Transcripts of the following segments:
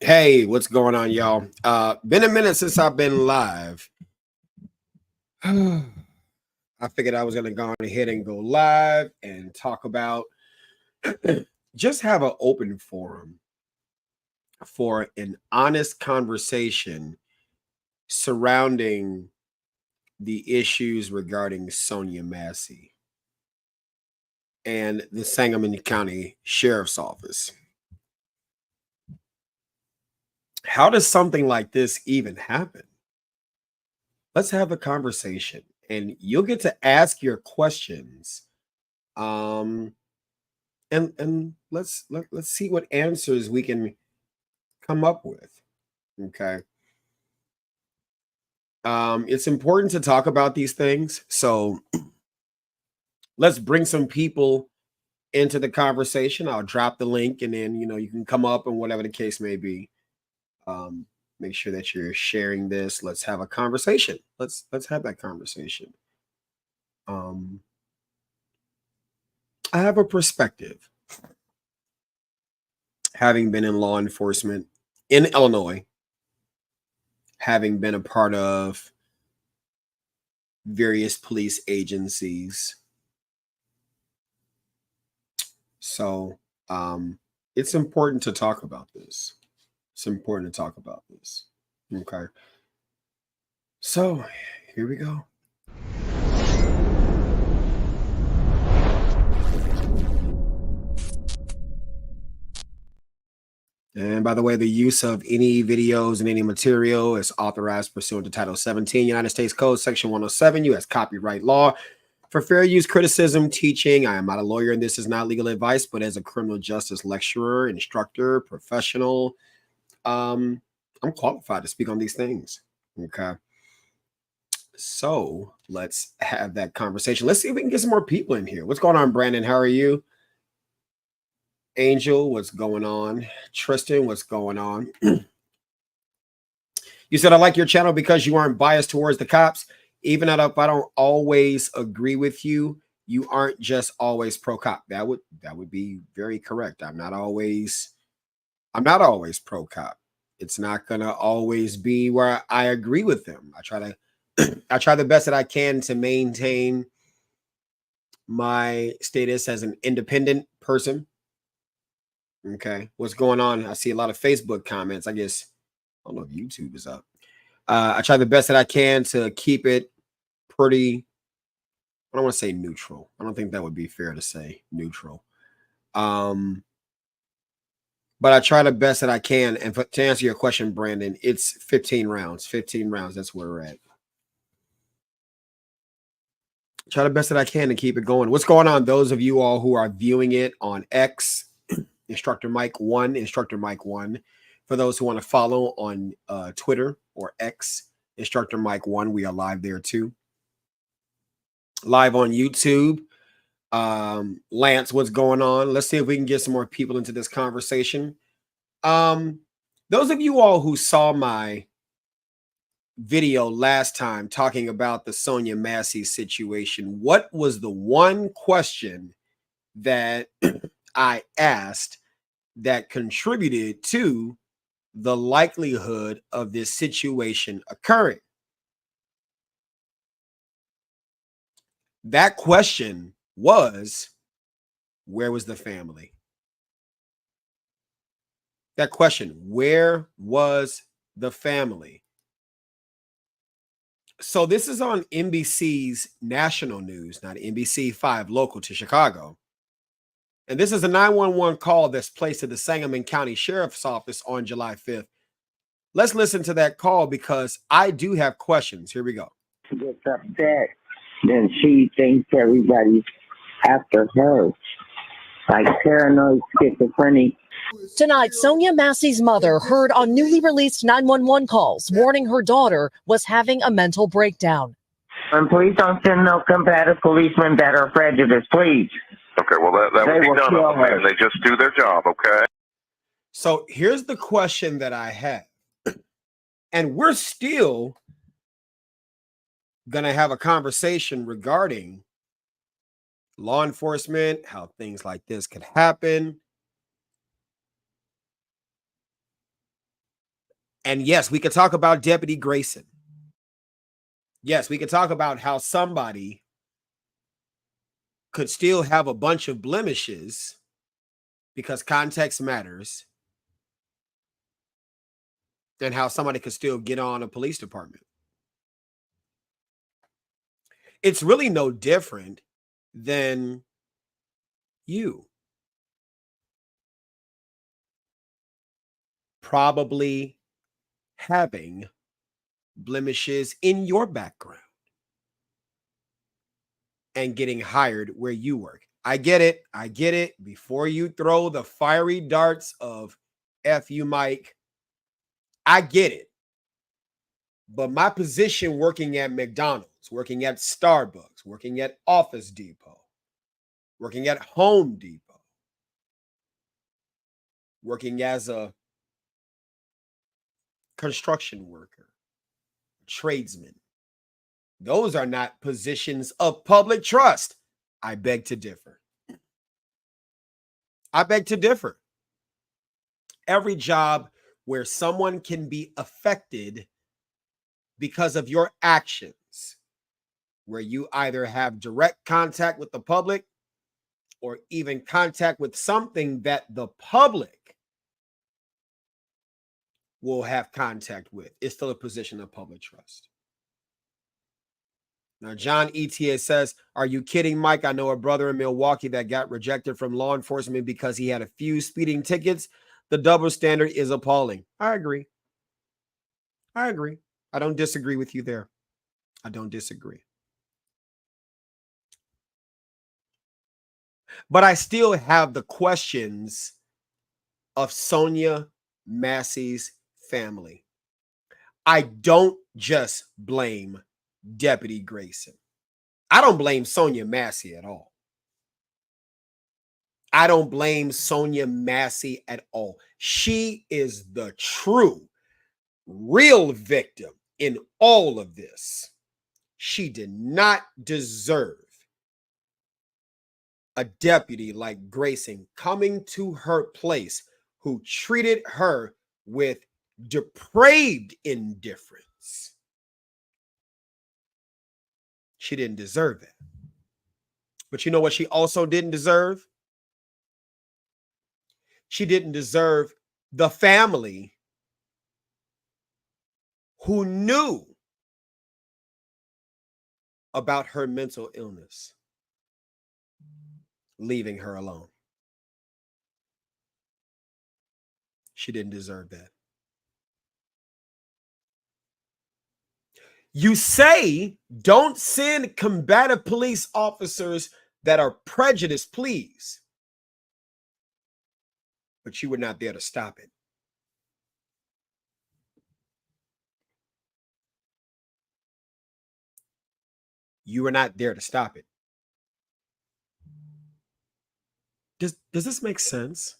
Hey, what's going on, y'all? Been a minute since I've been live. I figured I was gonna go ahead and go live and talk about just have an open forum for an honest conversation surrounding the issues regarding Sonya Massey and the Sangamon County Sheriff's Office. How does something like this even happen? Let's have a conversation and you'll get to ask your questions. And let's see what answers we can come up with. Okay. It's important to talk about these things. So let's bring some people into the conversation. I'll drop the link and then you can come up and whatever the case may be. Make sure that you're sharing this. Let's have a conversation. Let's have that conversation. I have a perspective, having been in law enforcement in Illinois, having been a part of various police agencies. So it's important to talk about this. It's important to talk about this. Okay. So here we go. And by the way, the use of any videos and any material is authorized pursuant to Title 17, United States Code, Section 107, U.S. Copyright Law. For fair use, criticism, teaching. I am not a lawyer and this is not legal advice, but as a criminal justice lecturer, instructor, professional, I'm qualified to speak on these things. Okay. So let's have that conversation. Let's see if we can get some more people in here. What's going on, Brandon? How are you? Angel, what's going on? Tristan, what's going on? You said I like your channel because you aren't biased towards the cops. Even if I don't always agree with you, you aren't just always pro cop. That would be very correct. I'm not always pro cop. It's not gonna always be where I agree with them. I try the best that I can to maintain my status as an independent person. Okay, what's going on? I see a lot of Facebook comments. I guess I don't know if YouTube is up. I try the best that I can to keep it pretty. I don't want to say neutral. I don't think that would be fair to say neutral. But I try the best that I can. And to answer your question, Brandon, it's 15 rounds. 15 rounds. That's where we're at. Try the best that I can to keep it going. What's going on? Those of you all who are viewing it on X, Instructor Mike 1, Instructor Mike 1. For those who want to follow on Twitter or X, Instructor Mike 1, we are live there too. Live on YouTube. Lance, what's going on? Let's see if we can get some more people into this conversation. Those of you all who saw my video last time talking about the Sonya Massey situation, what was the one question that I asked that contributed to the likelihood of this situation occurring? That question was, where was the family? That question, where was the family? So this is on NBC's national news, not NBC5 local to Chicago. And this is a 911 call that's placed to the Sangamon County Sheriff's Office on July 5th. Let's listen to that call because I do have questions. Here we go. She gets upset, then she thinks everybody's after her, like paranoid schizophrenic. Tonight, Sonya Massey's mother heard on newly released 911 calls warning her daughter was having a mental breakdown. And please don't send no combative policemen that are prejudiced, please. Okay, well, that would be done. They just do their job, okay? So here's the question that I have. And we're still going to have a conversation regarding law enforcement, how things like this could happen. And yes, we could talk about Deputy Grayson. Yes, we could talk about how somebody could still have a bunch of blemishes because context matters, and how somebody could still get on a police department. It's really no different than you probably having blemishes in your background and getting hired where you work. I get it. I get it. Before you throw the fiery darts of F you, Mike, I get it. But my position working at McDonald's, working at Starbucks, working at Office Depot, working at Home Depot, working as a construction worker, tradesman, those are not positions of public trust. I beg to differ. I beg to differ. Every job where someone can be affected because of your actions, where you either have direct contact with the public or even contact with something that the public will have contact with, is still a position of public trust. Now, John ETA says, are you kidding, Mike? I know a brother in Milwaukee that got rejected from law enforcement because he had a few speeding tickets. The double standard is appalling. I agree. I agree. I don't disagree with you there. I don't disagree. But I still have the questions of Sonya Massey's family. I don't just blame Deputy Grayson. I don't blame Sonya Massey at all. I don't blame Sonya Massey at all. She is the true, real victim in all of this. She did not deserve a deputy like Grayson coming to her place who treated her with depraved indifference. She didn't deserve that. But you know what she also didn't deserve? She didn't deserve the family who knew about her mental illness, leaving her alone. She didn't deserve that. You say don't send combative police officers that are prejudiced, please. But you were not there to stop it. You were not there to stop it. Does this make sense?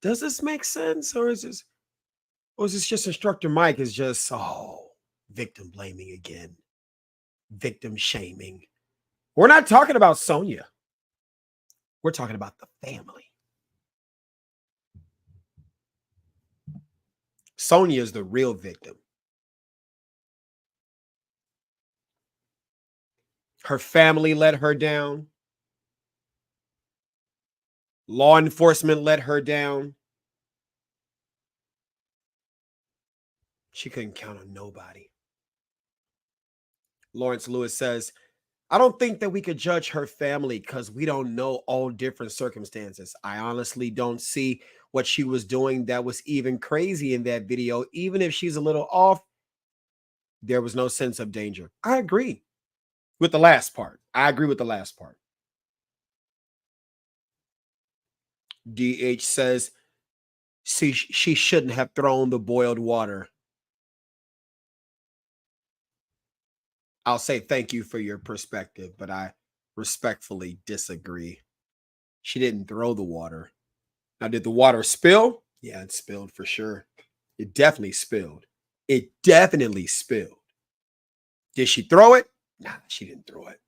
Does this make sense? Or is this just Instructor Mike is just, victim blaming again, victim shaming? We're not talking about Sonya. We're talking about the family. Sonya is the real victim. Her family let her down. Law enforcement let her down. She couldn't count on nobody. Lawrence Lewis says, I don't think that we could judge her family because we don't know all different circumstances. I honestly don't see what she was doing that was even crazy in that video. Even if she's a little off, there was no sense of danger. I agree with the last part. DH says, see, she shouldn't have thrown the boiled water. I'll say thank you for your perspective, but I respectfully disagree. She didn't throw the water. Now, did the water spill? Yeah, it spilled for sure. It definitely spilled. Did she throw it? Nah, she didn't throw it.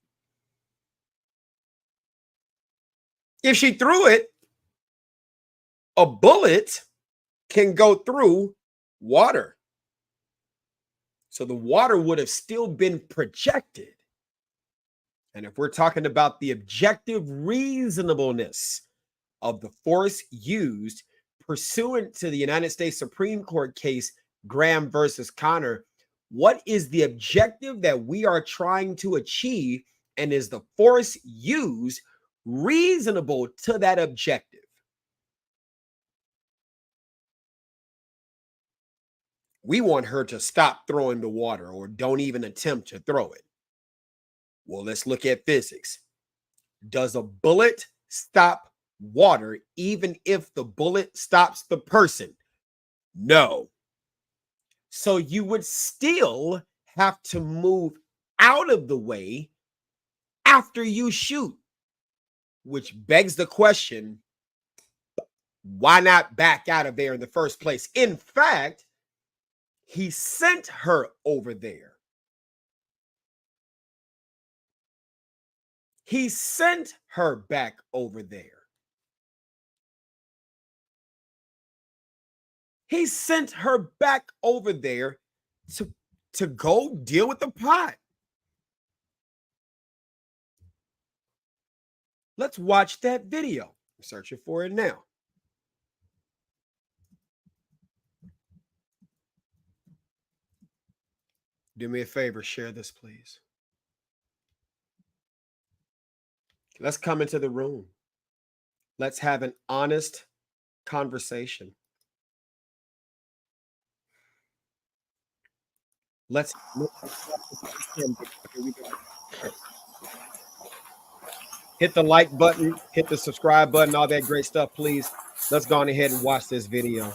If she threw it, a bullet can go through water. So the water would have still been projected. And if we're talking about the objective reasonableness of the force used pursuant to the United States Supreme Court case Graham versus Connor, what is the objective that we are trying to achieve? And is the force used reasonable to that objective? We want her to stop throwing the water or don't even attempt to throw it. Well, let's look at physics. Does a bullet stop water even if the bullet stops the person? No. So you would still have to move out of the way after you shoot, which begs the question, why not back out of there in the first place? In fact, he sent her over there. He sent her back over there. He sent her back over there to go deal with the pot. Let's watch that video. I'm searching for it now. Do me a favor, share this, please. Let's come into the room. Let's have an honest conversation. Let's hit the like button, hit the subscribe button, all that great stuff, please. Let's go on ahead and watch this video.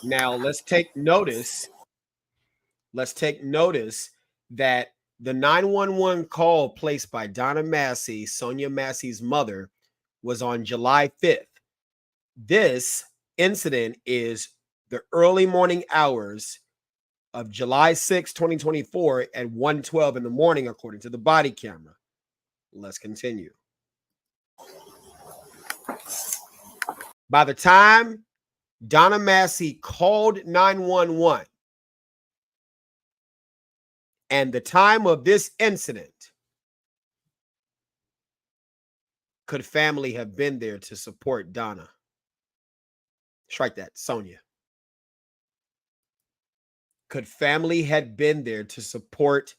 Now, let's take notice. Let's take notice that the 911 call placed by Donna Massey, Sonya Massey's mother, was on July 5th. This incident is the early morning hours of July 6, 2024 at 1:12 in the morning, according to the body camera. Let's continue. By the time Donna Massey called 911 and the time of this incident, could family have been there to support Donna? Strike that, Sonya. Could family had been there to support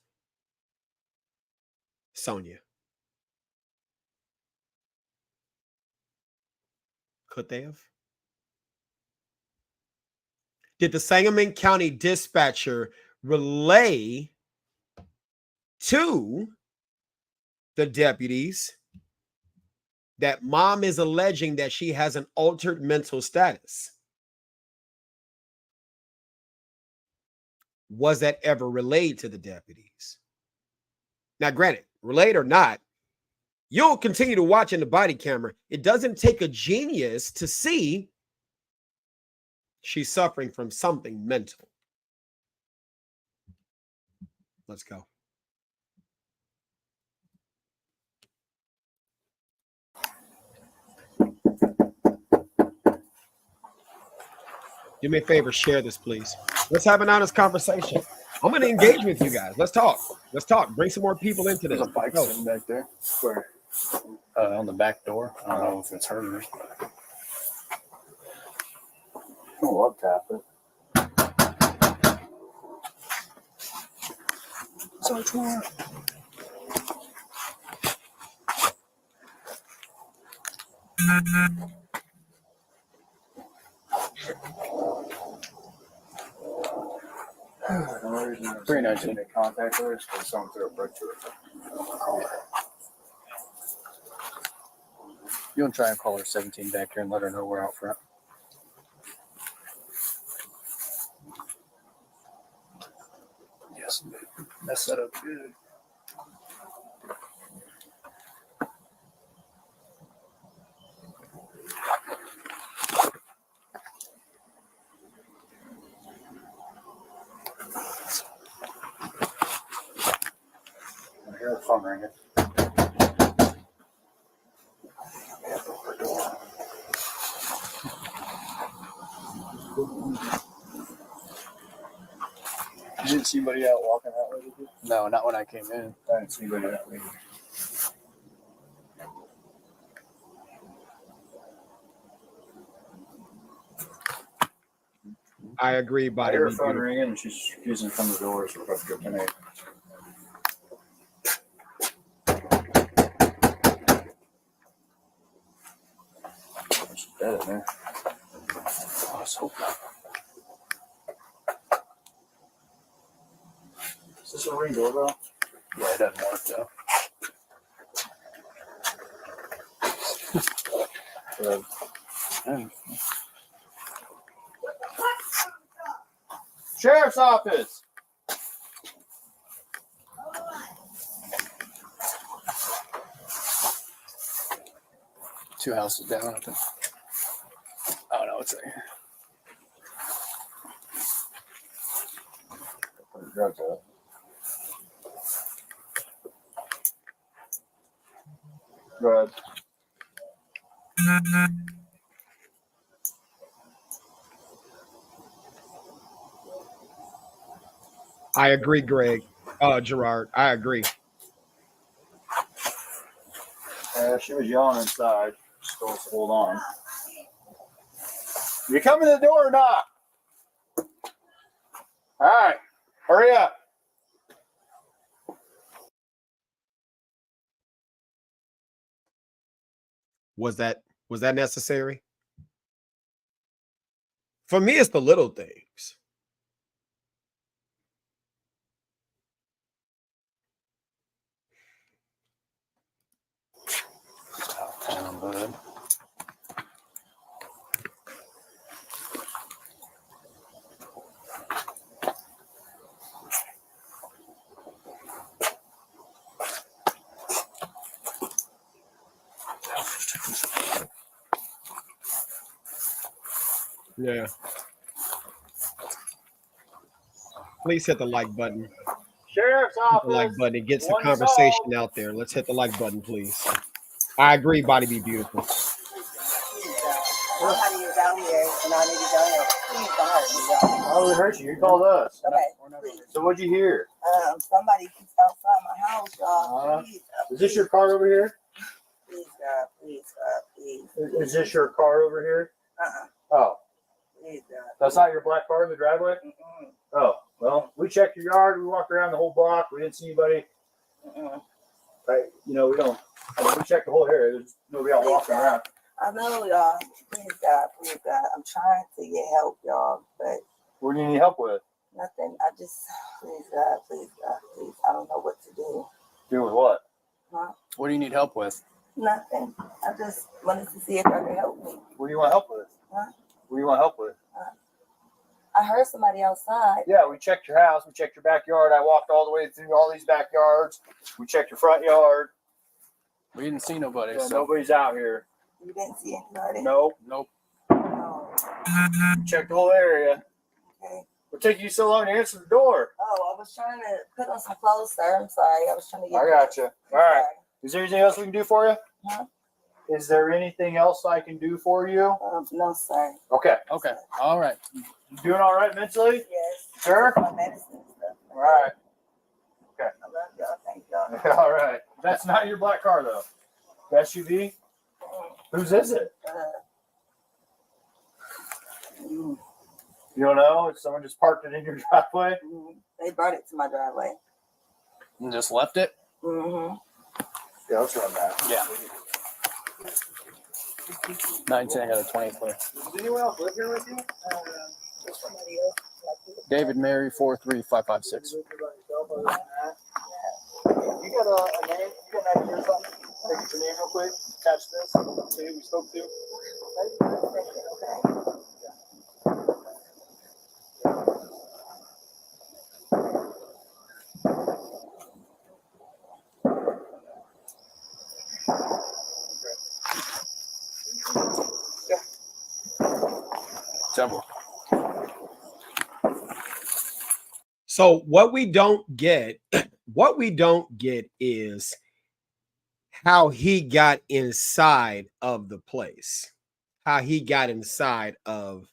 Sonya? Could they have? Did the Sangamon County dispatcher relay to the deputies that mom is alleging that she has an altered mental status? Was that ever relayed to the deputies? Now, granted, relayed or not, you'll continue to watch in the body camera. It doesn't take a genius to see she's suffering from something mental. Let's go. Do me a favor, share this, please. Let's have an honest conversation. I'm going to engage with you guys. Let's talk. Let's talk. Bring some more people into this. There's a bike sitting back there. Where? On the back door. I don't know if it's hers. Oh, I'll tap it. So it's more. Pretty nice to make contact with us because someone threw a brick to her. You want to try and call her 17 back here and let her know we're out front? Yeah. Yes, that's set up good. I hear the phone ringing. You didn't see anybody out walking that way, did you? No, not when I came in. I didn't see anybody that way. I agree, I Body hear her Be phone Beautiful. ringing and she's using from the door, so we're about to go tonight. There's a bed in there. Oh, let's hope not. Is this a ring doorbell? Yeah, it doesn't work though. Sheriff's office. Two houses down. I think. Oh no, it's right here. Drugs up. Go ahead. I agree, Greg. Gerard, I agree. She was yelling inside. Still hold on. You coming to the door or not? All right, hurry up. Was that necessary? For me, it's the little things. Down, bud. Yeah. Please hit the like button. Sheriff's Hit the like office. button. It gets the One conversation call. out there. Let's hit the like button, please. I agree, Body Be Beautiful. Nobody is out here, and I need to go here. Please don't hurt me, y'all. Oh, we hurt you. You called us. Okay, please. So what'd you hear? Somebody keeps outside my house, y'all. Please, Is this your car over here? please, God, please, God, please. Is this your car over here? Oh, Please, God. that's not your black car in the driveway? Mm-mm, Oh, well, we checked your yard. We walked around the whole block. We didn't see anybody. mm-mm. Right? You know, we don't. I mean, we checked the whole area. There's nobody out walking around. I know, y'all. Please, God, please, God. I'm trying to get help, y'all, but What do you need help with? nothing. I just, please, God, please, God, please. I don't know what to do. Do with what? Huh? What do you need help with? Nothing. I just wanted to see if I could help me. What do you want help with? Huh? What do you want help with? I heard somebody outside. Yeah, we checked your house. We checked your backyard. I walked all the way through all these backyards. We checked your front yard. We didn't see nobody. Yeah, So nobody's out here. You didn't see anybody? Nope. nope. Oh, Checked the whole area. okay. What took you so long to answer the door? Oh, I was trying to put on some clothes, sir. I'm sorry. I was trying to get. I got you. All right. Sorry. Is there anything else we can do for you? Huh? Is there anything else I can do for you? No, sir. Okay. Okay. All right. You doing all right mentally? Yes. Sure. My medicine and stuff. All right. I love y'all. Thank y'all. All right. That's not your black car, though. The SUV? Whose is it? You don't know? Someone just parked it in your driveway? They brought it to my driveway. And just left it. Mm-hmm. Yeah, let's run that. Yeah. 19. I got a 20 clear. Does anyone else live here with you? Somebody else. David Mary 43556. You got a name? You got an idea or something? Take your name real quick. Catch this. See who we spoke to. Okay. Several. So what we don't get, what we don't get is how he got inside of the place, how he got inside of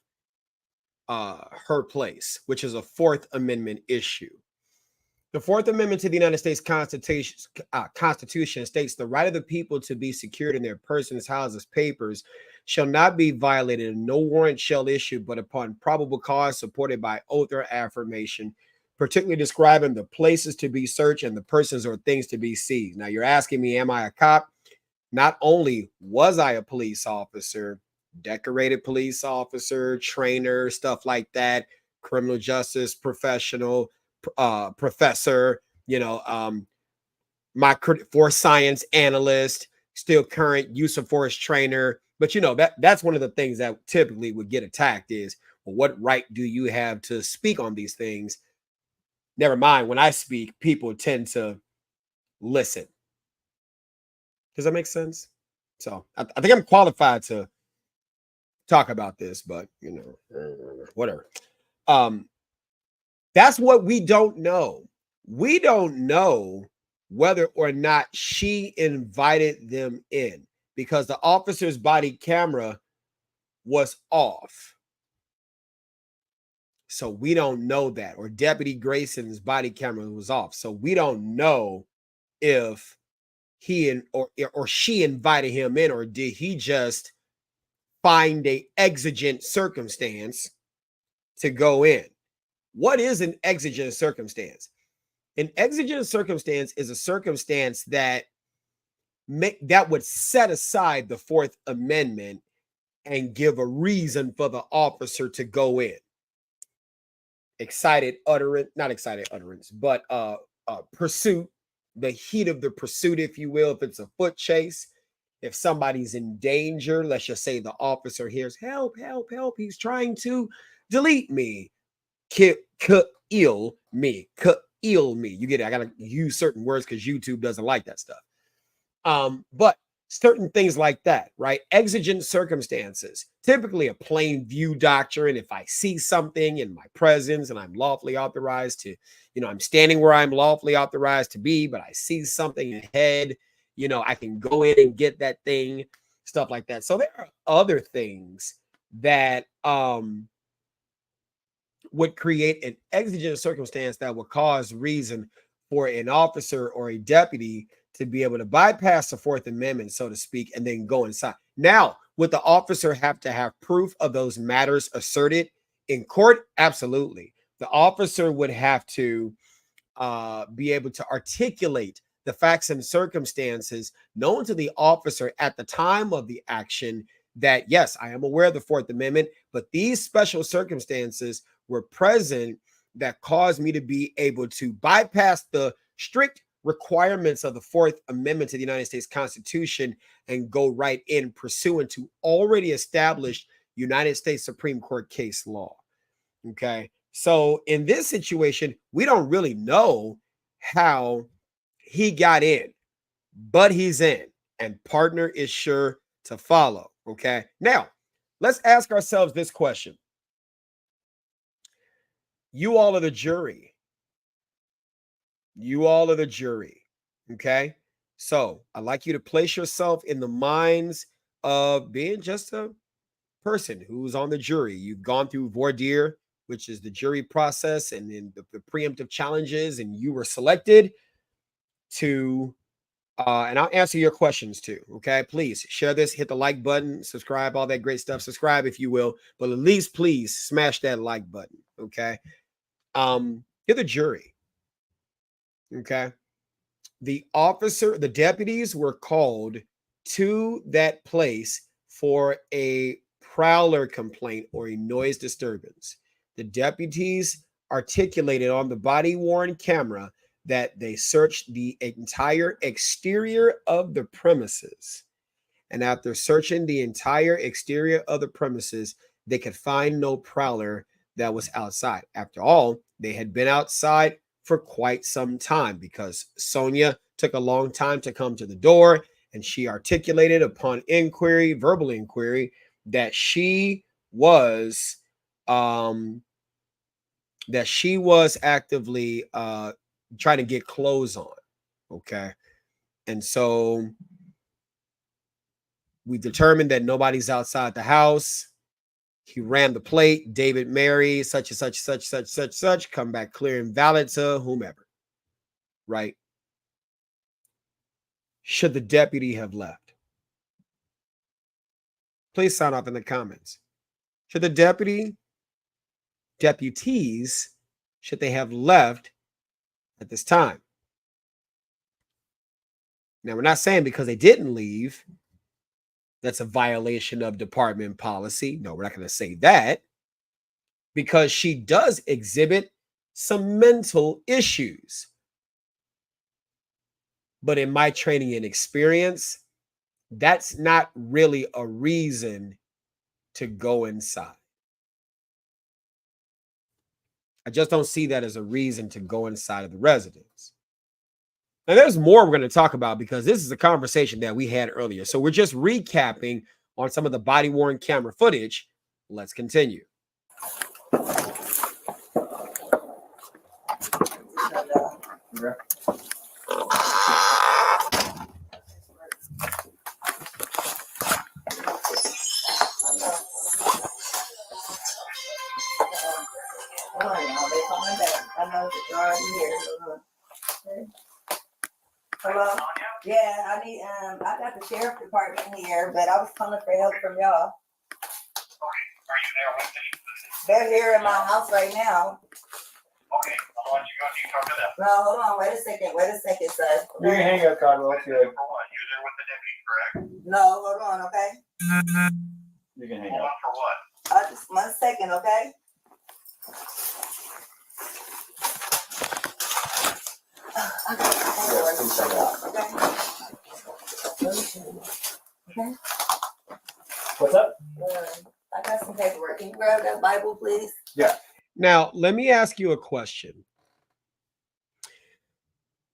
her place, which is a Fourth Amendment issue. The Fourth Amendment to the United States Constitution states the right of the people to be secured in their persons, houses, papers shall not be violated, and no warrant shall issue but upon probable cause supported by oath or affirmation, particularly describing the places to be searched and the persons or things to be seized. Now, you're asking me, am I a cop? Not only was I a police officer, decorated police officer, trainer, stuff like that, criminal justice professional, professor, my force science analyst, still current use of force trainer. But that's one of the things that typically would get attacked is, well, what right do you have to speak on these things? Never mind, when I speak, people tend to listen. Does that make sense? So I think I'm qualified to talk about this, but whatever. That's what we don't know. We don't know whether or not she invited them in because the officer's body camera was off. So we don't know that, or Deputy Grayson's body camera was off. So we don't know if he or she invited him in, or did he just find a exigent circumstance to go in. What is an exigent circumstance? An exigent circumstance is a circumstance that would set aside the Fourth Amendment and give a reason for the officer to go in. Not excited utterance, but pursuit, the heat of the pursuit, if you will. If it's a foot chase, if somebody's in danger, let's just say the officer hears, help, help, help, he's trying to delete me, kill me. You get it? I gotta use certain words because YouTube doesn't like that stuff. But certain things like that, right? Exigent circumstances, typically a plain view doctrine. If I see something in my presence and I'm lawfully authorized to, I'm standing where I'm lawfully authorized to be, but I see something ahead, I can go in and get that thing, stuff like that. So there are other things that would create an exigent circumstance that would cause reason for an officer or a deputy to be able to bypass the Fourth Amendment, so to speak, and then go inside. Now, would the officer have to have proof of those matters asserted in court? Absolutely. The officer would have to be able to articulate the facts and circumstances known to the officer at the time of the action that, yes, I am aware of the Fourth Amendment, but these special circumstances were present that caused me to be able to bypass the strict requirements of the Fourth Amendment to the United States Constitution and go right in pursuant to already established United States Supreme Court case law. Okay. So in this situation, we don't really know how he got in, but he's in, and partner is sure to follow. Okay. Now let's ask ourselves this question. You all are the jury. You all are the jury. Okay. So I'd like you to place yourself in the minds of being just a person who's on the jury. You've gone through voir dire, which is the jury process, and then the preemptive challenges, and you were selected to, and I'll answer your questions too. Okay. Please share this, hit the like button, subscribe, all that great stuff. Subscribe if you will, but at least please smash that like button. Okay. You're the jury. Okay. The deputies were called to that place for a prowler complaint or a noise disturbance. The deputies articulated on the body-worn camera that they searched the entire exterior of the premises. And after searching the entire exterior of the premises, they could find no prowler that was outside. After all, they had been outside for quite some time because Sonya took a long time to come to the door, and she articulated upon inquiry, verbal inquiry, that she was that she was actively trying to get clothes on. Okay. And so we determined that nobody's outside the house. He ran the plate, David Mary, such and such, such, come back clear and valid to whomever. Right? Should the deputy have left? Please sign off in the comments. Should the deputies, should they have left at this time? Now, we're not saying because they didn't leave, that's a violation of department policy. No, we're not going to say that, because she does exhibit some mental issues. But in my training and experience, that's not really a reason to go inside. I just don't see that as a reason to go inside of the residence. Now, there's more we're going to talk about because this is a conversation that we had earlier. So we're just recapping on some of the body-worn camera footage. Let's continue. Hello? Yeah, I need, I got the sheriff department here, but I was calling for help from y'all. Okay, are you there with me? They're here in my house right now. Okay, I'll let you go. You talk to them. No, hold on, wait a second, sir. You can hang up, Conwell. It's good. For what? You're there with the deputy, correct? No, hold on, okay? You can hang Hold up. on for what? Just 1 second, okay? Okay. What's up? I got some paperwork. Can you grab that Bible, please? Yeah. Now, let me ask you a question.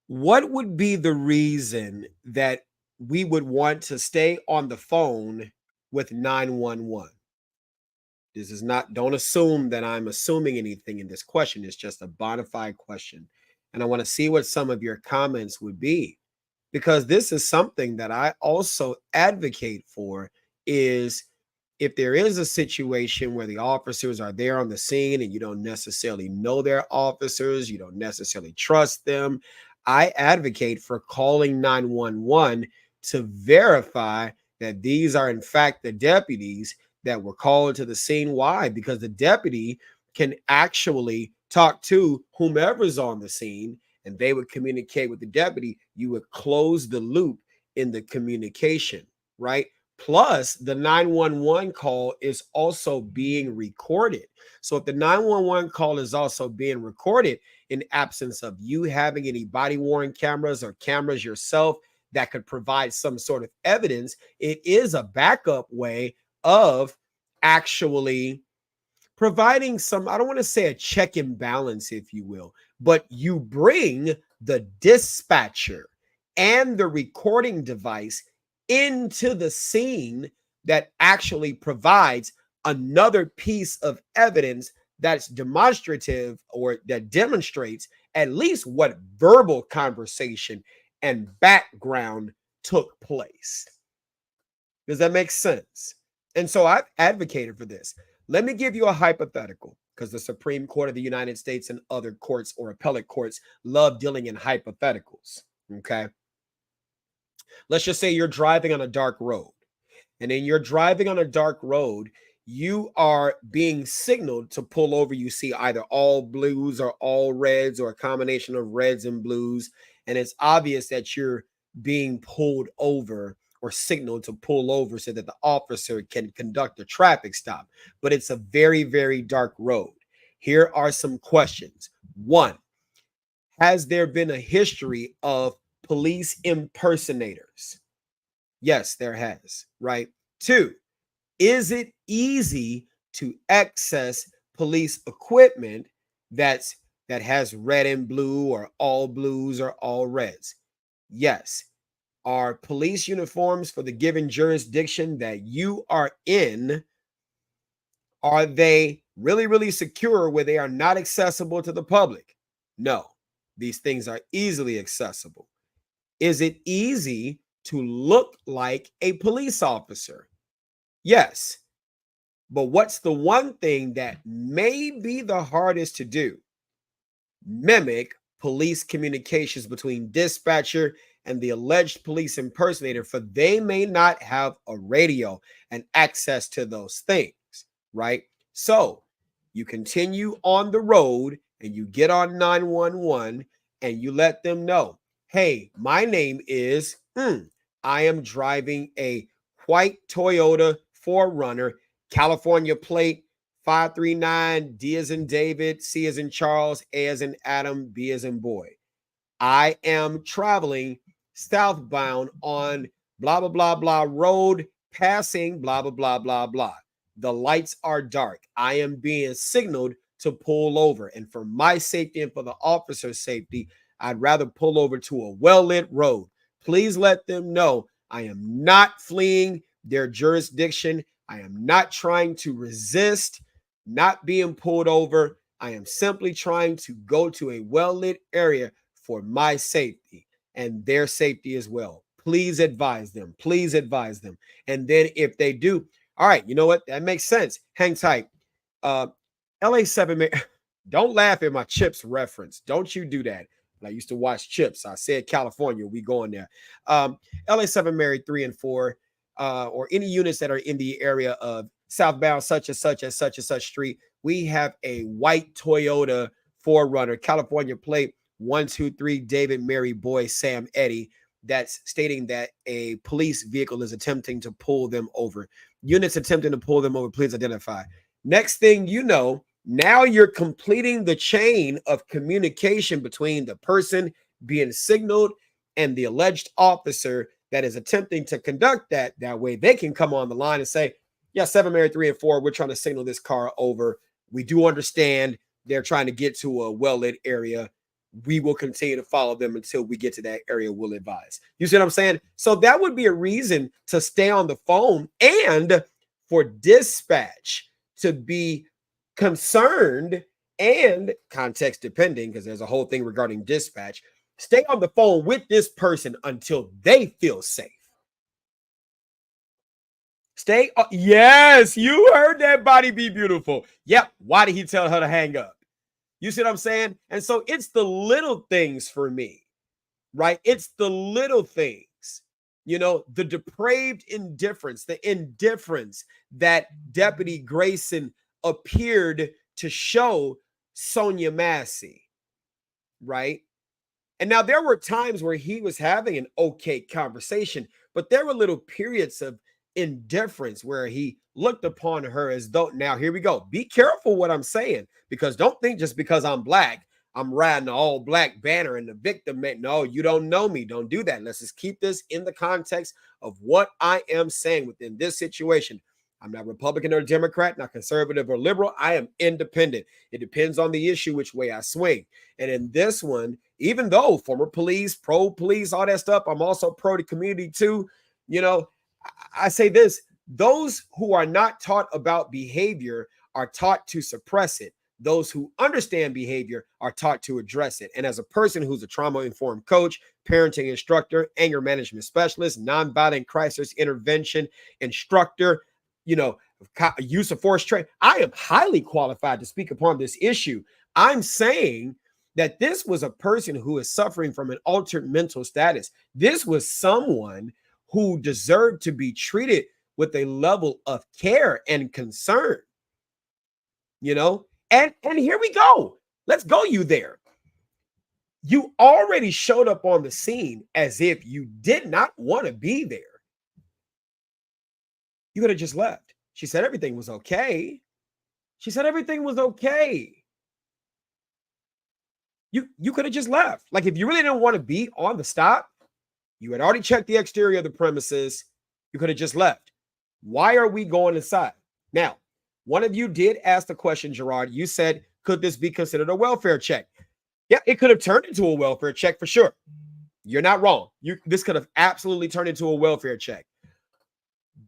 What would be the reason that we would want to stay on the phone with 911? This is not, don't assume that I'm assuming anything in this question. It's just a bona fide question. And I want to see what some of your comments would be, because this is something that I also advocate for. Is if there is a situation where the officers are there on the scene and you don't necessarily know their officers, you don't necessarily trust them, I advocate for calling 911 to verify that these are in fact the deputies that were called to the scene. Why? Because the deputy can actually talk to whomever's on the scene and they would communicate with the deputy. You would close the loop in the communication, right? Plus, the 911 call is also being recorded. So if the 911 call is also being recorded, in absence of you having any body-worn cameras or cameras yourself that could provide some sort of evidence, it is a backup way of actually providing some, I don't want to say a check and balance, if you will, but you bring the dispatcher and the recording device into the scene that actually provides another piece of evidence that's demonstrative, or that demonstrates at least what verbal conversation and background took place. Does that make sense? And so I've advocated for this. Let me give you a hypothetical, because the Supreme Court of the United States and other courts or appellate courts love dealing in hypotheticals. Okay. Let's just say you're driving on a dark road, and then you're driving on a dark road. You are being signaled to pull over. You see either all blues or all reds or a combination of reds and blues. And it's obvious that you're being pulled over or signaled to pull over so that the officer can conduct a traffic stop. But it's a very, very dark road. Here are some questions. One, has there been a history of police impersonators? Yes, there has, right? Two, is it easy to access police equipment that has red and blue or all blues or all reds? Yes. Are police uniforms for the given jurisdiction that you are in, are they really, really secure where they are not accessible to the public? No, these things are easily accessible. Is it easy to look like a police officer? Yes. But what's the one thing that may be the hardest to do? Mimic police communications between dispatcher and the alleged police impersonator, for they may not have a radio and access to those things, right? So you continue on the road and you get on 911 and you let them know, hey, my name is, I am driving a white Toyota 4Runner, California plate 539, D as in David, C as in Charles, A as in Adam, B as in boy. I am traveling southbound on blah, blah, blah, blah road, passing blah, blah, blah, blah, blah. The lights are dark. I am being signaled to pull over. And for my safety and for the officer's safety, I'd rather pull over to a well-lit road. Please let them know I am not fleeing their jurisdiction. I am not trying to resist not being pulled over. I am simply trying to go to a well-lit area for my safety and their safety as well. Please advise them. Please advise them. And then if they do, all right, you know what? That makes sense. Hang tight. LA7, don't laugh at my Chips reference. Don't you do that. I used to watch Chips. I said California. We going there. LA7 married 3 and 4, or any units that are in the area of southbound such and such and such and such street. We have a white Toyota 4Runner, California plate 123 David Mary Boy Sam Eddie, that's stating that a police vehicle is attempting to pull them over. Units attempting to pull them over, please identify. Next thing you know, now you're completing the chain of communication between the person being signaled and the alleged officer that is attempting to conduct that. That way they can come on the line and say, yeah, 7 married 3 and 4, we're trying to signal this car over. We do understand they're trying to get to a well-lit area. We will continue to follow them until we get to that area. We'll advise. You see what I'm saying? So that would be a reason to stay on the phone and for dispatch to be concerned, and context depending, because there's a whole thing regarding dispatch. Stay on the phone with this person until they feel safe. Stay. Yes, you heard that. Body be beautiful. Yep. Why did he tell her to hang up? You see what I'm saying? And so it's the little things for me, right? It's the little things, you know, the depraved indifference, the indifference that Deputy Grayson appeared to show Sonya Massey, right? And now there were times where he was having an okay conversation, but there were little periods of indifference where he looked upon her as though, now here we go. Be careful what I'm saying, because don't think just because I'm black, I'm riding the all black banner and the victim. No, you don't know me. Don't do that. Let's just keep this in the context of what I am saying within this situation. I'm not Republican or Democrat, not conservative or liberal. I am independent. It depends on the issue, which way I swing. And in this one, even though former police, pro police, all that stuff, I'm also pro the community too. You know, I say this, those who are not taught about behavior are taught to suppress it. Those who understand behavior are taught to address it. And as a person who's a trauma-informed coach, parenting instructor, anger management specialist, nonviolent crisis intervention instructor, you know, use of force training, I am highly qualified to speak upon this issue. I'm saying that this was a person who is suffering from an altered mental status. This was someone who deserved to be treated with a level of care and concern, you know? And here we go. Let's go you there. You already showed up on the scene as if you did not want to be there. You could have just left. She said everything was okay. She said everything was okay. You could have just left. Like, if you really didn't want to be on the stop, you had already checked the exterior of the premises, you could have just left. Why are we going inside? Now, one of you did ask the question, Gerard. You said, could this be considered a welfare check? Yeah, it could have turned into a welfare check for sure. You're not wrong. This could have absolutely turned into a welfare check.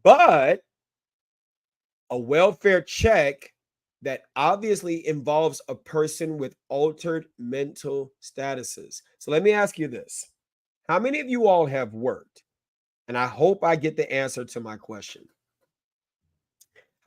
But a welfare check that obviously involves a person with altered mental statuses. So let me ask you this. How many of you all have worked? And I hope I get the answer to my question.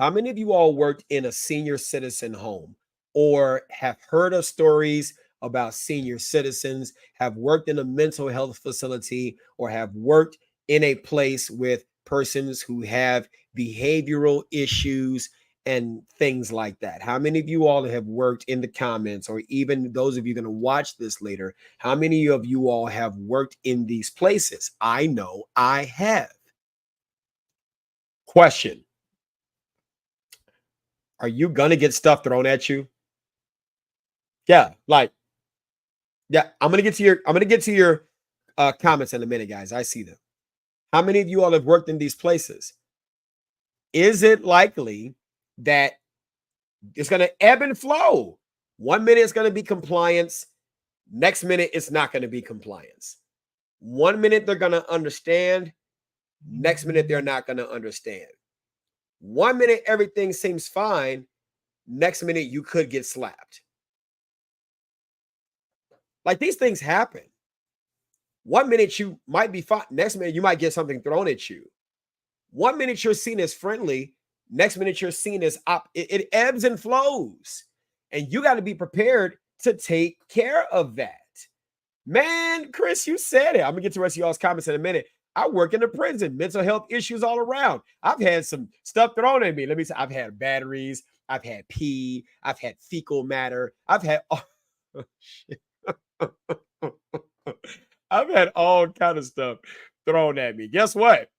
How many of you all worked in a senior citizen home or have heard of stories about senior citizens, have worked in a mental health facility, or have worked in a place with persons who have behavioral issues and things like that? How many of you all have worked in the comments, or even those of you going to watch this later? How many of you all have worked in these places? I know I have. Question. Are you gonna get stuff thrown at you? Yeah, like, yeah, I'm gonna get to your comments in a minute, guys. I see them. How many of you all have worked in these places? Is it likely that it's gonna ebb and flow? 1 minute it's gonna be compliance, next minute it's not gonna be compliance. 1 minute they're gonna understand, next minute they're not gonna understand. 1 minute everything seems fine, next minute you could get slapped. Like, these things happen. 1 minute you might be fine, next minute you might get something thrown at you. 1 minute you're seen as friendly, next minute you're seen as it ebbs and flows. And you got to be prepared to take care of that. Man, Chris, you said it. I'm gonna get to the rest of y'all's comments in a minute. I work in a prison, mental health issues all around. I've had some stuff thrown at me. Let me say, I've had batteries, I've had pee, I've had fecal matter, I've had shit. I've had all kind of stuff thrown at me. Guess what?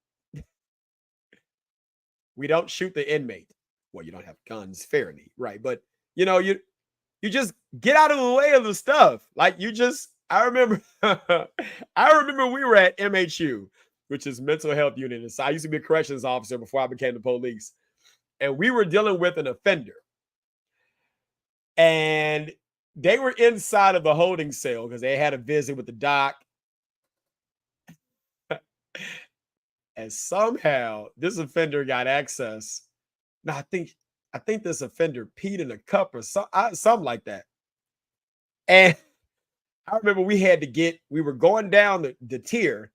We don't shoot the inmate. Well, you don't have guns fairly, right? But you know, you just get out of the way of the stuff. Like, I remember we were at MHU, which is mental health unit. And so I used to be a corrections officer before I became the police. And we were dealing with an offender. And they were inside of the holding cell because they had a visit with the doc. And somehow this offender got access. Now, I think this offender peed in a cup or something like that. And I remember we were going down the tier,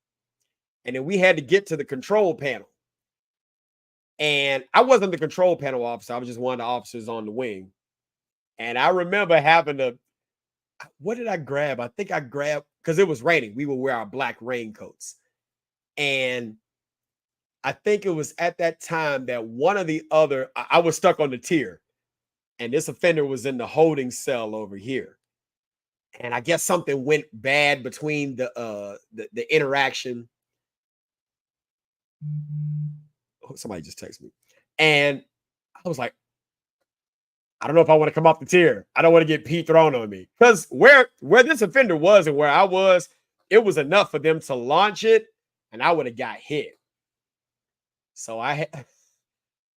and then we had to get to the control panel. And I wasn't the control panel officer. I was just one of the officers on the wing. And I remember what did I grab? I think I grabbed, because it was raining. We would wear our black raincoats. And I think it was at that time that I was stuck on the tier, and this offender was in the holding cell over here. And I guess something went bad between the interaction. Oh, somebody just texted me. And I was like, I don't know if I want to come off the tier. I don't want to get pee thrown on me. Because where this offender was and where I was, it was enough for them to launch it, and I would have got hit. So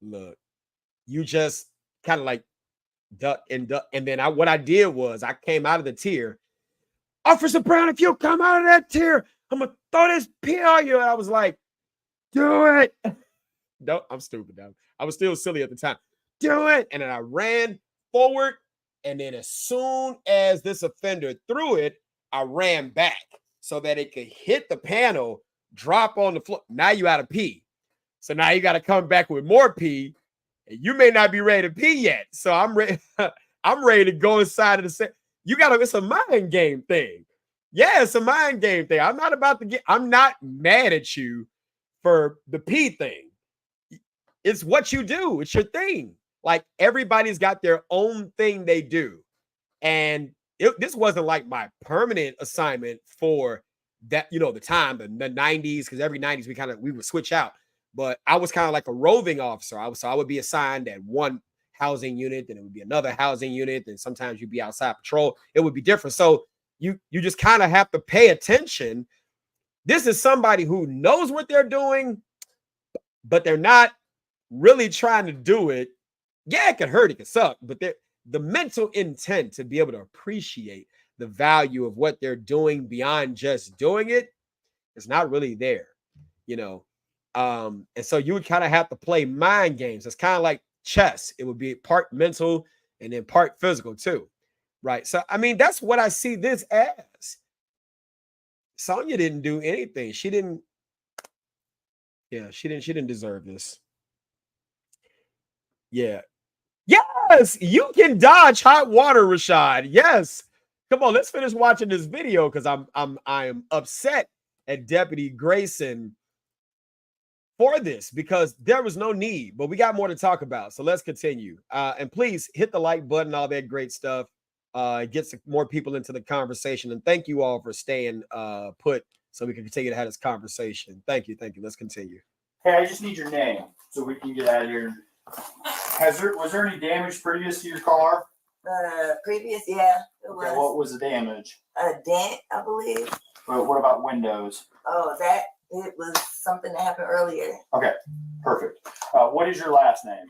look, you just kind of like duck. And then what I did was I came out of the tier. Officer Brown, if you come out of that tier, I'm going to throw this pee on you. And I was like, do it. No, I'm stupid. I was still silly at the time. Do it. And then I ran forward. And then as soon as this offender threw it, I ran back so that it could hit the panel, drop on the floor. Now you out of pee. So now you got to come back with more pee. And you may not be ready to pee yet. So I'm ready. I'm ready to go inside of the set. It's a mind game thing. Yeah, it's a mind game thing. I'm not mad at you for the pee thing. It's what you do. It's your thing. Like, everybody's got their own thing they do. And this wasn't like my permanent assignment for that, the time, the 90s, because every 90s we would switch out. But I was kind of like a roving officer. I would be assigned at one housing unit, then it would be another housing unit, then sometimes you'd be outside patrol. It would be different. So you just kind of have to pay attention. This is somebody who knows what they're doing, but they're not really trying to do it. Yeah, it could hurt, it could suck, but the mental intent to be able to appreciate the value of what they're doing beyond just doing it is not really there, and so you would kind of have to play mind games. It's kind of like chess. It would be part mental, and then part physical too, right? So I mean, that's what I see this as. Sonya didn't do anything. She didn't. Yeah, she didn't deserve this. Yeah. Yes, you can dodge hot water, Rashad. Yes. Come on, let's finish watching this video because I'm upset at Deputy Grayson for this because there was no need, but we got more to talk about. So let's continue. And please hit the like button, all that great stuff. Get some more people into the conversation. And thank you all for staying put so we can continue to have this conversation. Thank you. Thank you. Let's continue. Hey, I just need your name so we can get out of here. Was there any damage previous to your car? Previous, yeah, it was. Okay, what was the damage? A dent, I believe. Well, what about windows? Oh, it was something that happened earlier. Okay, perfect. What is your last name?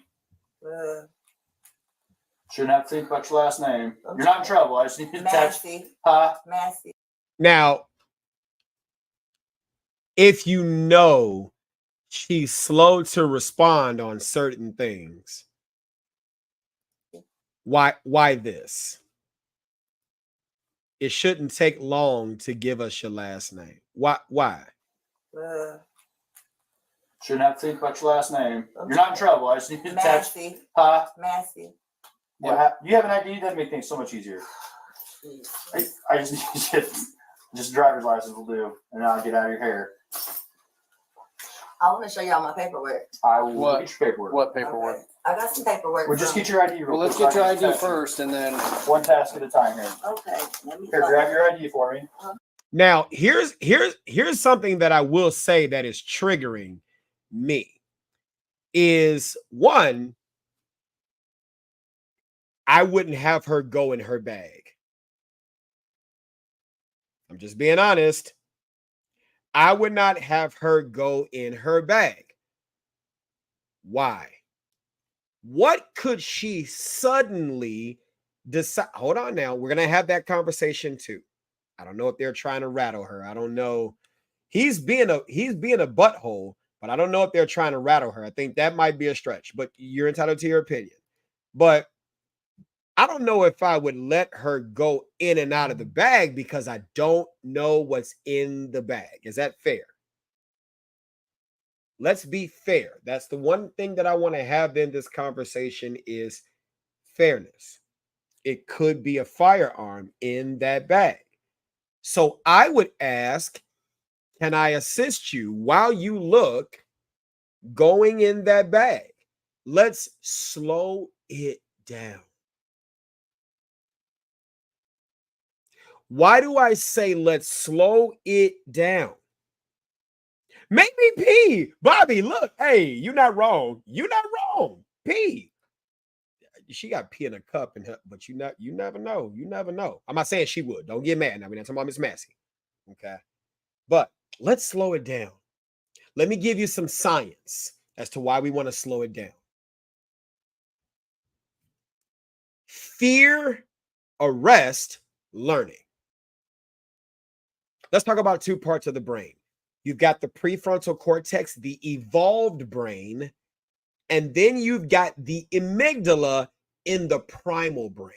Shouldn't have to think about your last name. You're not in trouble. I just need to text. Massey. Huh? Massey. Now, if you know she's slow to respond on certain things, why this? It shouldn't take long to give us your last name. Why? Shouldn't have to think about your last name. You're not in trouble. I just need to text. Massey. Huh? Massey. Yeah. You have an ID? That'd make things so much easier. I just need just driver's license will do, and then I'll get out of your hair. I want to show y'all my paperwork. I will get your paperwork. What paperwork? Okay. I got some paperwork. Well, just get your ID real Well, let's quick. get your ID first, and then One task at a time here. Okay. Let me Here, grab your ID for me. Now, here's something that I will say that is triggering me. Is one, I wouldn't have her go in her bag. I'm just being honest. I would not have her go in her bag. Why? What could she suddenly decide? Hold on now. We're going to have that conversation too. I don't know if they're trying to rattle her. I don't know. He's being a butthole, but I don't know if they're trying to rattle her. I think that might be a stretch, but you're entitled to your opinion. But I don't know if I would let her go in and out of the bag because I don't know what's in the bag. Is that fair? Let's be fair. That's the one thing that I want to have in this conversation is fairness. It could be a firearm in that bag. So I would ask, can I assist you while you look going in that bag? Let's slow it down. Why do I say let's slow it down? Make me pee. Bobby, look. Hey, you're not wrong. You're not wrong. Pee. She got pee in a cup, but you never know. You never know. I'm not saying she would. Don't get mad. Now we're not talking about Miss Massey. Okay. But let's slow it down. Let me give you some science as to why we want to slow it down. Fear, arrest, learning. Let's talk about two parts of the brain. You've got the prefrontal cortex, the evolved brain, and then you've got the amygdala in the primal brain.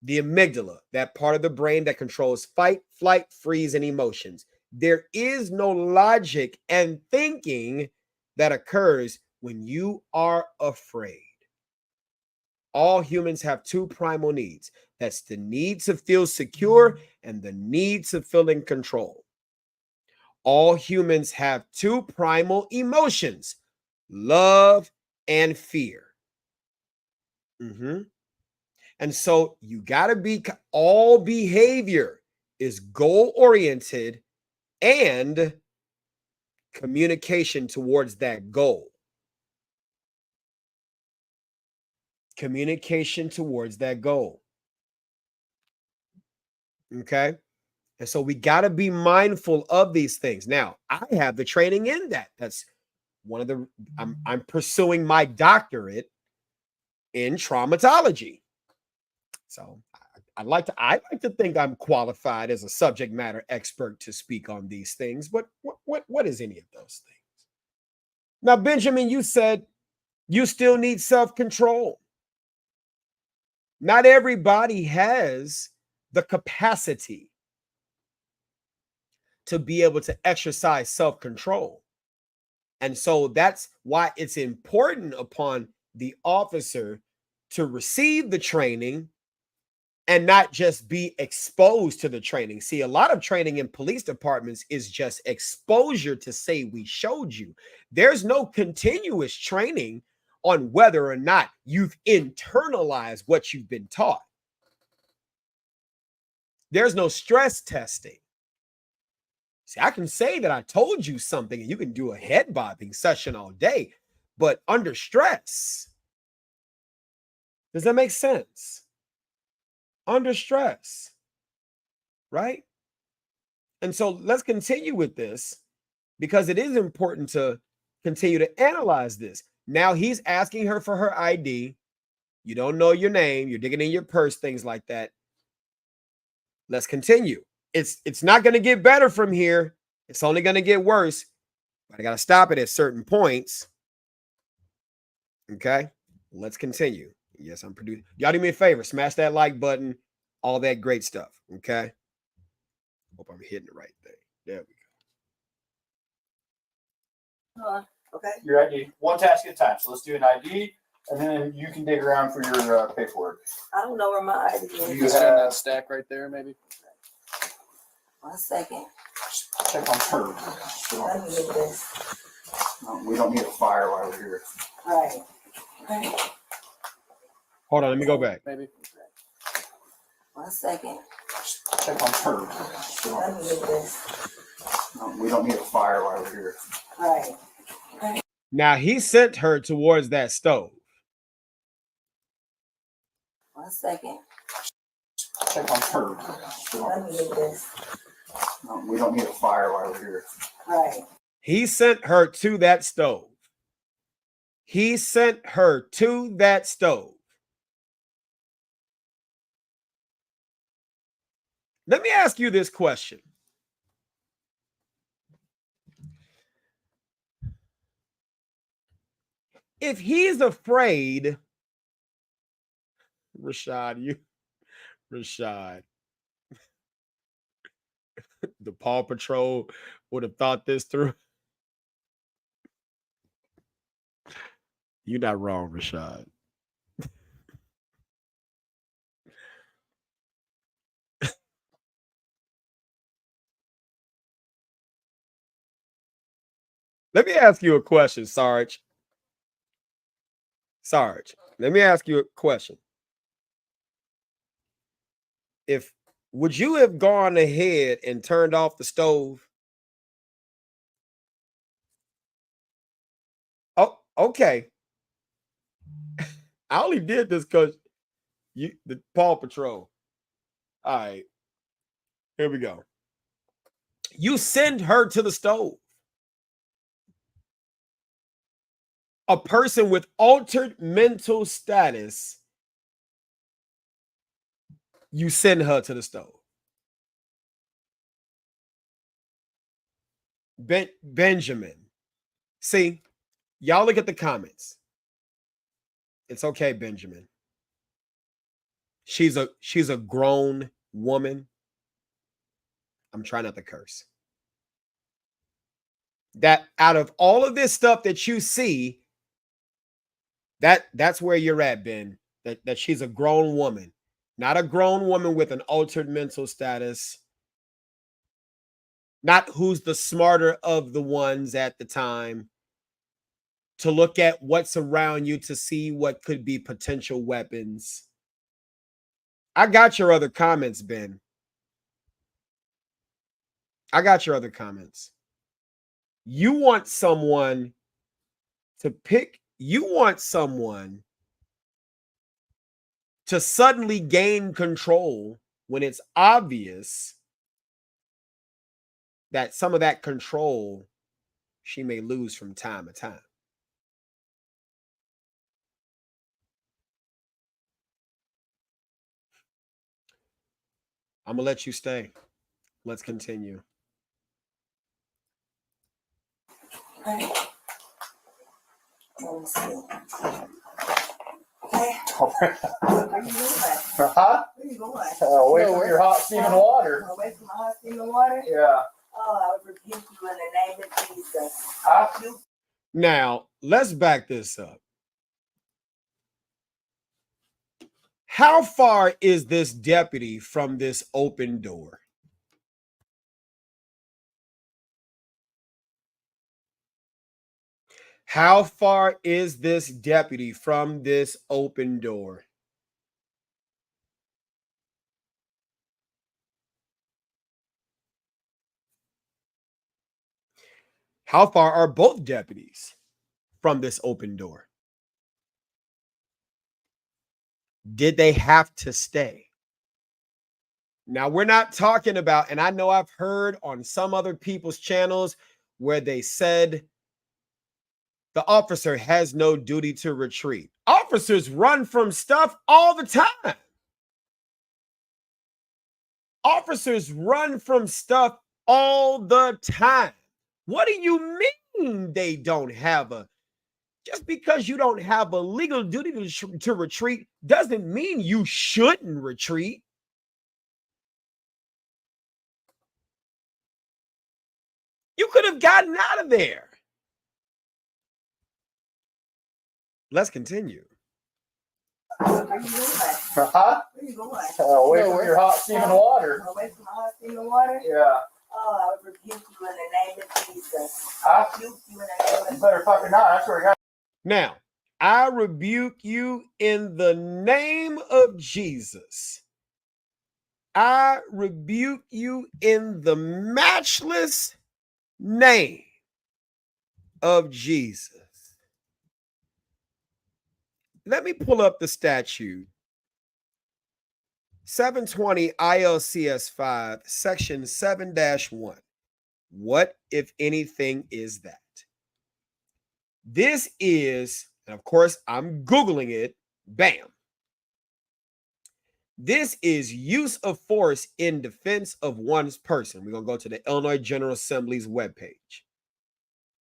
The amygdala, that part of the brain that controls fight, flight, freeze, and emotions. There is no logic and thinking that occurs when you are afraid. All humans have two primal needs. That's the need to feel secure and the need to feel in control. All humans have two primal emotions, love and fear. And so you got to be, all behavior is goal-oriented and communication towards that goal. Communication towards that goal. Okay? And so we got to be mindful of these things. Now, I have the training in that. That's one of the, I'm pursuing my doctorate in traumatology. So I like to think I'm qualified as a subject matter expert to speak on these things, but what is any of those things? Now, Benjamin, you said you still need self-control. Not everybody has the capacity to be able to exercise self-control. And so that's why it's important upon the officer to receive the training and not just be exposed to the training. See, a lot of training in police departments is just exposure to say we showed you. There's no continuous training on whether or not you've internalized what you've been taught. There's no stress testing. See, I can say that I told you something and you can do a head bobbing session all day, but under stress, does that make sense? Under stress, right? And so let's continue with this because it is important to continue to analyze this. Now he's asking her for her ID. You don't know your name. You're digging in your purse, things like that. Let's continue. It's not going to get better from here. It's only going to get worse. But I got to stop it at certain points. Okay, let's continue. Yes, I'm producing. Y'all do me a favor. Smash that like button. All that great stuff. Okay. Hope I'm hitting the right thing. There we go. Okay. Your ID. One task at a time. So let's do an ID, and then you can dig around for your paperwork. I don't know where my ID is. You You see in that stack right there, maybe? 1 second. Check on her. Let me get this. We don't need a fire while we're here. Right. Okay. Hold on. Let me go back. Maybe. 1 second. Check on her. Let me get this. We don't need a fire while we're here. Right. Now he sent her towards that stove. 1 second. Check on her. Let me get this. We don't need a fire while we're here. Right. He sent her to that stove. He sent her to that stove. Let me ask you this question. If he's afraid, Rashad, the Paw Patrol would have thought this through. You're not wrong, Rashad. Let me ask you a question, Sarge. Let me ask you a question. Would you have gone ahead and turned off the stove? Oh, okay. I only did this because the Paw Patrol. All right. Here we go. You send her to the stove. A person with altered mental status, you send her to the stove. Benjamin. See, y'all look at the comments. It's okay, Benjamin. She's a grown woman. I'm trying not to curse. That out of all of this stuff that you see, that's where you're at, Ben. That she's a grown woman, not a grown woman with an altered mental status. Not who's the smarter of the ones at the time. To look at what's around you to see what could be potential weapons. I got your other comments, Ben. I got your other comments. You want someone to pick, you want someone to suddenly gain control when it's obvious that some of that control she may lose from time to time. I'm going to let you stay. Let's continue. Right. Let me see. Hey, where you going? Huh? Where you going? Away from your hot steaming water. Away from the hot steaming water? Yeah. Oh, I would rebuke you in the name of Jesus. You Now, let's back this up. How far is this deputy from this open door? How far is this deputy from this open door? How far are both deputies from this open door? Did they have to stay? Now, we're not talking about, and I know I've heard on some other people's channels where they said the officer has no duty to retreat. Officers run from stuff all the time. Officers run from stuff all the time. What do you mean they don't have a? Just because you don't have a legal duty to retreat doesn't mean you shouldn't retreat. You could have gotten out of there. Let's continue. where you going? Huh? Where you going? Away from your hot steaming water. Away from the hot steaming water? Yeah. Oh, I would rebuke you in the name of Jesus. Huh? Rebuke you in the name of You better fucking not. I swear to God. Now, I rebuke you in the name of Jesus. I rebuke you in the matchless name of Jesus. Let me pull up the statute. 720 ILCS 5, section 7-1. What, if anything, is that? This is, and of course, I'm Googling it. Bam. This is use of force in defense of one's person. We're going to go to the Illinois General Assembly's webpage.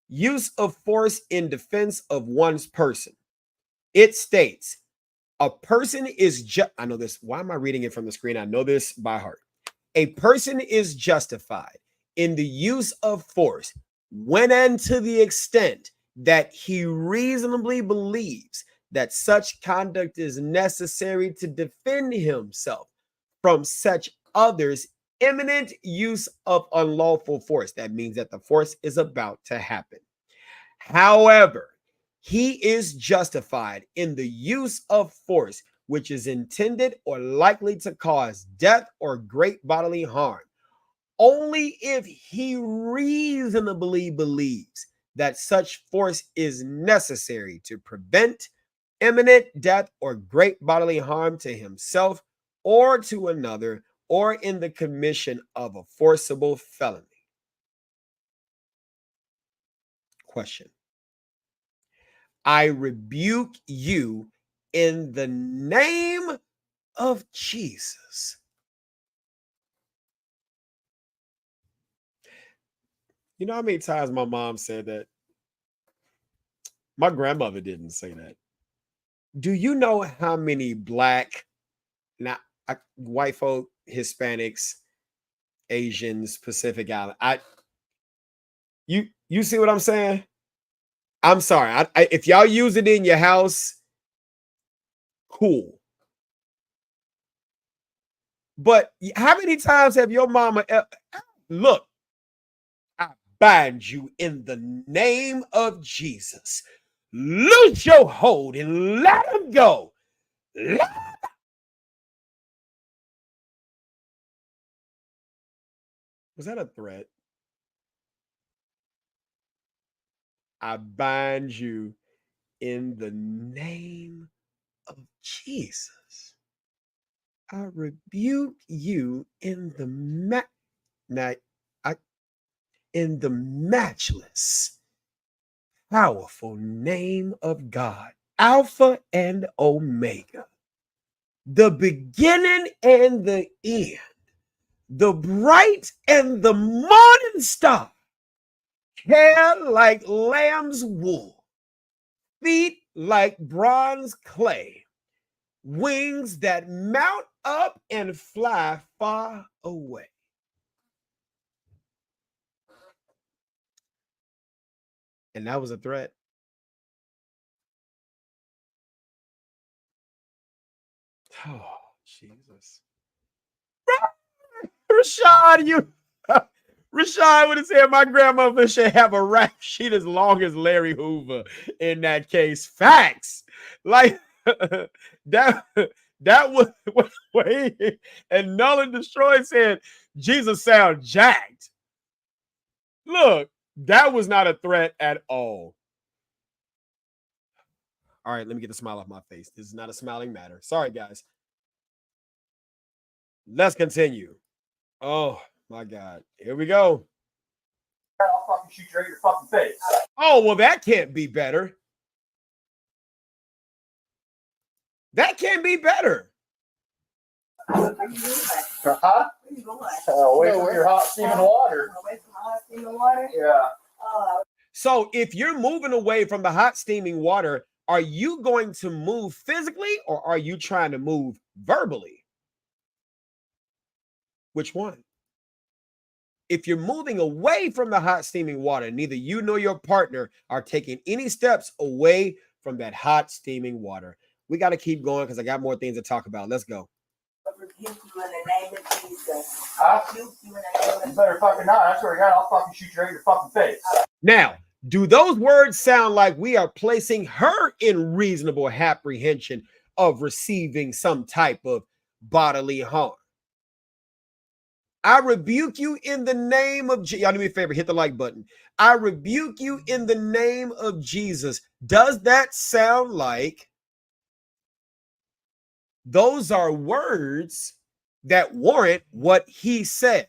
Use of force in defense of one's person. It states, a person is I know this. Why am I reading it from the screen? I know this by heart. A person is justified in the use of force when and to the extent that he reasonably believes that such conduct is necessary to defend himself from such others' imminent use of unlawful force. That means that the force is about to happen. However, he is justified in the use of force which is intended or likely to cause death or great bodily harm, only if he reasonably believes that such force is necessary to prevent imminent death or great bodily harm to himself or to another, or in the commission of a forcible felony. Question. I rebuke you in the name of Jesus. You know how many times my mom said that? My grandmother didn't say that. Do you know how many black, not white folk, Hispanics, Asians, Pacific Island? You see what I'm saying? I'm sorry. If y'all use it in your house, cool. But how many times have your mama look? I bind you in the name of Jesus. Loose your hold and let him go. Was that a threat? I bind you in the name of Jesus. I rebuke you in the in the matchless, powerful name of God, Alpha and Omega, the beginning and the end, the bright and the morning star, hair like lamb's wool, feet like bronze clay, wings that mount up and fly far away. And that was a threat. Oh, Jesus. Rashad, you Rashad would have said my grandmother should have a rap sheet as long as Larry Hoover in that case. Facts. Like that was way. And Null and Destroy said Jesus sound jacked. Look, that was not a threat at all. All right, let me get the smile off my face. This is not a smiling matter. Sorry, guys. Let's continue. Oh my God. Here we go. I'll fucking shoot you right in your fucking face. Oh, well, that can't be better. That can't be better. Where you going? Huh? Where you going? Away from your hot steaming water. Away from hot steaming water? Yeah. So if you're moving away from the hot steaming water, are you going to move physically or are you trying to move verbally? Which one? If you're moving away from the hot steaming water, neither you nor your partner are taking any steps away from that hot steaming water. We got to keep going because I got more things to talk about. Let's go. Rebuke you in the name of Jesus. Huh? Rebuke you in the name of You better fucking not. I swear to God, I'll fucking shoot you right in your fucking face. Now, do those words sound like we are placing her in reasonable apprehension of receiving some type of bodily harm? I rebuke you in the name of Jesus. Y'all do me a favor, hit the like button. I rebuke you in the name of Jesus. Does that sound like those are words that warrant what he said?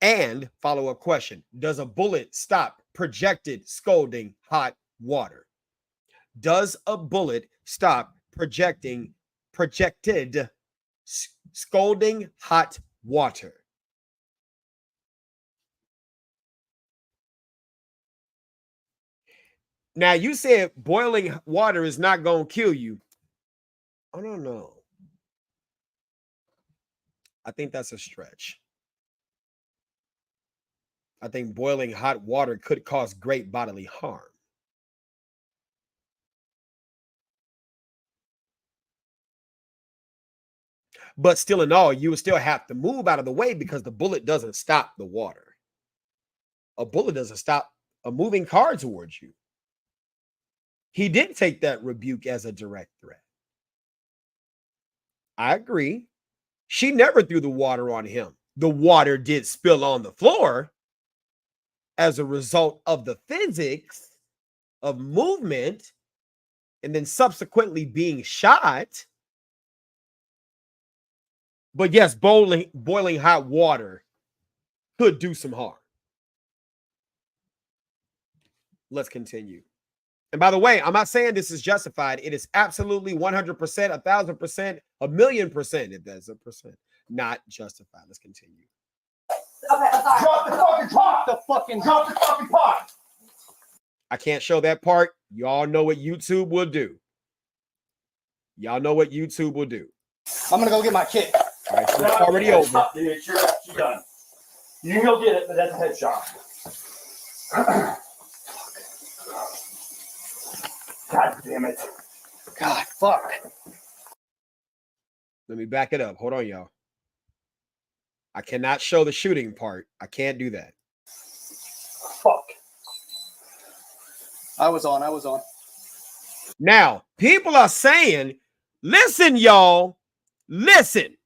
And follow-up question. Does a bullet stop projected scalding hot water? Does a bullet stop projected scalding hot water? Now, you said boiling water is not going to kill you. I don't know. I think that's a stretch. I think boiling hot water could cause great bodily harm. But still in all, you would still have to move out of the way because the bullet doesn't stop the water. A bullet doesn't stop a moving car towards you. He did take that rebuke as a direct threat. I agree. She never threw the water on him. The water did spill on the floor as a result of the physics of movement and then subsequently being shot. But yes, boiling hot water could do some harm. Let's continue. And by the way, I'm not saying this is justified. It is absolutely 100%, 1,000%, 1,000,000%, if that's a percent, not justified. Let's continue. Okay, I'm sorry. Drop the fucking pot! Drop the fucking pot! I can't show that part. Y'all know what YouTube will do. Y'all know what YouTube will do. I'm gonna go get my kit. All right, so it's already over. Dude, she's done. You can go get it, but that's a headshot. God damn it. God, fuck. Let me back it up. Hold on, y'all. I cannot show the shooting part. I can't do that. Fuck. I was on. Now, people are saying, listen, y'all, listen.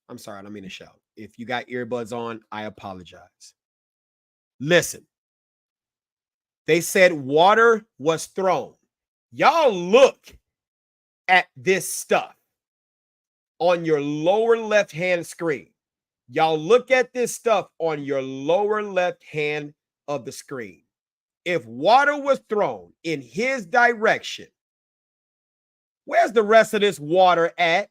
I'm sorry, I don't mean to shout. If you got earbuds on, I apologize. Listen. They said water was thrown. Y'all look at this stuff on your lower left-hand screen. Y'all look at this stuff on your lower left hand of the screen. If water was thrown in his direction, where's the rest of this water at?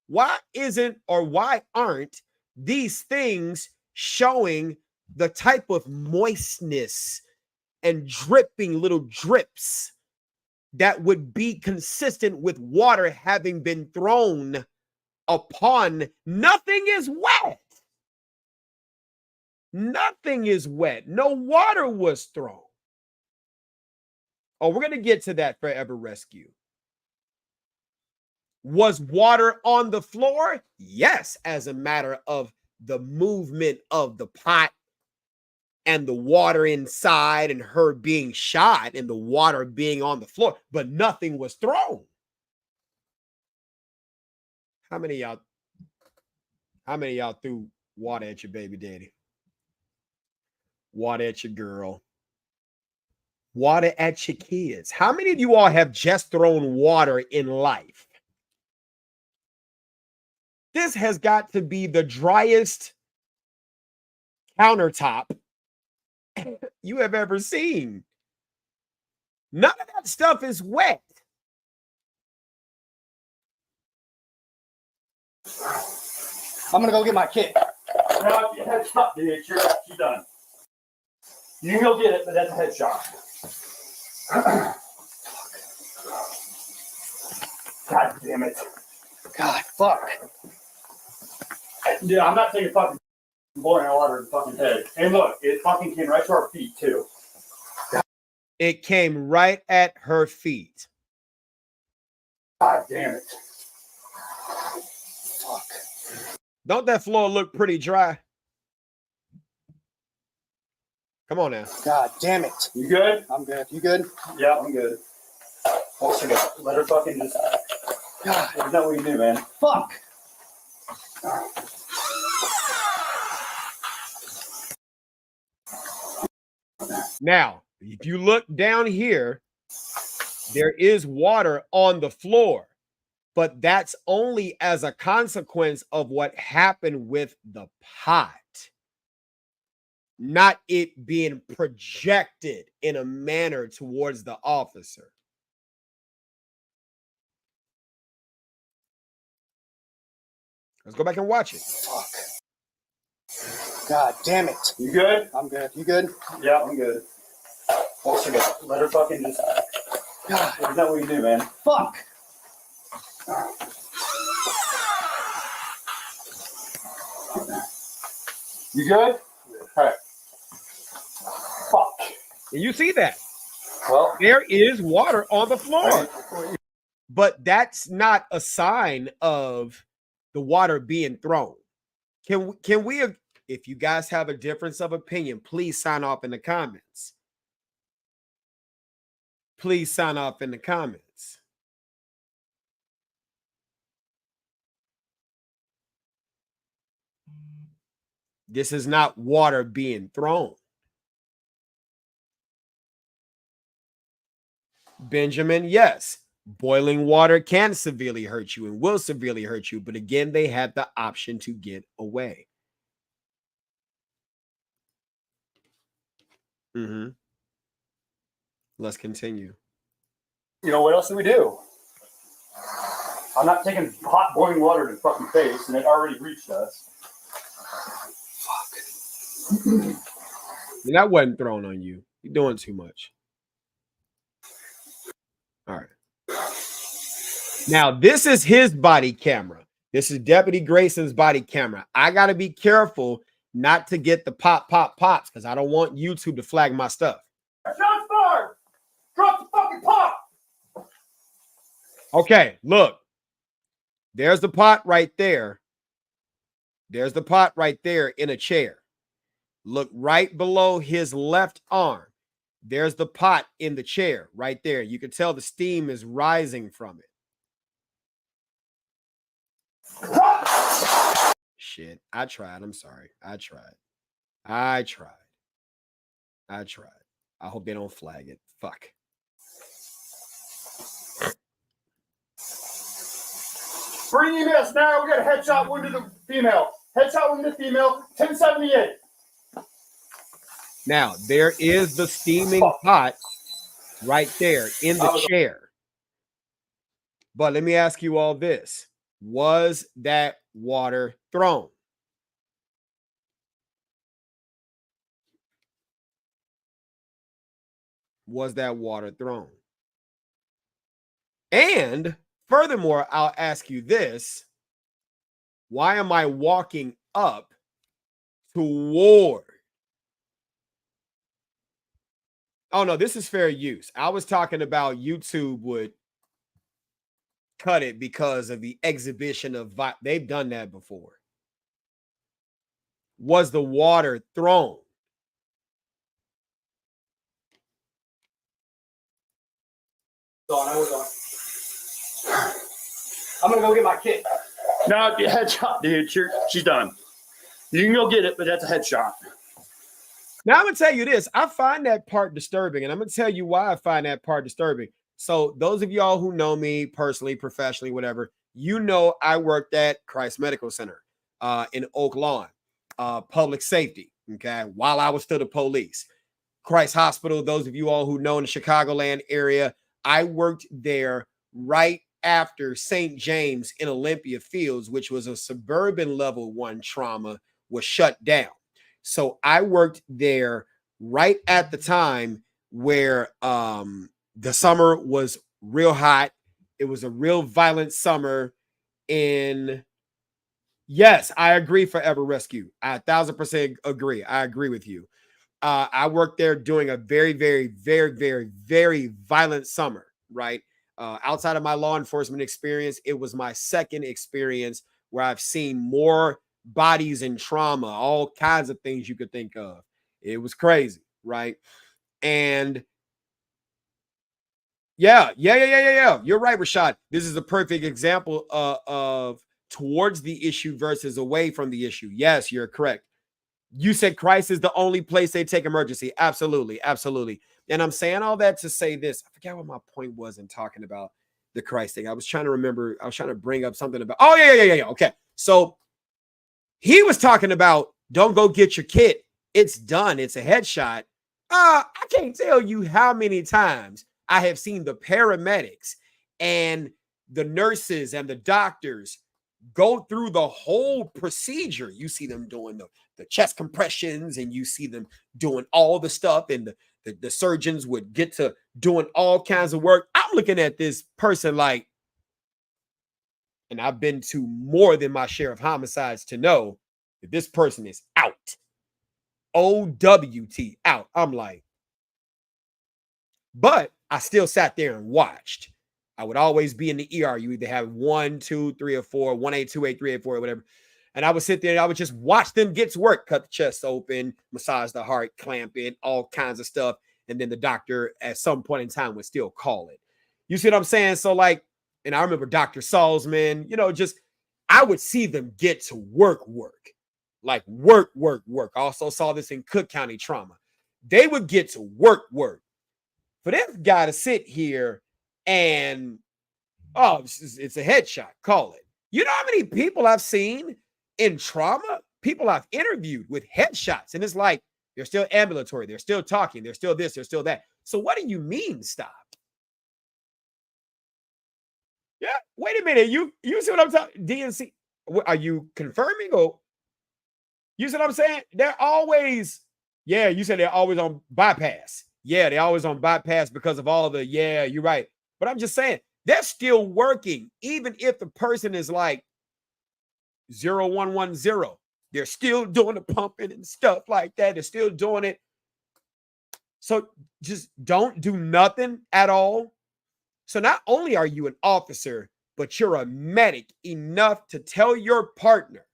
Why isn't or why aren't these things showing the type of moistness and dripping little drips that would be consistent with water having been thrown upon. Nothing is wet. Nothing is wet. No water was thrown. Oh, we're going to get to that forever rescue. Was water on the floor? Yes, as a matter of the movement of the pot and the water inside and her being shot and the water being on the floor, but nothing was thrown. How many of y'all threw water at your baby daddy? Water at your girl? Water at your kids? How many of you all have just thrown water in life? This has got to be the driest countertop you have ever seen. None of that stuff is wet. I'm gonna go get my kit. No, headshot, dude. You're done. You can go get it, but that's a headshot. God damn it. God, fuck. Dude, I'm not taking fucking boiling water in the fucking head. And look, it fucking came right to our feet, too. It came right at her feet. God damn it. Fuck. Don't that floor look pretty dry? Come on now. God damn it. You good? I'm good. You good? Yeah, I'm good. What's she got? Let her fucking just. God. There's nothing we can do, man. Fuck. Now, if you look down here, there is water on the floor, but that's only as a consequence of what happened with the pot, not it being projected in a manner towards the officer. Let's go back and watch it. Fuck. God damn it. You good? I'm good. You good? Yeah, I'm good. What's she got? Let her fucking just. God. There's nothing we can do, man. Fuck. You good? All right. Fuck. And you see that? Well, There is water on the floor. But that's not a sign of the water being thrown. Can we, if you guys have a difference of opinion, please sign off in the comments. Please sign off in the comments. This is not water being thrown. Benjamin, yes, boiling water can severely hurt you and will severely hurt you. But again, they had the option to get away. Let's continue. you know, what else do we do? I'm not taking hot boiling water to the fucking face, and it already reached us. Fuck. And that wasn't thrown on you. You're doing too much. All right. Now, this is his body camera. This is Deputy Grayson's body camera. I got to be careful not to get the pops because I don't want YouTube to flag my stuff. Shots fired! Drop the fucking pop! Okay, look. There's the pot right there. There's the pot right there in a chair. Look right below his left arm. There's the pot in the chair right there. You can tell the steam is rising from it. Shit, I tried. I'm sorry. I tried. I hope they don't flag it. Fuck. Bring EMS now. We got a headshot wound to the female. Headshot wound to the female. 1078. Now, there is the steaming pot right there in the chair. But let me ask you all this. Was that water thrown? Was that water thrown? And furthermore, I'll ask you this. Why am I walking up toward? Oh, no, this is fair use. I was talking about YouTube would cut it because of the exhibition of they've done that before. Was the water thrown? I was on. I'm gonna go get my kid. No, headshot, dude. She's done. You can go get it, but that's a headshot. Now, I'm going to tell you this. I find that part disturbing, and I'm going to tell you why I find that part disturbing. So those of y'all who know me personally, professionally, whatever, you know I worked at Christ Medical Center in Oak Lawn, public safety, okay, while I was still the police. Christ Hospital, those of you all who know in the Chicagoland area, I worked there right after St. James in Olympia Fields, which was a suburban level 1 trauma, was shut down. So I worked there right at the time where the summer was real hot. It was a real violent summer. Yes, I agree, Forever Rescue. I 1,000% agree. I agree with you. I worked there during a very, very, very, very, very violent summer, right? Outside of my law enforcement experience, it was my second experience where I've seen more bodies and trauma, all kinds of things you could think of. It was crazy, right? And yeah. You're right, Rashad. This is a perfect example of towards the issue versus away from the issue. Yes, you're correct. You said Christ is the only place they take emergency. Absolutely, absolutely. And I'm saying all that to say this. I forgot what my point was in talking about the Christ thing. I was trying to remember. I was trying to bring up something about. Oh, yeah. Okay. So he was talking about don't go get your kit. It's done. It's a headshot. I can't tell you how many times I have seen the paramedics and the nurses and the doctors go through the whole procedure. You see them doing the chest compressions, and you see them doing all the stuff, and the surgeons would get to doing all kinds of work. I'm looking at this person like, and I've been to more than my share of homicides to know that this person is out. OWT, out. I'm like, but I still sat there and watched. I would always be in the ER. You either have 1, 2, 3, or 4, 1A, 2A, 3A, 4, or whatever. And I would sit there and I would just watch them get to work, cut the chest open, massage the heart, clamp it, all kinds of stuff. And then the doctor at some point in time would still call it. You see what I'm saying? So like, and I remember Dr. Salzman, just I would see them get to work. Like work. I also saw this in Cook County trauma. They would get to work. For this guy to sit here and, it's a headshot, call it. You know how many people I've seen in trauma? People I've interviewed with headshots, and it's like, they're still ambulatory, they're still talking, they're still this, they're still that. So what do you mean stop? Yeah, wait a minute. You see what I'm talking? DNC, are you confirming, or you see what I'm saying? They're always, you said they're always on bypass. Yeah, they're always on bypass because of all the, you're right. But I'm just saying, they're still working, even if the person is like 0110. They're still doing the pumping and stuff like that. They're still doing it. So just don't do nothing at all. So not only are you an officer, but you're a medic enough to tell your partner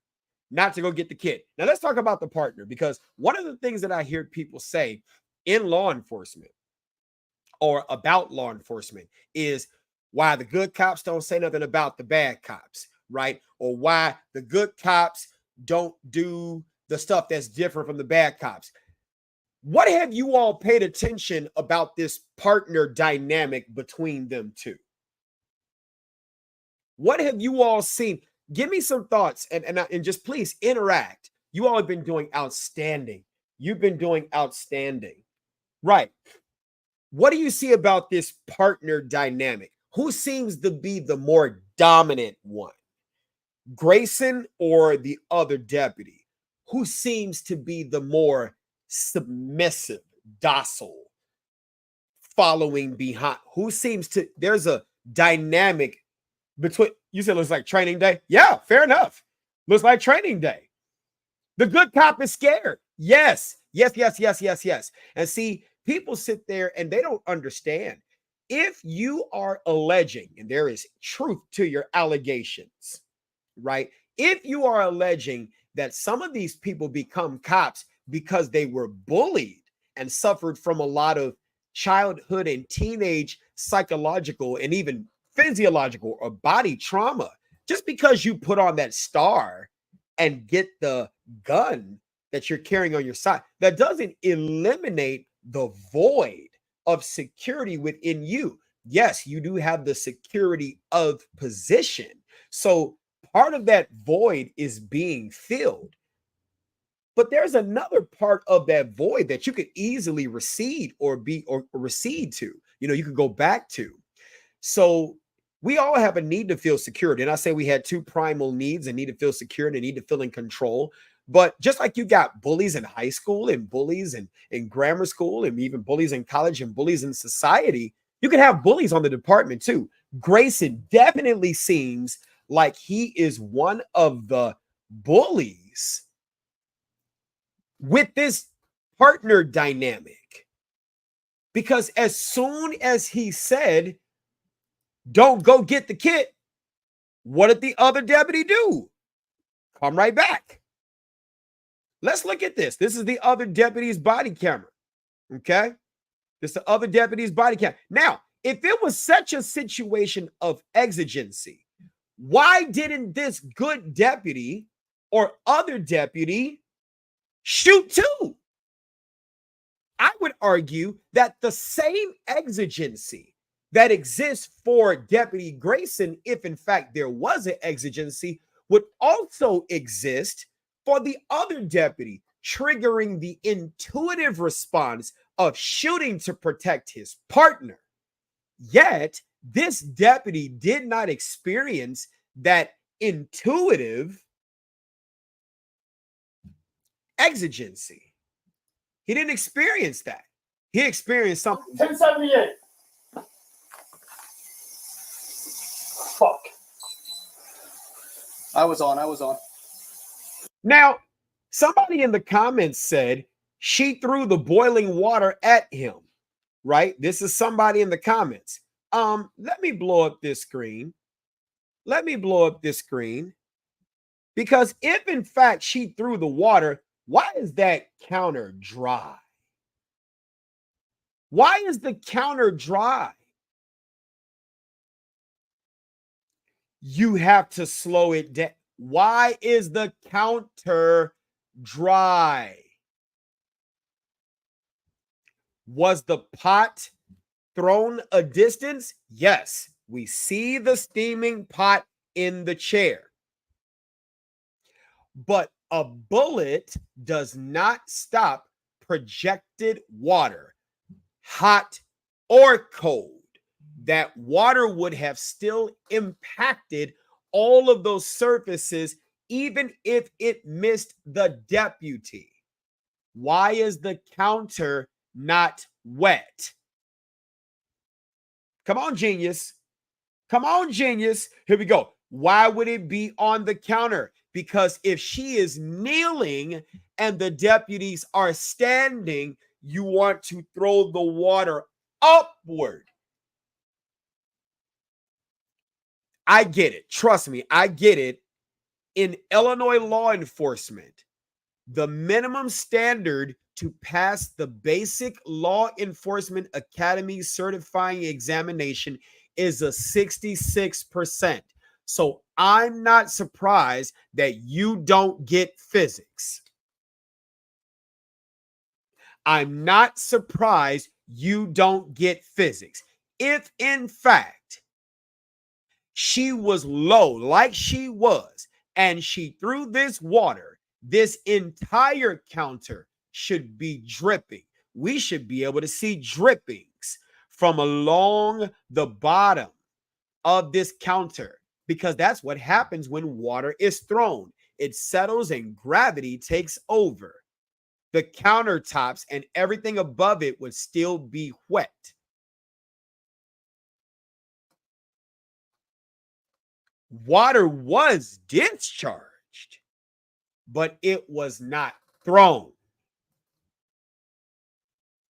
not to go get the kid. Now let's talk about the partner, because one of the things that I hear people say in law enforcement or about law enforcement is why the good cops don't say nothing about the bad cops, right? Or why the good cops don't do the stuff that's different from the bad cops. What have you all paid attention about this partner dynamic between them two? What have you all seen? Give me some thoughts and just please interact. You all have been doing outstanding. You've been doing outstanding. Right. What do you see about this partner dynamic? Who seems to be the more dominant one? Grayson or the other deputy? Who seems to be the more submissive, docile, following behind? Who seems to, there's a dynamic between, you said it looks like training day. Yeah, fair enough. Looks like training day. The good cop is scared. Yes. And see, people sit there and they don't understand. If you are alleging, and there is truth to your allegations, right? If you are alleging that some of these people become cops because they were bullied and suffered from a lot of childhood and teenage psychological and even physiological or body trauma, just because you put on that star and get the gun that you're carrying on your side, that doesn't eliminate the void of security within you. Yes, you do have the security of position. So part of that void is being filled. But there's another part of that void that you could easily recede or recede to. You know, you could go back to. So we all have a need to feel secure. And I say we had two primal needs: a need to feel secure and a need to feel in control. But just like you got bullies in high school and bullies in grammar school and even bullies in college and bullies in society, you can have bullies on the department too. Grayson definitely seems like he is one of the bullies with this partner dynamic. Because as soon as he said, "Don't go get the kit," what did the other deputy do? Come right back. Let's look at this. This is the other deputy's body camera. Okay. This is the other deputy's body camera. Now, if it was such a situation of exigency, why didn't this good deputy or other deputy shoot too? I would argue that the same exigency that exists for Deputy Grayson, if in fact there was an exigency, would also exist for the other deputy, triggering the intuitive response of shooting to protect his partner. Yet, this deputy did not experience that intuitive exigency. He didn't experience that. He experienced something. 1078. Fuck. I was on. Now, somebody in the comments said she threw the boiling water at him, right? This is somebody in the comments. Let me blow up this screen. Because if in fact she threw the water, why is that counter dry? Why is the counter dry? You have to slow it down. Why is the counter dry? Was the pot thrown a distance? Yes, we see the steaming pot in the chair. But a bullet does not stop projected water, hot or cold. That water would have still impacted all of those surfaces, even if it missed the deputy. Why is the counter not wet? Come on, genius. Here we go. Why would it be on the counter? Because if she is kneeling and the deputies are standing, you want to throw the water upward. I get it. Trust me, I get it. In Illinois law enforcement, the minimum standard to pass the basic law enforcement academy certifying examination is a 66%. So I'm not surprised that you don't get physics. I'm not surprised you don't get physics. If in fact she was low like she was and she threw this water, this entire counter should be dripping. We should be able to see drippings from along the bottom of this counter, because that's what happens when water is thrown. It settles and gravity takes over. The countertops and everything above it would still be wet. Water was discharged, but it was not thrown.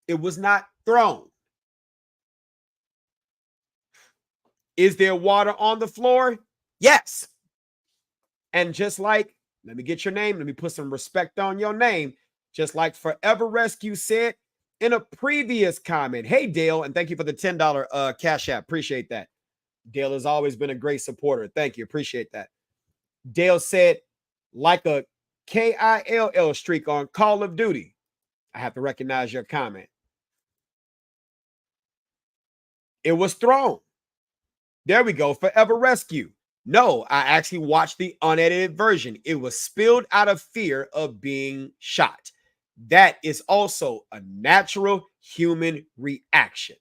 It was not thrown. Is there water on the floor? Yes. And just like, let me get your name. Let me put some respect on your name. Just like Forever Rescue said in a previous comment. Hey, Dale, and thank you for the $10 Cash App. Appreciate that. Dale has always been a great supporter. Thank you. Appreciate that. Dale said, like a KILL streak on Call of Duty. I have to recognize your comment. It was thrown. There we go. Forever Rescue. No, I actually watched the unedited version. It was spilled out of fear of being shot. That is also a natural human reaction.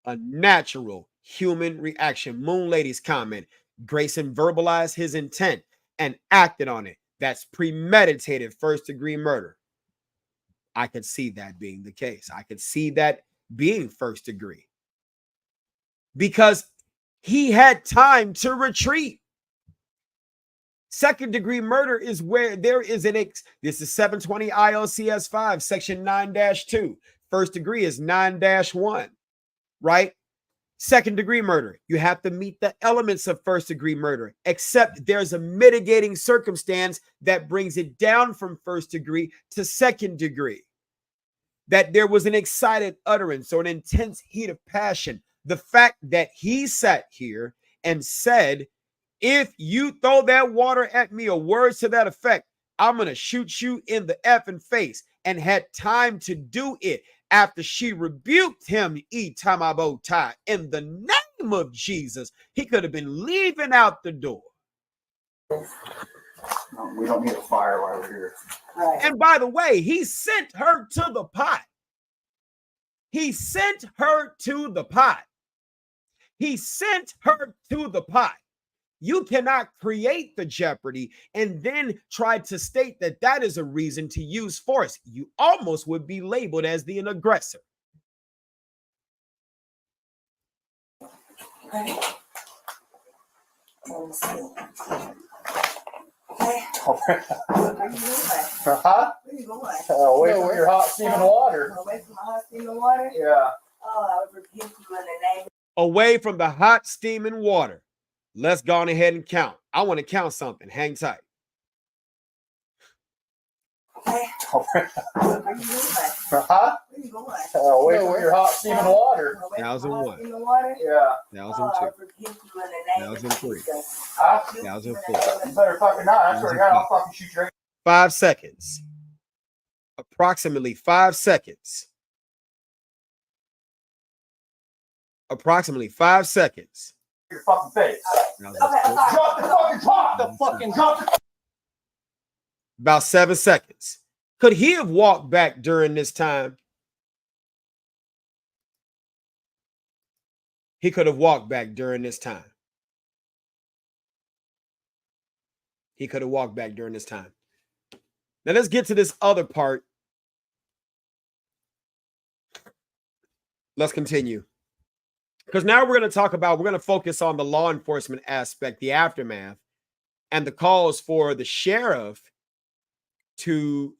A natural human reaction. Moon Lady's comment. Grayson verbalized his intent and acted on it. That's premeditated first-degree murder. I could see that being the case. I could see that being first degree. Because he had time to retreat. Second degree murder is where there is this is 720 ILCS 5, section 9-2. First degree is 9-1, right? Second degree murder, you have to meet the elements of first degree murder, except there's a mitigating circumstance that brings it down from first degree to second degree. That there was an excited utterance or an intense heat of passion. The fact that he sat here and said, if you throw that water at me or words to that effect, I'm going to shoot you in the effing face, and had time to do it after she rebuked him, Itamabo-tai, in the name of Jesus. He could have been leaving out the door. We don't need a fire while we're here. Right. And by the way, he sent her to the pot. He sent her to the pot. He sent her to the pot. You cannot create the jeopardy and then try to state that that is a reason to use force. You almost would be labeled as the aggressor. Okay. Let's see. Okay. Where are you going? Huh? Where are you going? Away from your hot steaming water. Away from the hot steaming water? Yeah. Oh, I would rebuke you in the name. Away from the hot steaming water. Let's go on ahead and count. I want to count something. Hang tight. Okay. Where are you going? Huh? Where are you going? Away from your hot steaming water. Away from the 1001. hot steaming water? Yeah. Oh, 1002. I would rebuke you in the name of 1003. Jesus. Huh? 1004. You better fucking not. I swear to God, I'll fucking shoot you. 5 seconds. Approximately 5 seconds. Approximately 5 seconds. Your fucking face. Okay, sorry. Drop the fucking top. The fucking drop the. About 7 seconds. Could he have walked back during this time? He could have walked back during this time. He could have walked back during this time. Now let's get to this other part. Let's continue. Because now we're going to focus on the law enforcement aspect, the aftermath, and the calls for the sheriff to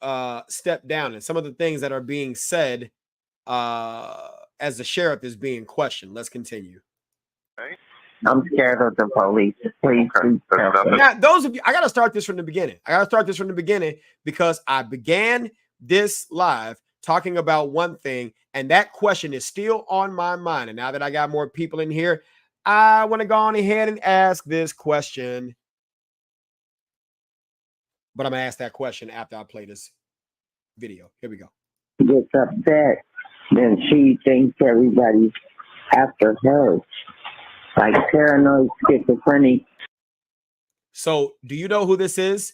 step down and some of the things that are being said as the sheriff is being questioned. Let's continue. I'm scared of the police. Please be careful. Now, those of you, I got to start this from the beginning. Because I began this live talking about one thing, and that question is still on my mind. And now that I got more people in here, I want to go on ahead and ask this question. But I'm going to ask that question after I play this video. Here we go. She gets upset, then she thinks everybody's after her. Like paranoid schizophrenic. So, do you know who this is?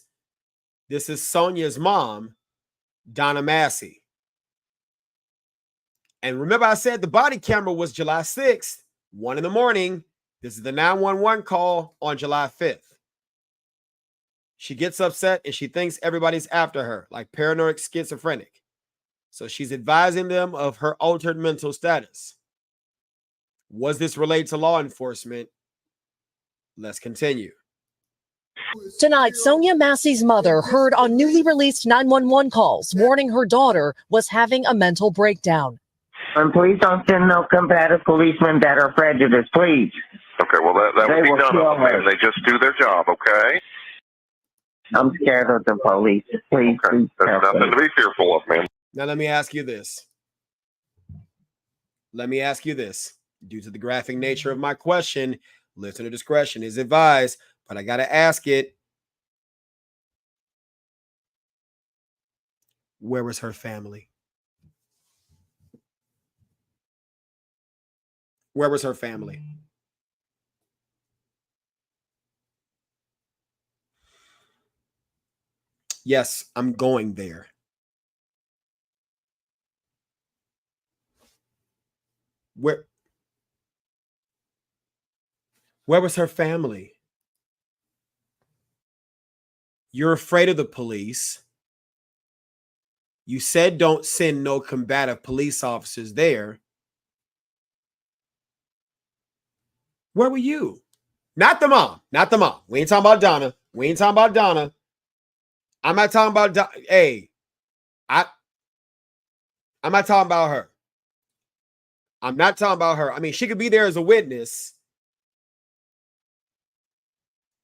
This is Sonya's mom, Sonya Massey. And remember, I said the body camera was July 6th, 1 in the morning. This is the 911 call on July 5th. She gets upset and she thinks everybody's after her, like paranoid schizophrenic. So she's advising them of her altered mental status. Was this related to law enforcement? Let's continue. Tonight, Sonya Massey's mother heard on newly released 911 calls warning her daughter was having a mental breakdown. And please don't send no combative policemen that are prejudiced, please. Okay, well, that would be done of them, man. They just do their job, okay? I'm scared of the police. Please, Okay. please. There's nothing to be fearful of, man. Now, let me ask you this. Let me ask you this. Due to the graphic nature of my question, listener discretion is advised, but I got to ask it. Where was her family? Where was her family? Yes, I'm going there. Where was her family? You're afraid of the police. You said don't send no combative police officers there. Where were you? Not the mom. Not the mom. We ain't talking about Donna. We ain't talking about Donna. I'm not talking about hey. I'm not talking about her. I'm not talking about her. I mean, she could be there as a witness.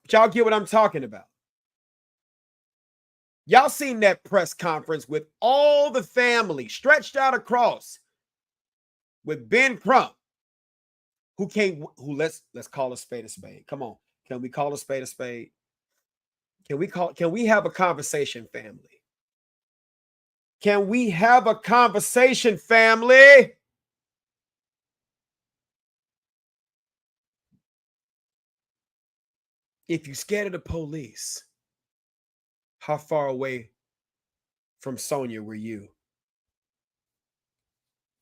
But y'all get what I'm talking about. Y'all seen that press conference with all the family stretched out across with Ben Crump, who let's call a spade a spade. Come on. Can we call a spade a spade? Can we have a conversation, family? Can we have a conversation, family? If you're scared of the police, how far away from Sonya were you?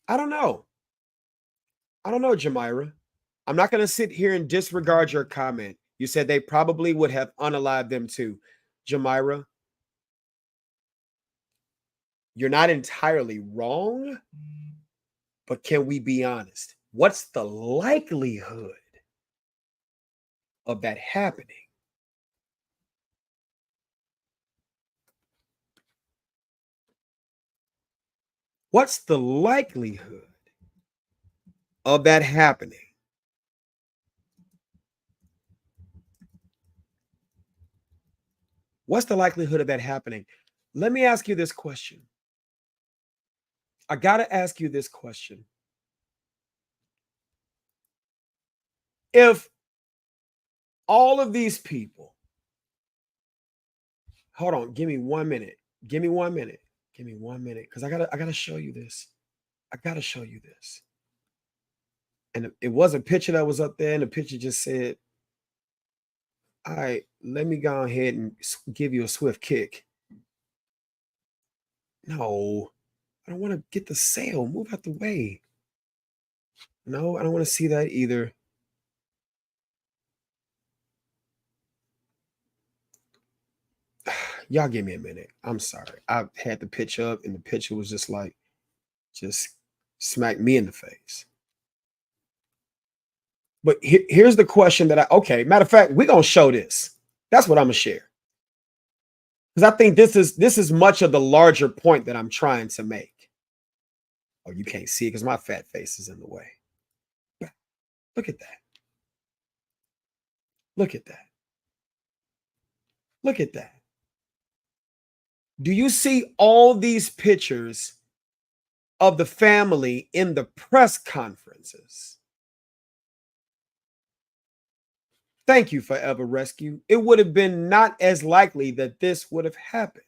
I don't know. I don't know, Jamira. I'm not going to sit here and disregard your comment. You said they probably would have unalived them too. Jamira, you're not entirely wrong, but can we be honest? What's the likelihood of that happening? What's the likelihood of that happening? What's the likelihood of that happening? Let me ask you this question. I got to ask you this question. If all of these people, hold on, give me 1 minute. Give me 1 minute. Give me 1 minute, because I gotta show you this. I gotta show you this. And it was a picture that was up there, and the picture just said, all right, let me go ahead and give you a swift kick. No, I don't want to get the sale. Move out the way. No, I don't want to see that either. Y'all give me a minute. I'm sorry. I had the picture up, and the picture was just smacked me in the face. But here's the question that matter of fact, we're going to show this. That's what I'm going to share. Because I think this is much of the larger point that I'm trying to make. Oh, you can't see it because my fat face is in the way. Look at that. Look at that. Look at that. Do you see all these pictures of the family in the press conferences? Thank you, Forever Rescue. It would have been not as likely that this would have happened.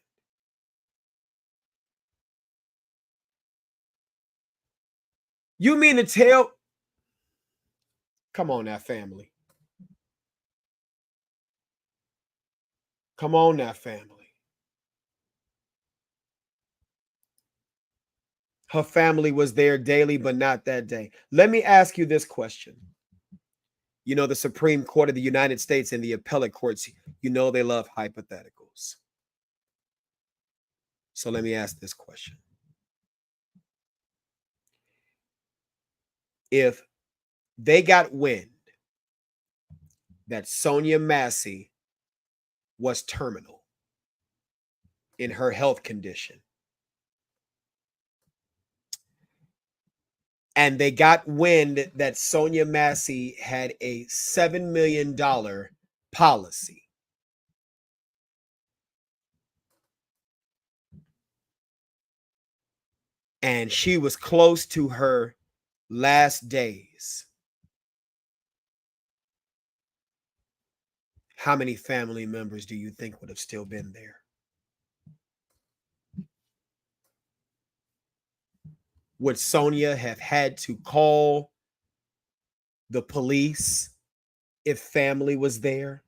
You mean to tell? Come on now, family. Come on now, family. Her family was there daily, but not that day. Let me ask you this question. You know, the Supreme Court of the United States and the appellate courts, you know they love hypotheticals. So let me ask this question. If they got wind that Sonya Massey was terminal in her health condition. And they got wind that Sonya Massey had a $7 million policy. And she was close to her last days. How many family members do you think would have still been there? Would Sonya have had to call the police if family was there?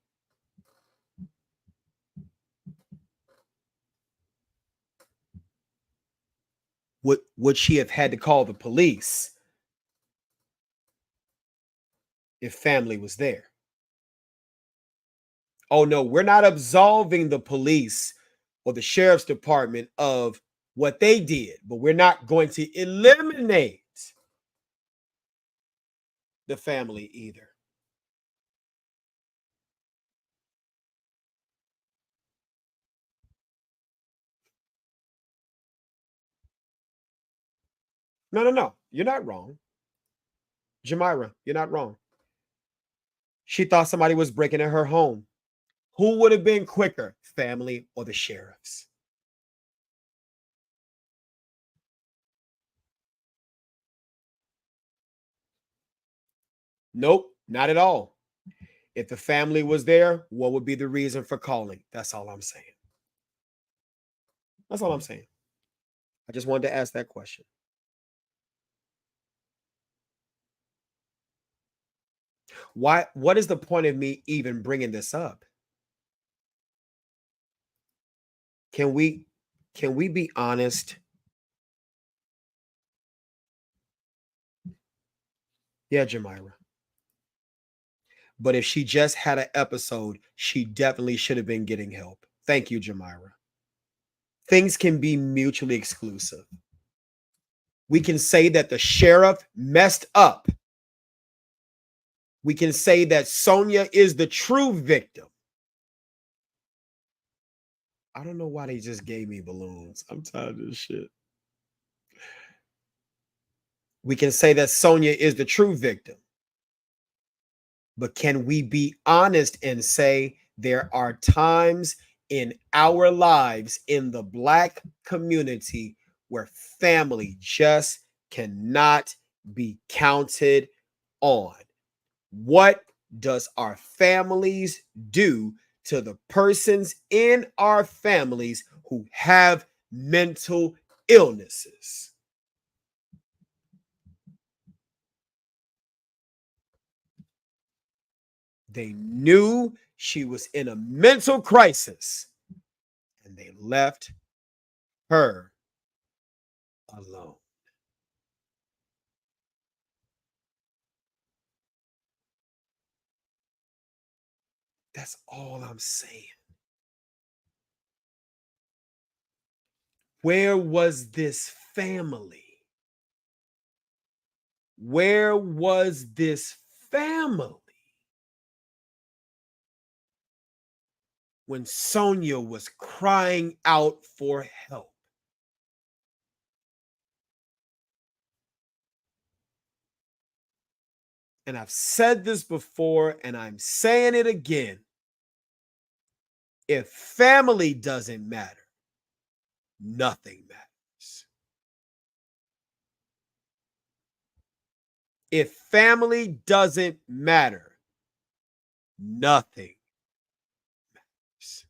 Would she have had to call the police if family was there? Oh no, we're not absolving the police or the sheriff's department of what they did, but we're not going to eliminate the family either. No. You're not wrong. Jamira, you're not wrong. She thought somebody was breaking in her home. Who would have been quicker, family or the sheriffs? Nope, not at all. If the family was there, what would be the reason for calling? That's all I'm saying. That's all I'm saying. I just wanted to ask that question. Why? What is the point of me even bringing this up? Can we be honest? Yeah, Jamira. But if she just had an episode, she definitely should have been getting help. Thank you, Jamira. Things can be mutually exclusive. We can say that the sheriff messed up. We can say that Sonya is the true victim. I don't know why they just gave me balloons. I'm tired of this shit. We can say that Sonya is the true victim. But can we be honest and say there are times in our lives in the Black community where family just cannot be counted on? What does our families do to the persons in our families who have mental illnesses? They knew she was in a mental crisis and they left her alone. That's all I'm saying. Where was this family? Where was this family when Sonya was crying out for help? And I've said this before and I'm saying it again. If family doesn't matter, nothing matters. If family doesn't matter, nothing matters.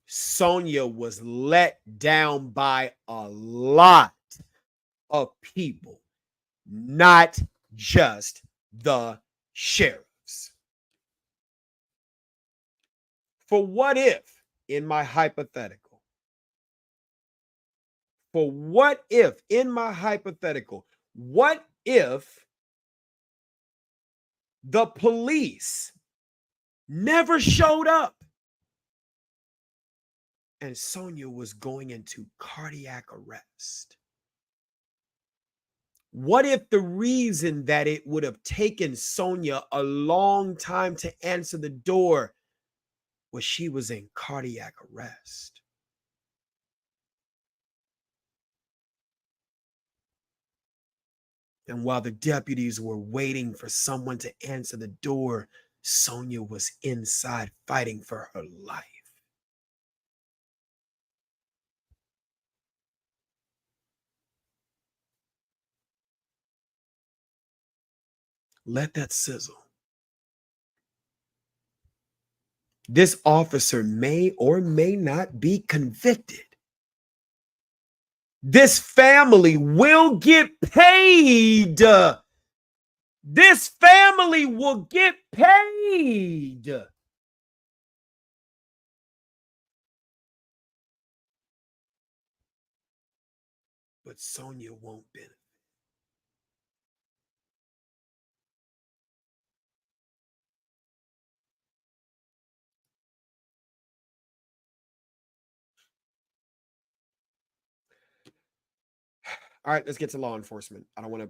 Sonya was let down by a lot of people, not just the sheriffs. For what if, in my hypothetical, what if the police never showed up and Sonya was going into cardiac arrest? What if the reason that it would have taken Sonya a long time to answer the door was she was in cardiac arrest? And while the deputies were waiting for someone to answer the door, Sonya was inside fighting for her life. Let that sizzle. This officer may or may not be convicted. This family will get paid. This family will get paid. But Sonya won't benefit. All right, let's get to law enforcement. I don't want to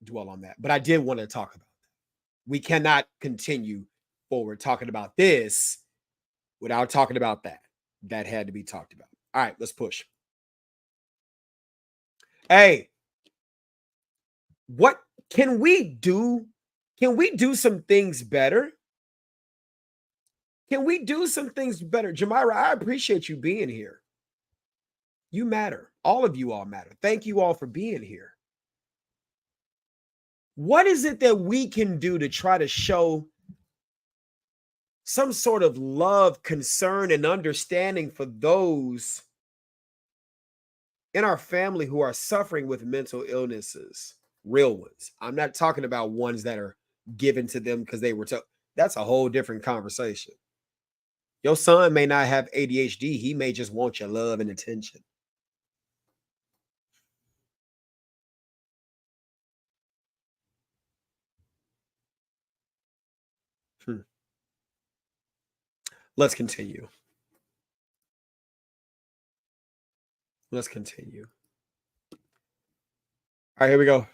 dwell on that, but I did want to talk about that. We cannot continue forward talking about this without talking about that. That had to be talked about. All right, let's push. Hey, what can we do? Can we do some things better? Can we do some things better? Jamira, I appreciate you being here. You matter. All of you all matter. Thank you all for being here. What is it that we can do to try to show some sort of love, concern, and understanding for those in our family who are suffering with mental illnesses? Real ones. I'm not talking about ones that are given to them because they were told. That's a whole different conversation. Your son may not have ADHD. He may just want your love and attention. Let's continue. Let's continue. All right, here we go.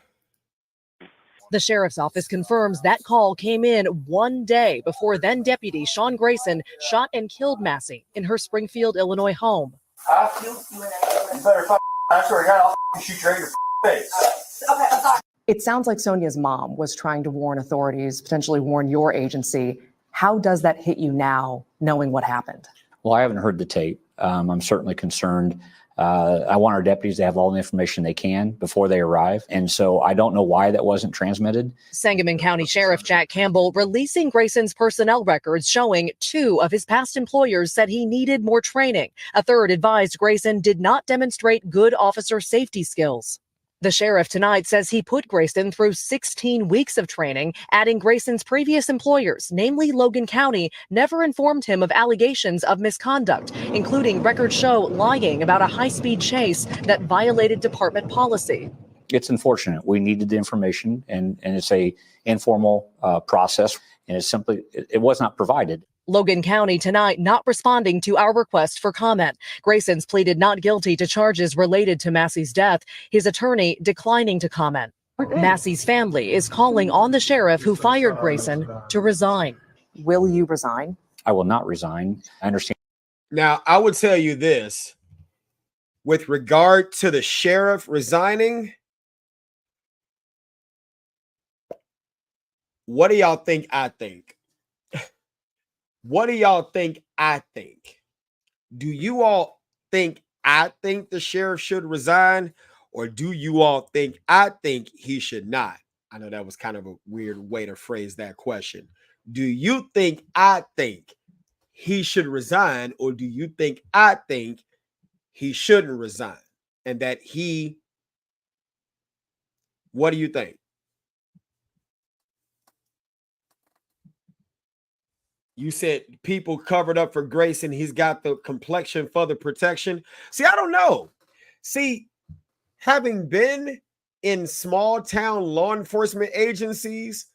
The sheriff's office confirms that call came in one day before then Deputy Sean Grayson shot and killed Massey in her Springfield, Illinois home. I killed you. You better I swear to God, I'll shoot you right in your face. Okay, I'm sorry. It sounds like Sonya's mom was trying to warn authorities, potentially warn your agency. How does that hit you now, knowing what happened? Well, I haven't heard the tape. I'm certainly concerned. I want our deputies to have all the information they can before they arrive. And so I don't know why that wasn't transmitted. Sangamon County Sheriff Jack Campbell releasing Grayson's personnel records showing 2 of his past employers said he needed more training. A third advised Grayson did not demonstrate good officer safety skills. The sheriff tonight says he put Grayson through 16 weeks of training, adding Grayson's previous employers, namely Logan County, never informed him of allegations of misconduct, including records show lying about a high-speed chase that violated department policy. It's unfortunate. We needed the information, and it's a informal process, and it was not provided. Logan County tonight not responding to our request for comment. Grayson's pleaded not guilty to charges related to Massey's death, his attorney declining to comment. Massey's family is calling on the sheriff who fired Grayson to resign. Will you resign? I will not resign. I understand. Now, I would tell you this. With regard to the sheriff resigning, what do y'all think I think? What do y'all think I think? Do you all think I think the sheriff should resign, or do you all think I think he should not? I know that was kind of a weird way to phrase that question. Do you think I think he should resign, or do you think I think he shouldn't resign? And that what do you think? You said people covered up for Grayson. He's got the complexion for the protection. See, I don't know. See, having been in small town law enforcement agencies,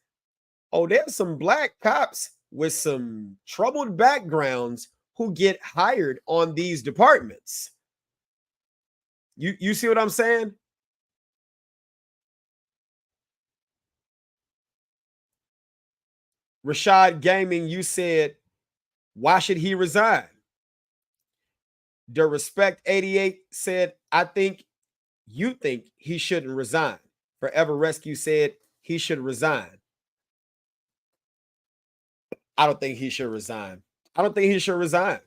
there's some black cops with some troubled backgrounds who get hired on these departments. You see what I'm saying? Rashad Gaming, you said, why should he resign? The Respect 88 said, you think he shouldn't resign. Forever Rescue said he should resign. I don't think he should resign. I don't think he should resign.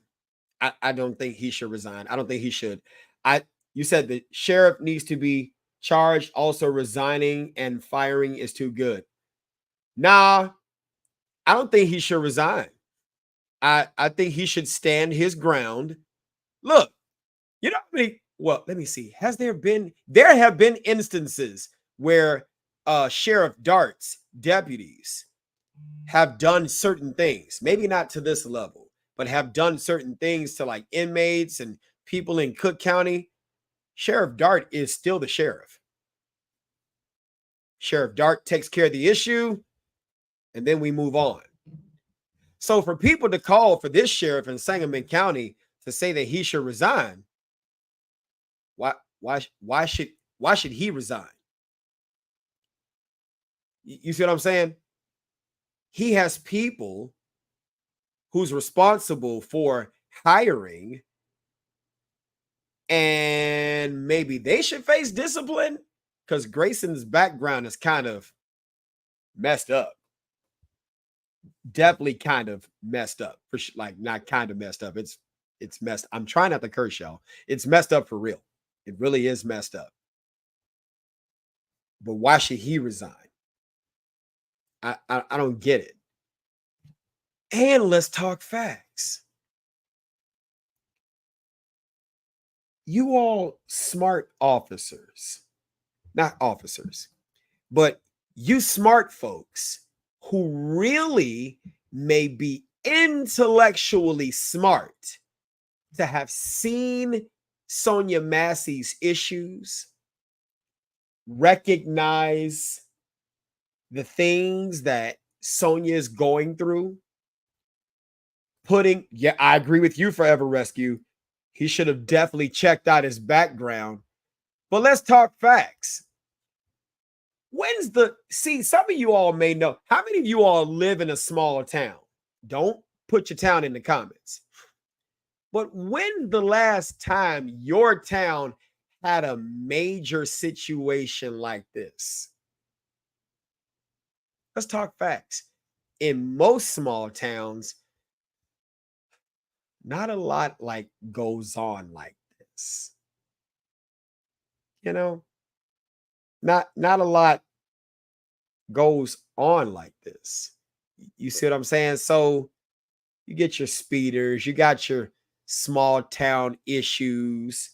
I don't think he should resign. I don't think he should. You said the sheriff needs to be charged. Also, resigning and firing is too good. Nah, I don't think he should resign. I think he should stand his ground. Look, you know how many, well, let me see. There have been instances where Sheriff Dart's deputies have done certain things, maybe not to this level, but have done certain things to like inmates and people in Cook County. Sheriff Dart is still the sheriff. Sheriff Dart takes care of the issue, and then we move on. So for people to call for this sheriff in Sangamon County to say that he should resign, why should he resign? You see what I'm saying? He has people who's responsible for hiring, and maybe they should face discipline because Grayson's background is kind of messed up. Definitely kind of messed up. Like, not kind of messed up. It's messed. I'm trying not to curse, y'all. It's messed up for real. It really is messed up. But why should he resign? I don't get it. And let's talk facts. You all smart officers, not officers, but you smart folks who really may be intellectually smart to have seen Sonya Massey's issues, recognize the things that Sonya is going through, I agree with you, Forever Rescue. He should have definitely checked out his background. But let's talk facts. Some of you all may know. How many of you all live in a small town? Don't put your town in the comments. But when the last time your town had a major situation like this? Let's talk facts. In most small towns, not a lot like goes on like this. You know, not a lot goes on like this. You see what I'm saying? So you get your speeders, you got your small town issues.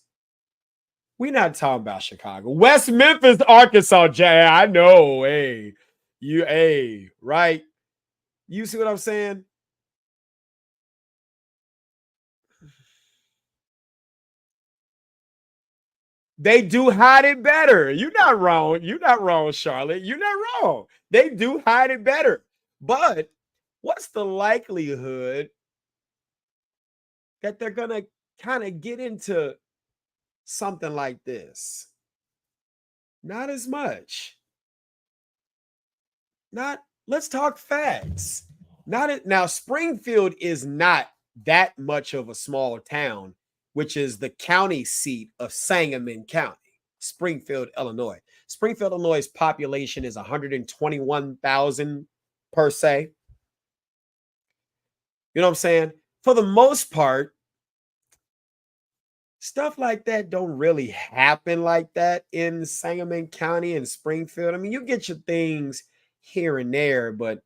We're not talking about Chicago. West Memphis, Arkansas, Jay. I know. Right? You see what I'm saying? They do hide it better. You're not wrong. You're not wrong, Charlotte. You're not wrong. They do hide it better. But what's the likelihood that they're going to kind of get into something like this? Not as much. Let's talk facts. Now, Springfield is not that much of a small town, which is the county seat of Sangamon County, Springfield, Illinois. Springfield, Illinois' population is 121,000 per se. You know what I'm saying? For the most part, stuff like that don't really happen like that in Sangamon County and Springfield. I mean, you get your things here and there, but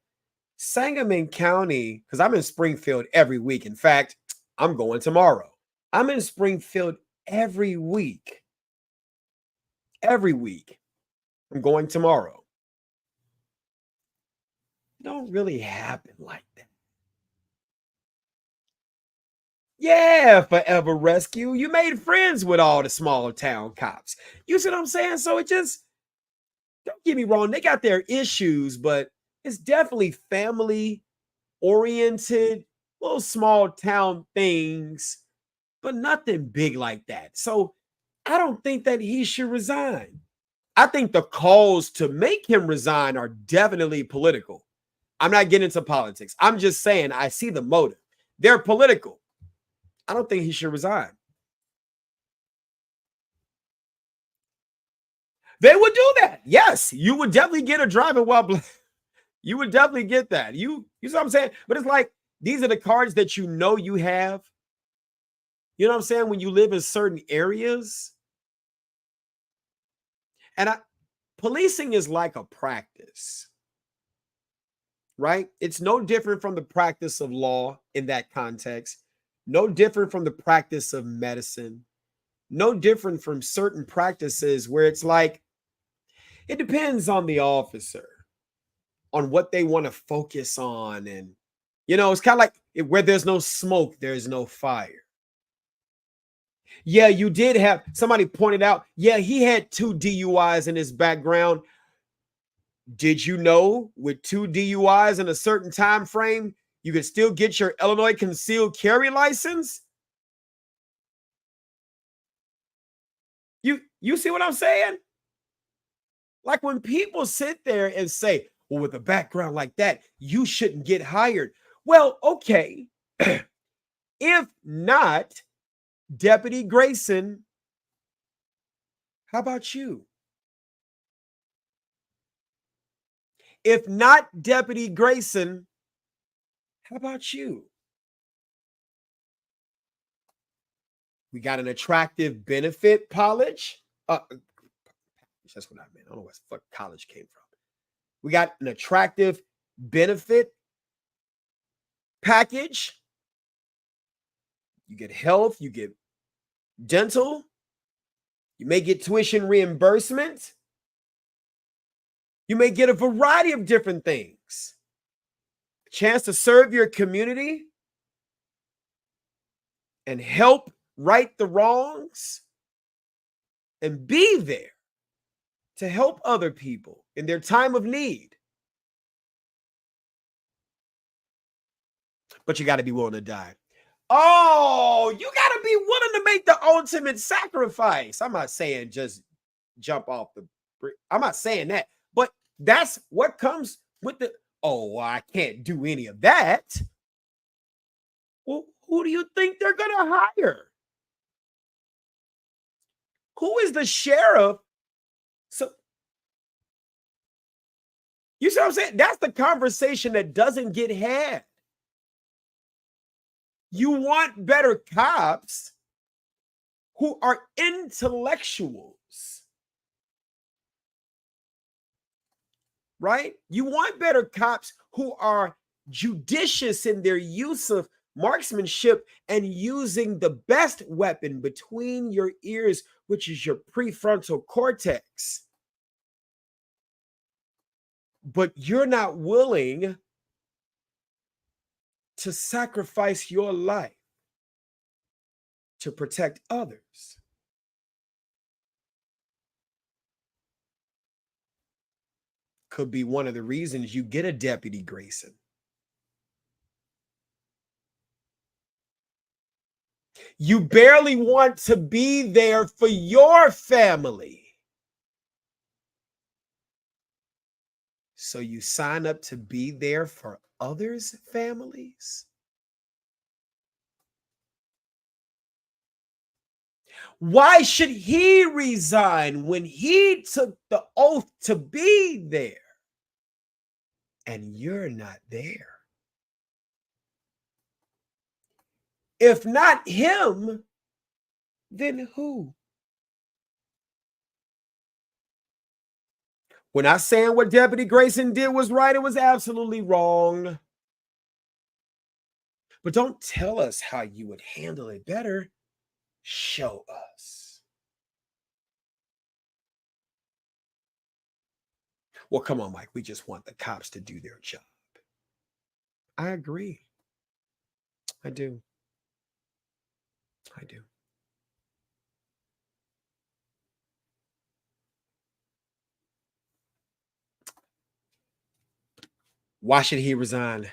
Sangamon County, because I'm in Springfield every week. In fact, I'm going tomorrow. I'm in Springfield every week. Every week. I'm going tomorrow. It don't really happen like that. Yeah, Forever Rescue. You made friends with all the small town cops. You see what I'm saying? So it just, don't get me wrong, they got their issues, but it's definitely family oriented, little small town things, but nothing big like that. So I don't think that he should resign. I think the calls to make him resign are definitely political. I'm not getting into politics. I'm just saying I see the motive. They're political. I don't think he should resign. They would do that. Yes, you would definitely get a driving while you would definitely get that. You see what I'm saying? But it's like these are the cards that you know you have. You know what I'm saying? When you live in certain areas. And policing is like a practice, right? It's no different from the practice of law in that context. No different from the practice of medicine. No different from certain practices where it's like, it depends on the officer, on what they want to focus on. And, you know, it's kind of like where there's no smoke, there's no fire. Yeah, you did have, somebody pointed out, yeah, he had 2 DUIs in his background. Did you know with 2 DUIs in a certain time frame, you could still get your Illinois concealed carry license? You see what I'm saying? Like when people sit there and say, well, with a background like that, you shouldn't get hired. Well, okay. If not, Deputy Grayson, how about you? If not Deputy Grayson, how about you? We got an attractive benefit college. That's what I meant. I don't know where the fuck college came from. We got an attractive benefit package. You get health, you get dental, you may get tuition reimbursement. You may get a variety of different things. A chance to serve your community and help right the wrongs and be there to help other people in their time of need. But you got to be willing to die. Oh, you got to be willing to make the ultimate sacrifice. I'm not saying just jump off the brick. I'm not saying that. But that's what comes with the, oh, I can't do any of that. Well, who do you think they're going to hire? Who is the sheriff? So, you see what I'm saying? That's the conversation that doesn't get had. You want better cops who are intellectuals, right? You want better cops who are judicious in their use of marksmanship and using the best weapon between your ears, which is your prefrontal cortex. But you're not willing to sacrifice your life to protect others. Could be one of the reasons you get a Deputy Grayson. You barely want to be there for your family. So you sign up to be there for others' families? Why should he resign when he took the oath to be there and you're not there? If not him, then who? We're not saying what Deputy Grayson did was right. It was absolutely wrong. But don't tell us how you would handle it better. Show us. Well, come on, Mike. We just want the cops to do their job. I agree. I do. I do. Why should he resign?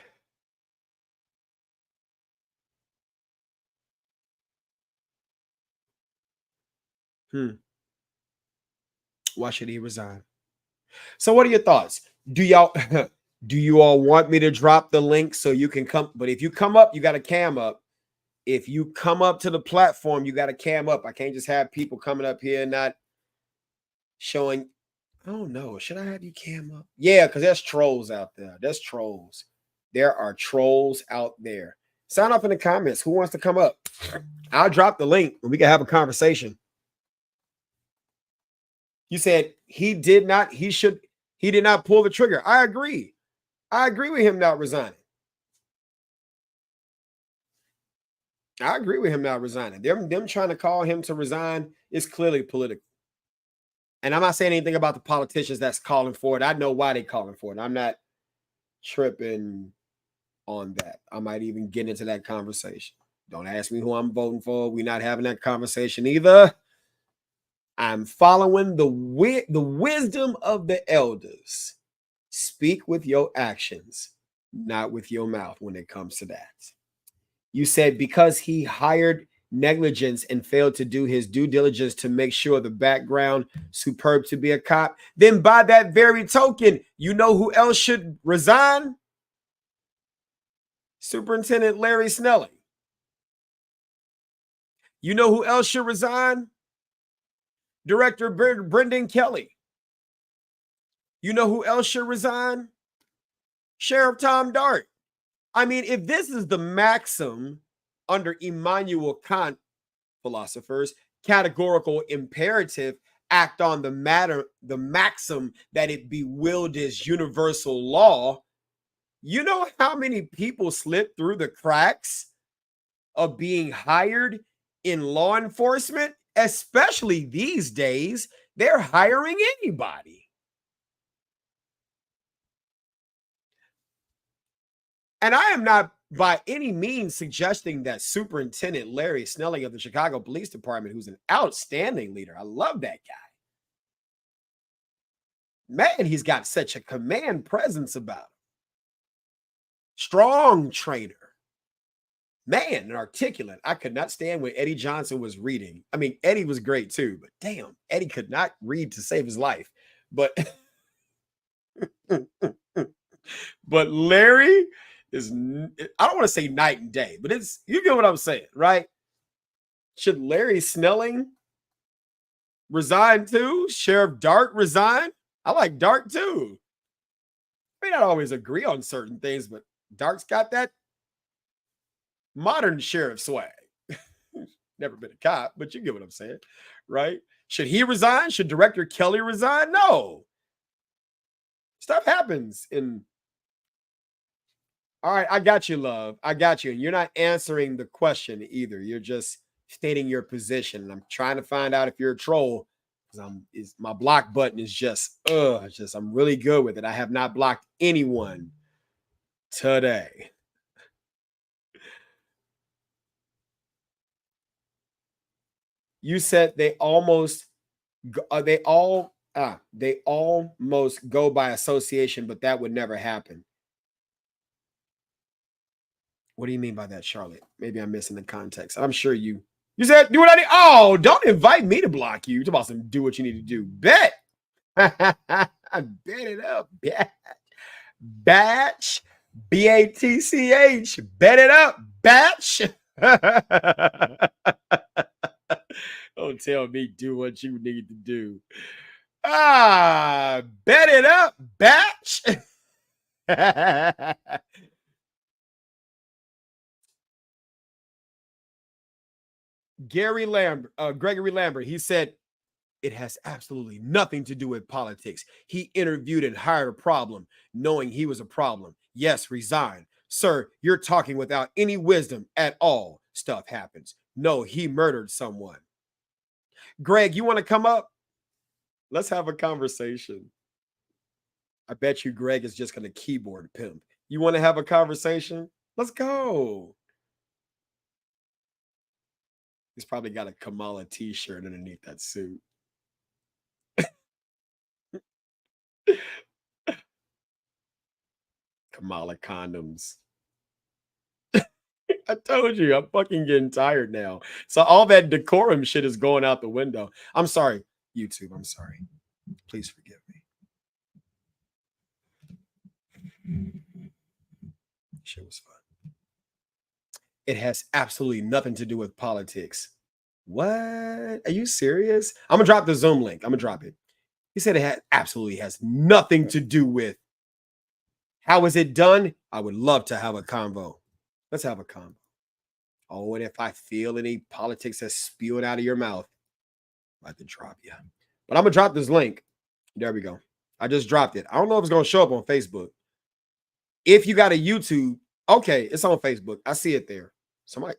Why should he resign? So what are your thoughts? Do y'all Do you all want me to drop the link so you can come? But if you come up, you got a cam up. If you come up to the platform, you got a cam up. I can't just have people coming up here and not showing. I don't know. Should I have you cam up? Yeah, because there's trolls out there. There's trolls. There are trolls out there. Sign up in the comments. Who wants to come up? I'll drop the link and we can have a conversation. You said he did not pull the trigger. I agree. I agree with him not resigning. I agree with him not resigning. Them trying to call him to resign is clearly political. And I'm not saying anything about the politicians that's calling for it. I know why they're calling for it. I'm not tripping on that. I might even get into that conversation. Don't ask me who I'm voting for. We're not having that conversation either. I'm following the wisdom of the elders. Speak with your actions, not with your mouth when it comes to that. You said because he hired negligence and failed to do his due diligence to make sure the background superb to be a cop, then by that very token, you know who else should resign? Superintendent Larry Snelling. You know who else should resign? Director Brendan Kelly. You know who else should resign? Sheriff Tom Dart. I mean, if this is the maxim under Immanuel Kant philosophers, categorical imperative, act on the matter, the maxim that it be willed as universal law, you know how many people slip through the cracks of being hired in law enforcement? Especially these days, they're hiring anybody. And I am not by any means suggesting that Superintendent Larry Snelling of the Chicago Police Department, who's an outstanding leader, I love that guy. Man, he's got such a command presence about him. Strong trainer. Man, and articulate. I could not stand when Eddie Johnson was reading. I mean, Eddie was great too, but damn, Eddie could not read to save his life. But but Larry is, I don't want to say night and day, but it's, you get what I'm saying, right? Should Larry Snelling resign too? Sheriff Dart resign? I like Dart too. We don't always agree on certain things, but Dart's got that modern sheriff swag. Never been a cop, but you get what I'm saying, right? Should he resign? Should Director Kelly resign? No. Stuff happens in. All right, I got you, love. I got you. And you're not answering the question either. You're just stating your position. And I'm trying to find out if you're a troll, because my block button is just, I'm really good with it. I have not blocked anyone today. You said they almost go by association, but that would never happen. What do you mean by that, Charlotte? Maybe I'm missing the context. I'm sure you said do what I need. Oh, don't invite me to block you. Talk about some do what you need to do. Bet. Bet it up. Batch. BATCH. Bet it up. Batch. Don't tell me do what you need to do. Bet it up, batch. Gregory Lambert, he said, it has absolutely nothing to do with politics. He interviewed and hired a problem, knowing he was a problem. Yes, resign. Sir, you're talking without any wisdom at all. Stuff happens. No, he murdered someone. Greg, you want to come up? Let's have a conversation. I bet you Greg is just going to keyboard pimp. You want to have a conversation? Let's go. He's probably got a Kamala t-shirt underneath that suit. Kamala condoms. I told you, I'm fucking getting tired now. So all that decorum shit is going out the window. I'm sorry, YouTube. I'm sorry. Please forgive me. Shit was fun. It has absolutely nothing to do with politics. What? Are you serious? I'm gonna drop the Zoom link. I'm gonna drop it. He said it absolutely has nothing to do with. How is it done? I would love to have a convo. Let's have a convo. Oh, and if I feel any politics that's spewing out of your mouth, I'm about to drop you. But I'm gonna drop this link. There we go. I just dropped it. I don't know if it's gonna show up on Facebook. If you got a YouTube, okay, it's on Facebook. I see it there. Somebody,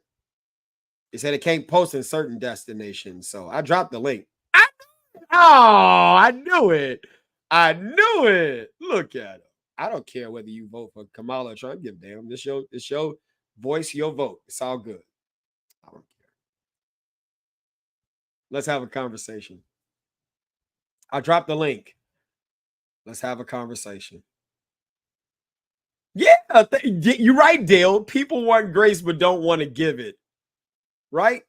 it said it can't post in certain destinations. So I dropped the link. I knew it. I knew it. Look at it. I don't care whether you vote for Kamala or Trump. Give a damn. This your voice, your vote. It's all good. I don't care. Let's have a conversation. I dropped the link. Let's have a conversation. Yeah, you're right, Dale. People want grace but don't want to give it. Right?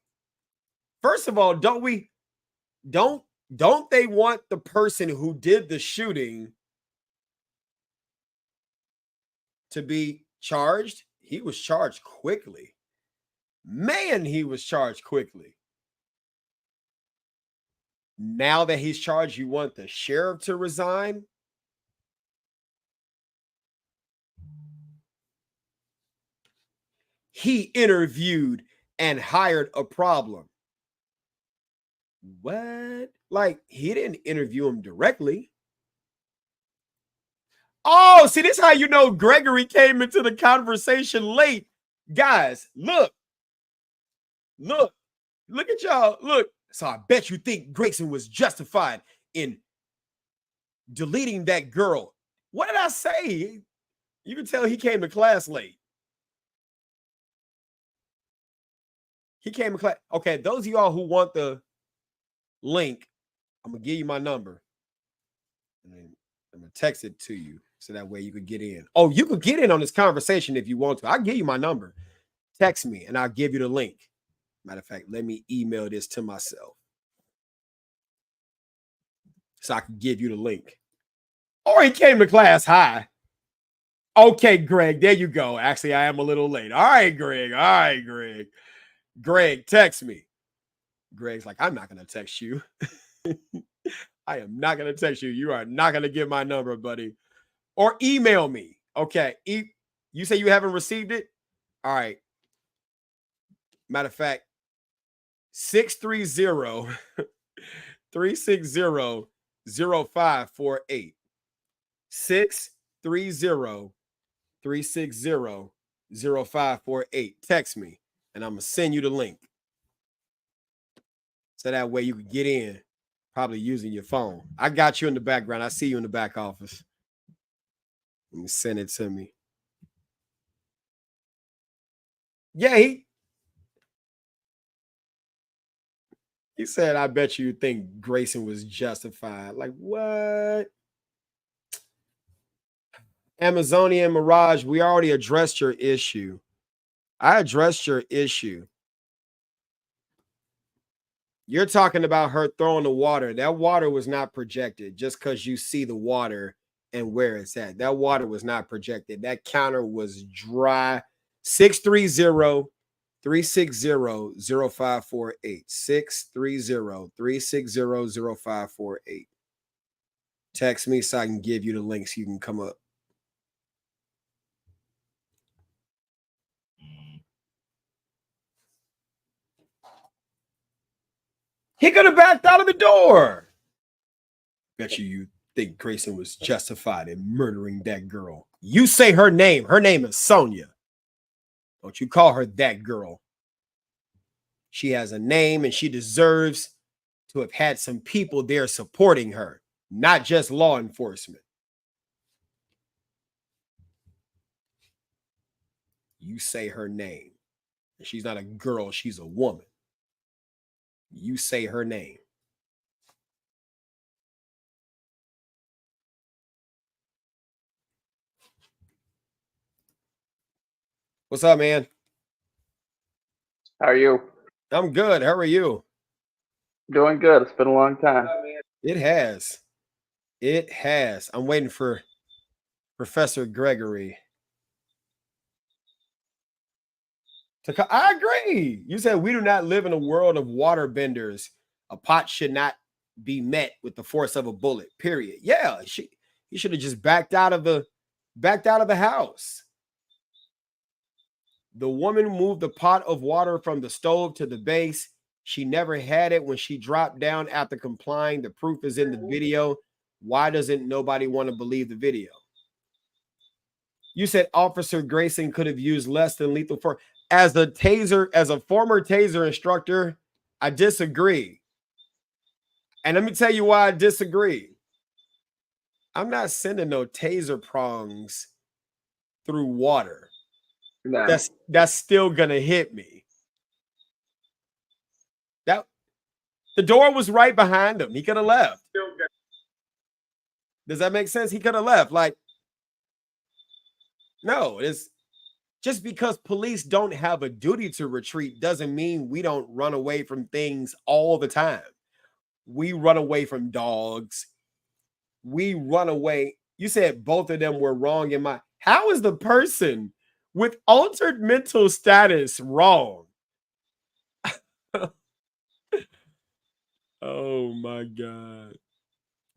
First of all, don't they want the person who did the shooting to be charged? He was charged quickly. Man, he was charged quickly. Now that he's charged, you want the sheriff to resign? He interviewed and hired a problem. What? Like, he didn't interview him directly. Oh, see, this is how you know Gregory came into the conversation late. Guys, look at y'all. Look. So I bet you think Grayson was justified in deleting that girl. What did I say? You can tell he came to class late. He came to class. Okay, those of y'all who want the link, I'm going to give you my number. And then I'm going to text it to you so that way you could get in. Oh, you could get in on this conversation if you want to. I'll give you my number. Text me and I'll give you the link. Matter of fact, let me email this to myself so I can give you the link. Or he came to class high. Okay, Greg, there you go. Actually, I am a little late. All right, Greg. Greg, text me. Greg's like, I'm not going to text you. I am not going to text you. You are not going to get my number, buddy. Or email me. Okay. You say you haven't received it? All right. Matter of fact, 630-360-0548. 630-360-0548. Text me and I'm going to send you the link. So that way you can get in, probably using your phone. I got you in the background. I see you in the back office. Let me send it to me. Yeah, he said, I bet you think Grayson was justified. Like, what? Amazonian Mirage, we already addressed your issue. I addressed your issue. You're talking about her throwing the water. That water was not projected just because you see the water and where it's at. That water was not projected. That counter was dry. 630-360-0548. 630-360-0548. Text me so I can give you the links. You can come up. He could have backed out of the door. Bet you think Grayson was justified in murdering that girl. You say her name. Her name is Sonya. Don't you call her that girl. She has a name and she deserves to have had some people there supporting her, not just law enforcement. You say her name. And she's not a girl, she's a woman. You say her name. What's up, man? How are you? I'm good. How are you? Doing good. It's been a long time. It has. It has. I'm waiting for Professor Gregory. I agree. You said we do not live in a world of water benders. A pot should not be met with the force of a bullet. Period. Yeah, he should have just backed out of the house. The woman moved the pot of water from the stove to the base. She never had it when she dropped down after complying. The proof is in the video. Why doesn't nobody want to believe the video? You said Officer Grayson could have used less than lethal force. As a former taser instructor, I disagree. And let me tell you why I disagree. I'm not sending no taser prongs through water. No. That's still gonna hit me. The door was right behind him. He could have left. Does that make sense? He could have left. Like, no, it's just because police don't have a duty to retreat doesn't mean we don't run away from things all the time. We run away from dogs. We run away. You said both of them were wrong in my. How is the person with altered mental status wrong? Oh my God.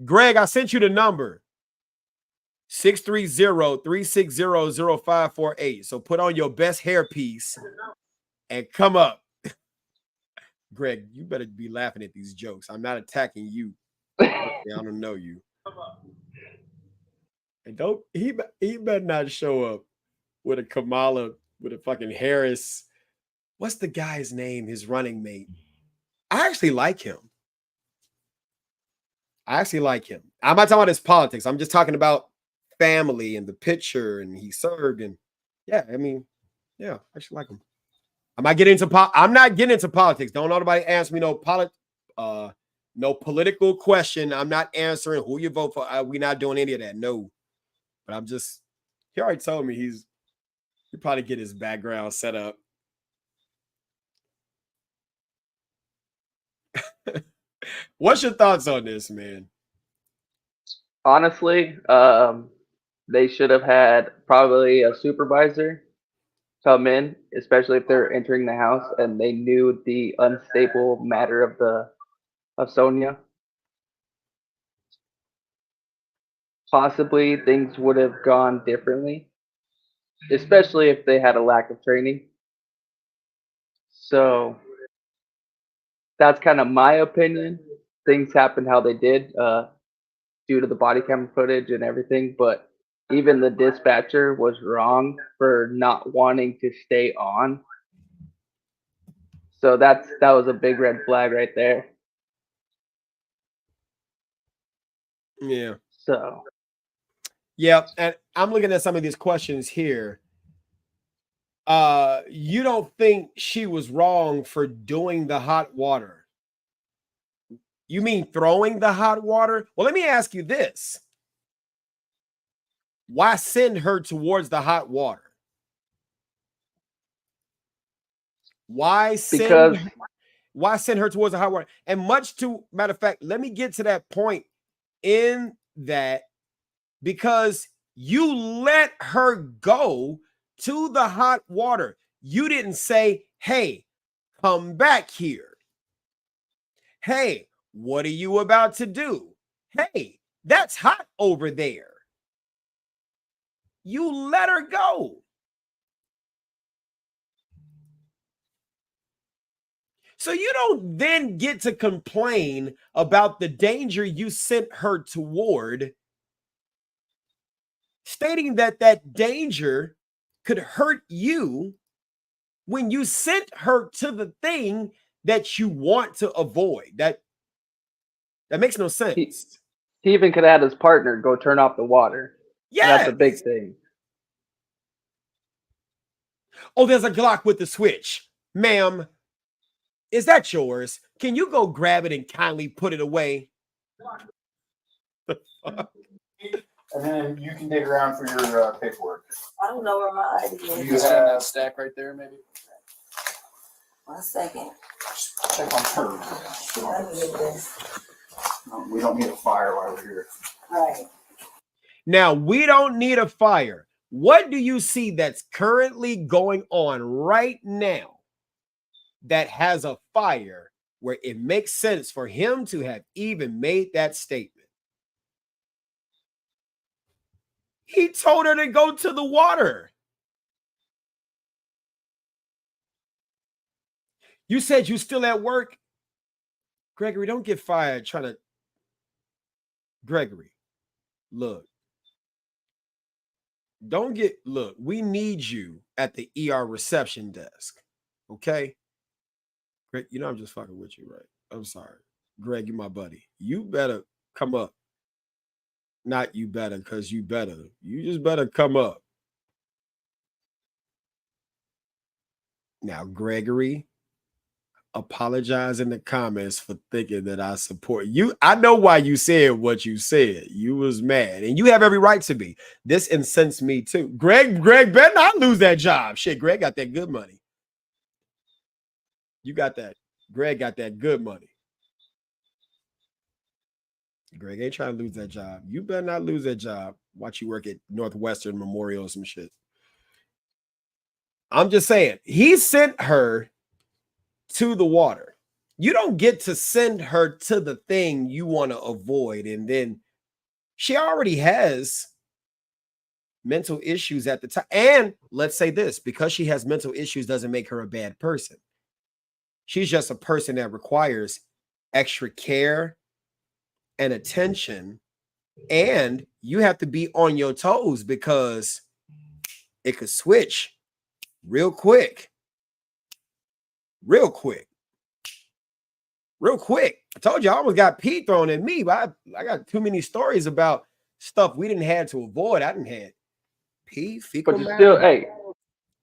Greg, I sent you the number. 630-360-0548. So put on your best hairpiece and come up. Greg, you better be laughing at these jokes. I'm not attacking you. I don't know you. And he better not show up with a Kamala, with a fucking Harris. What's the guy's name? His running mate. I actually like him. I'm not talking about his politics. I'm just talking about family and the picture, and he served, and yeah, I mean, yeah, I actually like him. I'm not getting into politics. Don't nobody ask me no political question. I'm not answering who you vote for. We're not doing any of that. No, but I'm just. He already told me he probably get his background set up. What's your thoughts on this, man? Honestly, they should have had probably a supervisor come in, especially if they're entering the house and they knew the unstable matter of Sonya. Possibly things would have gone differently, especially if they had a lack of training. So that's kind of my opinion. Things happened how they did due to the body camera footage and everything, but even the dispatcher was wrong for not wanting to stay on. So that was a big red flag right there. Yeah. So. Yeah, and I'm looking at some of these questions here. You don't think she was wrong for doing the hot water? You mean throwing the hot water? Well, let me ask you this. Why send her towards the hot water? Why send her towards the hot water? And matter of fact, let me get to that point in that, because you let her go to the hot water. You didn't say, hey, come back here. Hey, what are you about to do? Hey, that's hot over there. You let her go. So you don't then get to complain about the danger you sent her toward, stating that that danger could hurt you when you sent her to the thing that you want to avoid. That makes no sense. He even could have had his partner go turn off the water. Yeah, that's a big thing. Oh, there's a Glock with the switch. Ma'am, is that yours? Can you go grab it and kindly put it away? And then you can dig around for your paperwork. I don't know where my ID is. You have a stack right there, maybe? 1 second. Check on her. Let me get this. We don't need a fire while we're here. All right. Now, we don't need a fire. What do you see that's currently going on right now that has a fire where it makes sense for him to have even made that statement? He told her to go to the water. You said you still at work? Gregory, don't get fired trying to... Gregory, look. Don't get... Look, we need you at the ER reception desk, okay? Greg, you know I'm just fucking with you, right? I'm sorry. Greg, you my buddy. You better come up. Not you better, because you better. You just better come up. Now, Gregory, apologize in the comments for thinking that I support you. I know why you said what you said. You was mad, and you have every right to be. This incensed me too. Greg better not lose that job. Shit, Greg got that good money. You got that. Greg got that good money. Greg ain't trying to lose that job. You better not lose that job. Watch you work at Northwestern Memorial or some shit. I'm just saying, he sent her to the water. You don't get to send her to the thing you want to avoid. And then she already has mental issues at the time. And let's say this, because she has mental issues doesn't make her a bad person. She's just a person that requires extra care and attention. And you have to be on your toes because it could switch real quick. Real quick. I told you I almost got pee thrown at me, but I got too many stories about stuff we didn't have to avoid. I didn't have pee, fecal But you matter. still, hey,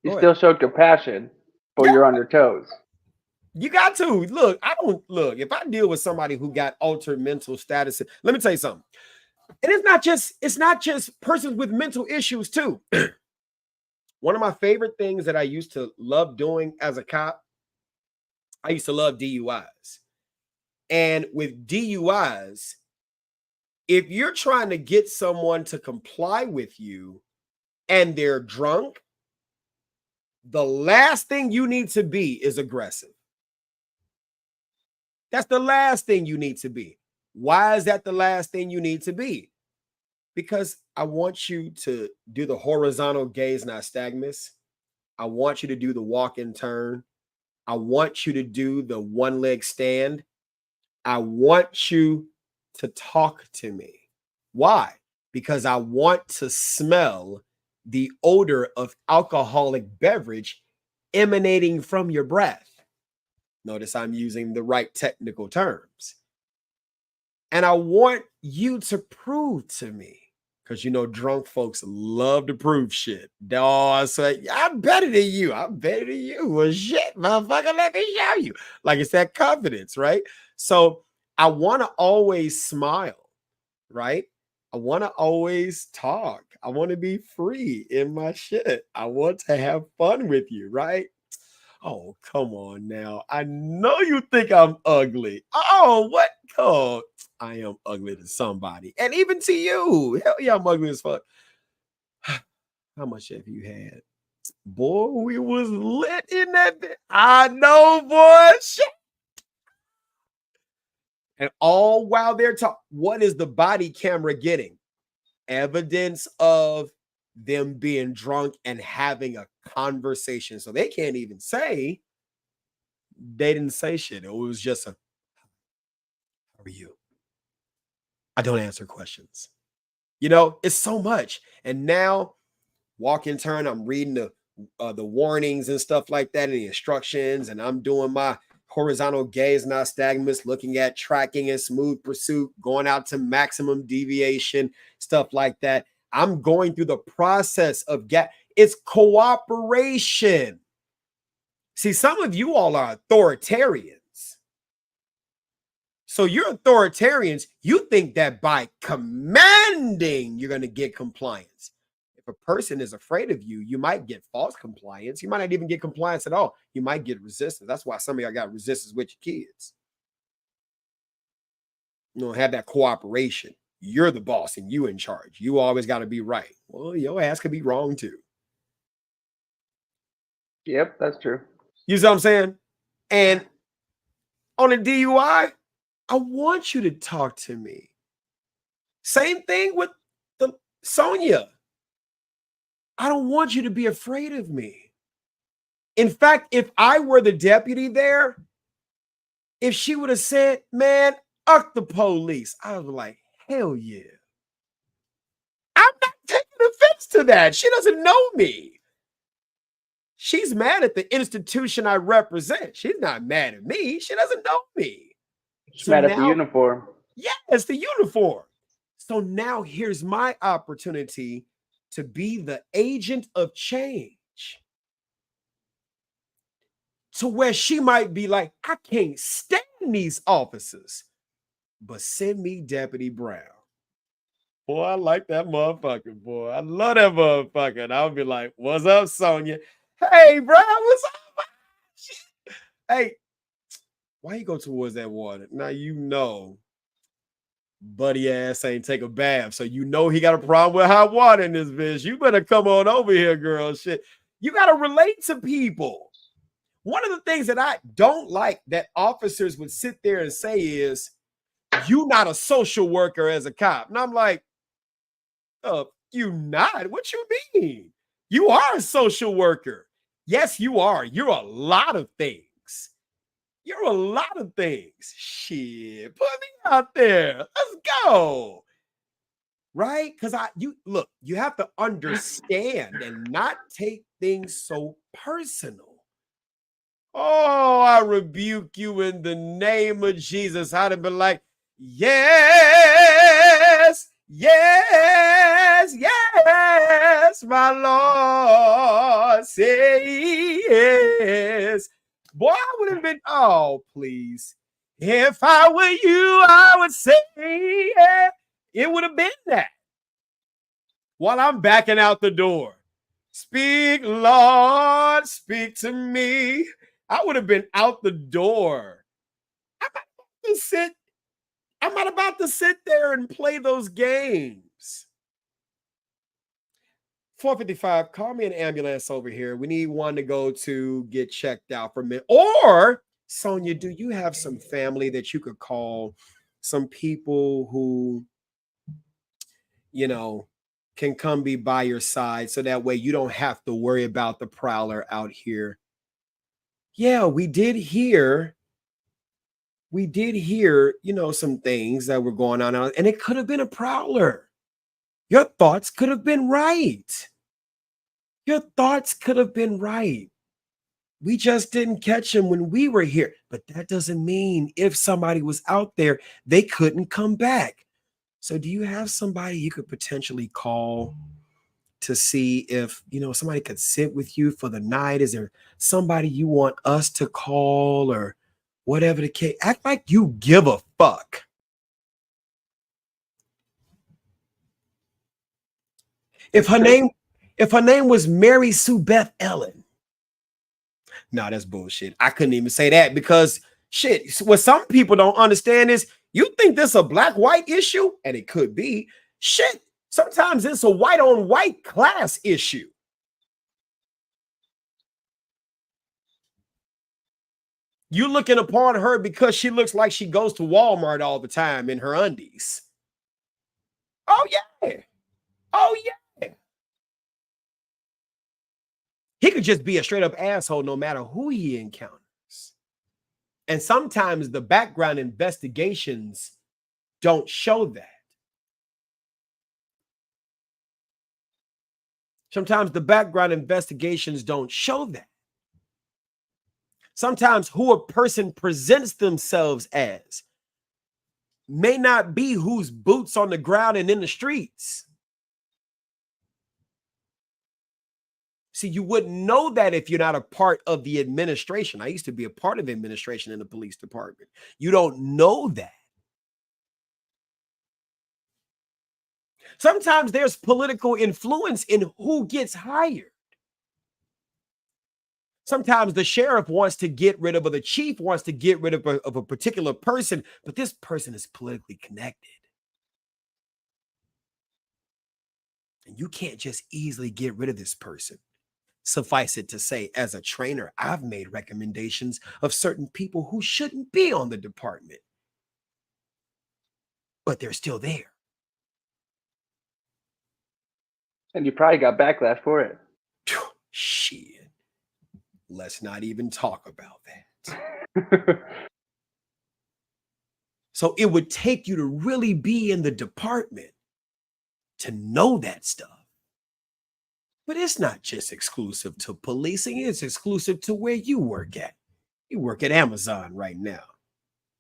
you still showed compassion for you're on your toes. You got to look. I don't look. If I deal with somebody who got altered mental status, let me tell you something. And it's not just persons with mental issues too. One of my favorite things that I used to love doing as a cop, I used to love DUIs. And with DUIs, if you're trying to get someone to comply with you and they're drunk, the last thing you need to be is aggressive. That's the last thing you need to be. Why is that the last thing you need to be? Because I want you to do the horizontal gaze nystagmus. I want you to do the walk and turn. I want you to do the one leg stand. I want you to talk to me. Why? Because I want to smell the odor of alcoholic beverage emanating from your breath. Notice I'm using the right technical terms. And I want you to prove to me, because you know drunk folks love to prove shit. Oh, so I'm better than you. I'm better than you. Well, shit, motherfucker, let me show you. Like it's that confidence, right? So I want to always smile, right? I want to always talk. I want to be free in my shit. I want to have fun with you, right? Oh, come on now. I know you think I'm ugly. Oh, what? Oh, I am ugly to somebody. And even to you. Hell yeah, I'm ugly as fuck. How much have you had? Boy, we was lit in that bit. I know, boy. Shit. And all while they're talking, what is the body camera getting? Evidence of them being drunk and having a conversation. So they can't even say they didn't say shit. It was just a, how are you? I don't answer questions. You know, it's so much. And now, walk and turn, I'm reading the warnings and stuff like that and the instructions, and I'm doing my horizontal gaze nystagmus, looking at tracking and smooth pursuit, going out to maximum deviation, stuff like that. I'm going through the process of it's cooperation. See, some of you all are authoritarians. So you're authoritarians. You think that by commanding, you're going to get compliance. If a person is afraid of you, you might get false compliance. You might not even get compliance at all. You might get resistance. That's why some of y'all got resistance with your kids. You don't have that cooperation. you're the boss and you in charge. You always got to be right. Well, your ass could be wrong too. Yep, that's true. You see what I'm saying? And on a DUI, I want you to talk to me. Same thing with the Sonya. I don't want you to be afraid of me. In fact, if I were the deputy there, if she would have said, man, fuck the police, I was like, hell yeah. I'm not taking offense to that. She doesn't know me. She's mad at the institution I represent. She's not mad at me. She doesn't know me. She's mad at the uniform. Yeah, it's the uniform. So now here's my opportunity to be the agent of change. To where she might be like, I can't stand these officers, but send me Deputy Brown. Boy, I like that motherfucker, boy. I love that motherfucker. And I'll be like, what's up, Sonya? Hey, Brown, what's up? Hey, why you go towards that water? Now you know buddy ass ain't take a bath, so you know he got a problem with hot water in this bitch. You better come on over here, girl. Shit. You got to relate to people. One of the things that I don't like that officers would sit there and say is, you not a social worker as a cop. And I'm like, you not? What you mean? You are a social worker. Yes, you are. You're a lot of things. You're a lot of things. Shit, put me out there. Let's go. Right? Because you have to understand and not take things so personal. Oh, I rebuke you in the name of Jesus. I'd have been like, yes, yes, yes, my Lord, say yes. Boy, I would have been, oh, please. If I were you, I would say yeah. It would have been that. While I'm backing out the door. Speak, Lord, speak to me. I would have been out the door. I'm not about to sit there and play those games. 455, call me an ambulance over here. We need one to go to get checked out for me. Or, Sonya, do you have some family that you could call? Some people who, can come be by your side so that way you don't have to worry about the prowler out here. Yeah, we did hear, some things that were going on, and it could have been a prowler. Your thoughts could have been right. Your thoughts could have been right. We just didn't catch him when we were here. But that doesn't mean if somebody was out there, they couldn't come back. So do you have somebody you could potentially call to see if, somebody could sit with you for the night? Is there somebody you want us to call or whatever the case? Act like you give a fuck. If her name was Mary Sue Beth Ellen. No, that's bullshit. I couldn't even say that because shit, what some people don't understand is you think this is a black-white issue, and it could be. Shit, sometimes it's a white-on-white class issue. You looking upon her because she looks like she goes to Walmart all the time in her undies. Oh, yeah. Oh, yeah. He could just be a straight-up asshole no matter who he encounters. And sometimes the background investigations don't show that. Sometimes the background investigations don't show that. Sometimes who a person presents themselves as may not be who's boots on the ground and in the streets. See, you wouldn't know that if you're not a part of the administration. I used to be a part of the administration in the police department. You don't know that. Sometimes there's political influence in who gets hired. Sometimes the sheriff wants to get rid of, or the chief wants to get rid of a particular person, but this person is politically connected. And you can't just easily get rid of this person. Suffice it to say, as a trainer, I've made recommendations of certain people who shouldn't be on the department, but they're still there. And you probably got backlash for it. Shit. Let's not even talk about that. So it would take you to really be in the department to know that stuff. But it's not just exclusive to policing. It's exclusive to where you work at. You work at Amazon right now.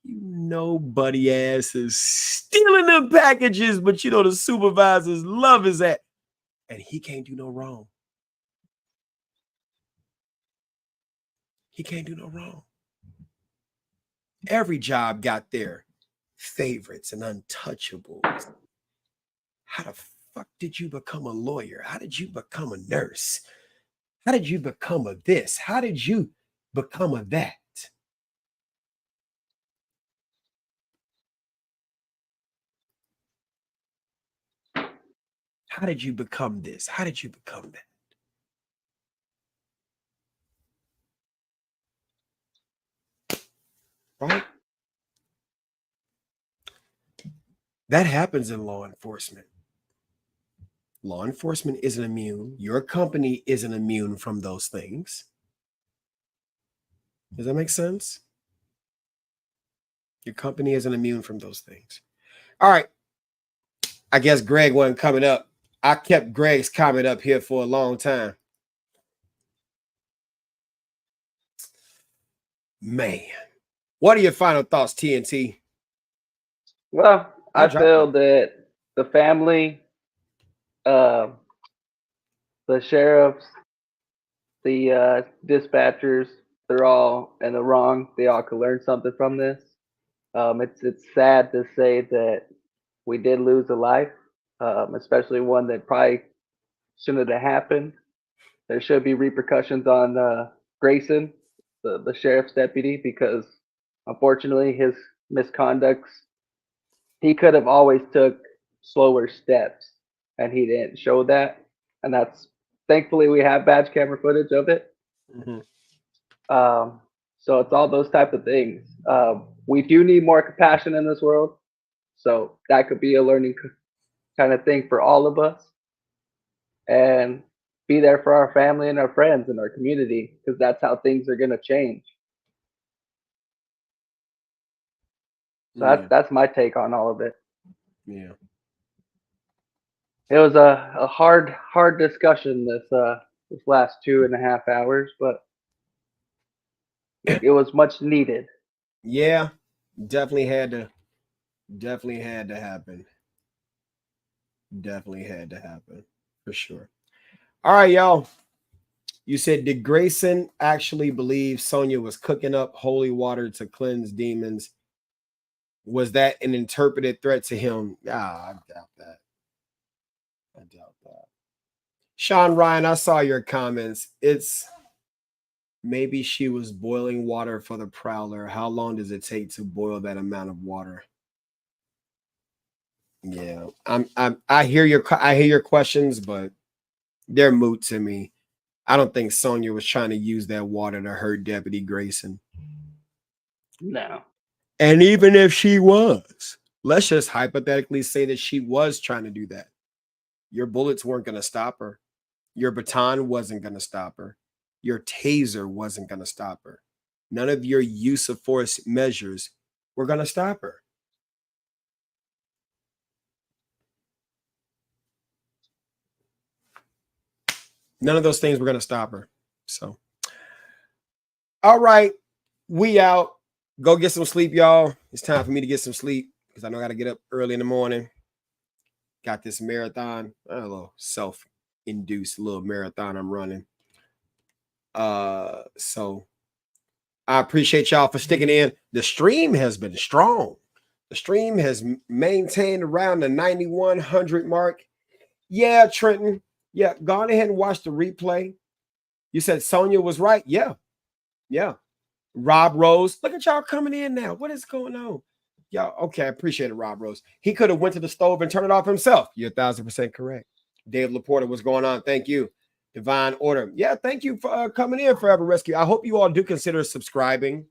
You nobody ass is stealing them packages, but you know the supervisors love his ass. And he can't do no wrong. He can't do no wrong. Every job got their favorites and untouchables. How the fuck did you become a lawyer? How did you become a nurse? How did you become a this? How did you become a that? How did you become this? How did you become that? Right? That happens in law enforcement. Law enforcement isn't immune. Your company isn't immune from those things. Does that make sense? Your company isn't immune from those things. All right. I guess Greg wasn't coming up. I kept Greg's comment up here for a long time. Man, what are your final thoughts, TNT? Well, I feel that the family, the sheriffs, the dispatchers, they're all in the wrong. They all could learn something from this. It's sad to say that we did lose a life, especially one that probably shouldn't have happened. There should be repercussions on Grayson, the sheriff's deputy, because unfortunately his misconducts, he could have always took slower steps, and he didn't show that. And that's, thankfully we have badge camera footage of it. Mm-hmm. So it's all those type of things. We do need more compassion in this world. So that could be a learning kind of thing for all of us. And be there for our family and our friends and our community, because that's how things are going to change. So that's my take on all of it. Yeah. It was a hard discussion this last 2.5 hours, but it was much needed. Yeah, definitely had to happen. Definitely had to happen for sure. All right, y'all. You said, did Grayson actually believe Sonya was cooking up holy water to cleanse demons? Was that an interpreted threat to him? I doubt that. Sean Ryan, I saw your comments. It's maybe she was boiling water for the prowler. How long does it take to boil that amount of water? Yeah, I hear your questions, but they're moot to me. I don't think Sonya was trying to use that water to hurt Deputy Grayson. No. And even if she was, let's just hypothetically say that she was trying to do that. Your bullets weren't going to stop her. Your baton wasn't going to stop her. Your taser wasn't going to stop her. None of your use of force measures were going to stop her. None of those things were going to stop her. So, all right, we out. Go get some sleep, y'all. It's time for me to get some sleep because I know I got to get up early in the morning. Got this marathon, a little self-induced little marathon I'm running. So I appreciate y'all for sticking in. The stream has been strong. The stream has maintained around the 9,100 mark. Yeah, Trenton. Yeah, go on ahead and watch the replay. You said Sonya was right. Yeah. Rob Rose. Look at y'all coming in now. What is going on? Y'all, okay, I appreciate it, Rob Rose. He could have went to the stove and turned it off himself. You're 1,000% correct. Dave Laporta, what's going on? Thank you. Divine Order. Yeah, thank you for coming in, Forever Rescue. I hope you all do consider subscribing.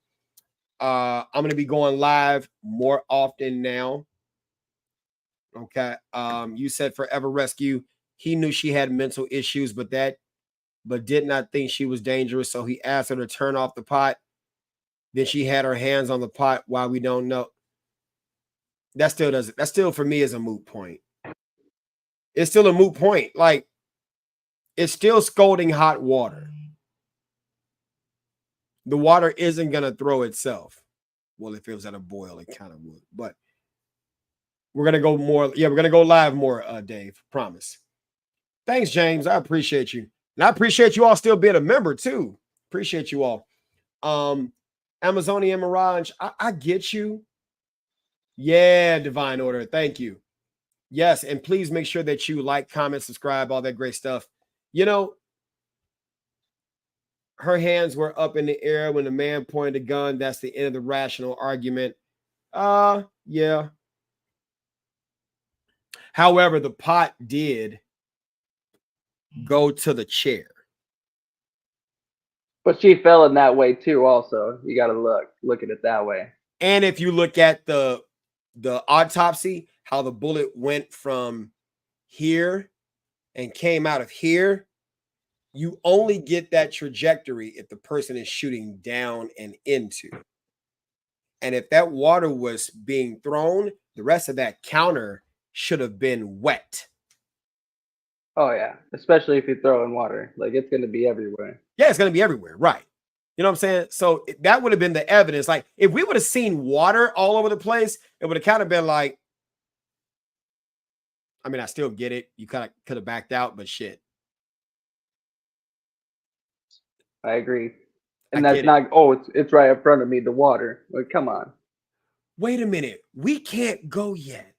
I'm going to be going live more often now. Okay. You said Forever Rescue. He knew she had mental issues, but did not think she was dangerous. So he asked her to turn off the pot. Then she had her hands on the pot. Why we don't know. That still for me is a moot point. It's still a moot point. Like, it's still scalding hot water. The water isn't going to throw itself. Well, if it was at a boil, it kind of would. But we're going to go more. Yeah, we're going to go live more, Dave. Promise. Thanks, James. I appreciate you. And I appreciate you all still being a member, too. Appreciate you all. Amazonian Mirage, I get you. Yeah, Divine Order. Thank you. Yes, and please make sure that you like, comment, subscribe, all that great stuff. You know, her hands were up in the air when the man pointed a gun. That's the end of the rational argument. Yeah. However, the pot did go to the chair. But she fell in that way too, also. You gotta look at it that way. And if you look at the autopsy, how the bullet went from here and came out of here, you only get that trajectory if the person is shooting down and into. And if that water was being thrown, the rest of that counter should have been wet. Oh, yeah. Especially if you throw in water. Like, it's going to be everywhere. Yeah, it's going to be everywhere. Right. You know what I'm saying? So that would have been the evidence. Like, if we would have seen water all over the place, it would have kind of been like, I mean, I still get it. You kind of could have backed out, but shit. I agree. And that's not, it's right in front of me, the water. Like, come on. Wait a minute. We can't go yet.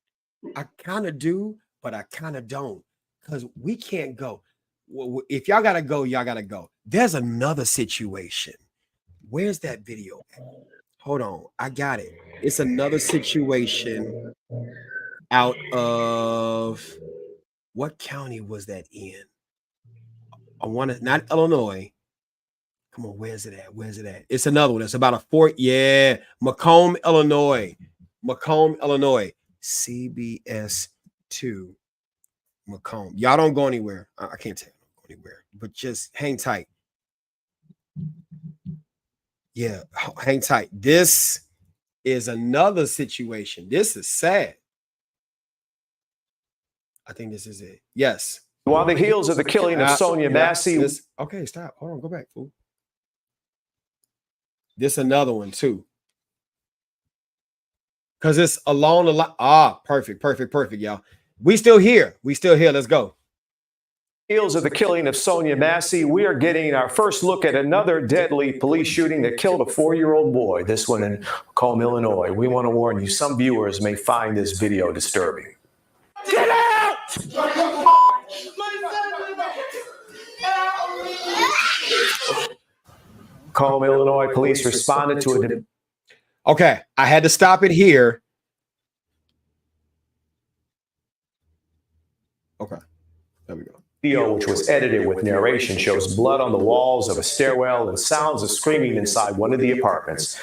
I kind of do, but I kind of don't. Because we can't go. Well, if y'all got to go, y'all got to go. There's another situation. Where's that video? Hold on. I got it. It's another situation out of, what county was that in? I want to, not Illinois. Come on, where's it at? Where's it at? It's another one. It's about a fort. Yeah. Macomb, Illinois. Macomb, Illinois. CBS 2. Macomb. Y'all don't go anywhere. I can't tell you don't go anywhere, but just hang tight. Yeah, hang tight. This is another situation. This is sad. I think this is it. Yes. On the heels of the killing of Sonya Massey. Okay, stop. Hold on. Go back, fool. This another one too. Because it's along the line. Perfect, y'all. We still here. Let's go. Heels of the killing of Sonya Massey, we are getting our first look at another deadly police shooting that killed a 4-year-old boy. This one in Macomb, Illinois. We want to warn you, some viewers may find this video disturbing. Get out! Macomb, Illinois police responded to a... Okay, I had to stop it here. Okay, there we go. Video, which was edited with narration, shows blood on the walls of a stairwell and sounds of screaming inside one of the apartments.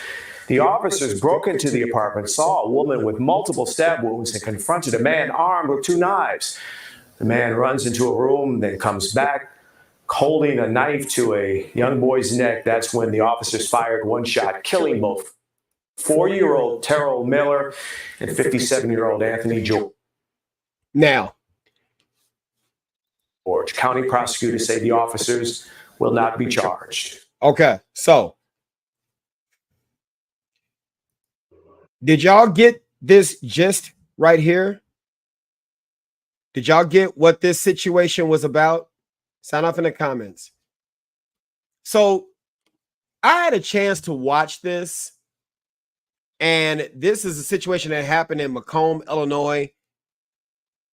The officers broke into the apartment, saw a woman with multiple stab wounds, and confronted a man armed with 2 knives. The man runs into a room, then comes back, holding a knife to a young boy's neck. That's when the officers fired one shot, killing both 4-year-old Terrell Miller and 57-year-old Anthony George. Now, county prosecutors say the officers will not be charged. Okay, so did y'all get this gist right here? Did y'all get what this situation was about? Sign off in the comments. So I had a chance to watch this, and this is a situation that happened in Macomb, Illinois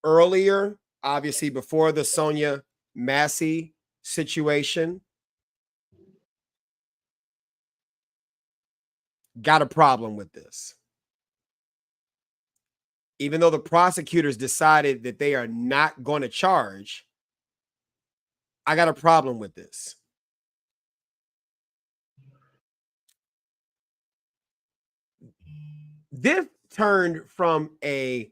earlier, obviously before the Sonya Massey situation. Got a problem with this. Even though the prosecutors decided that they are not going to charge, I got a problem with this. This turned from a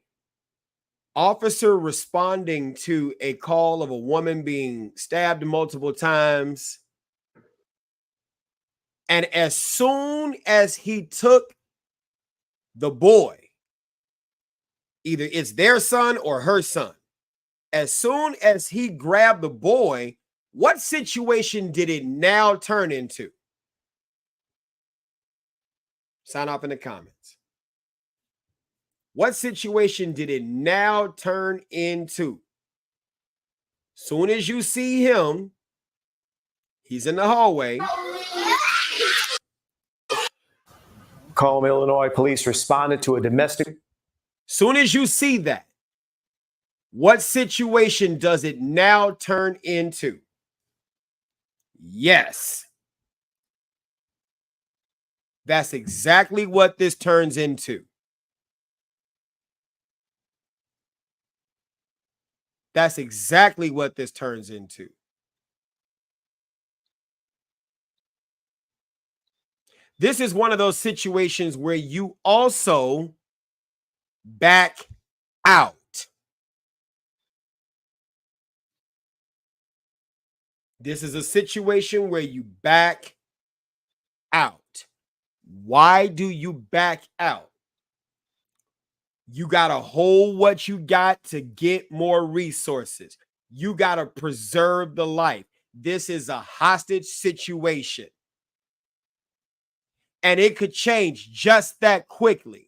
officer responding to a call of a woman being stabbed multiple times. And as soon as he took the boy, either it's their son or her son, as soon as he grabbed the boy, what situation did it now turn into? Sign off in the comments. What situation did it now turn into? Soon as you see him, he's in the hallway. Macomb, Illinois police responded to a domestic. Soon as you see that, what situation does it now turn into? Yes. That's exactly what this turns into. That's exactly what this turns into. This is one of those situations where you also back out. This is a situation where you back out. Why do you back out? You got to hold what you got to get more resources. You got to preserve the life. This is a hostage situation. And it could change just that quickly.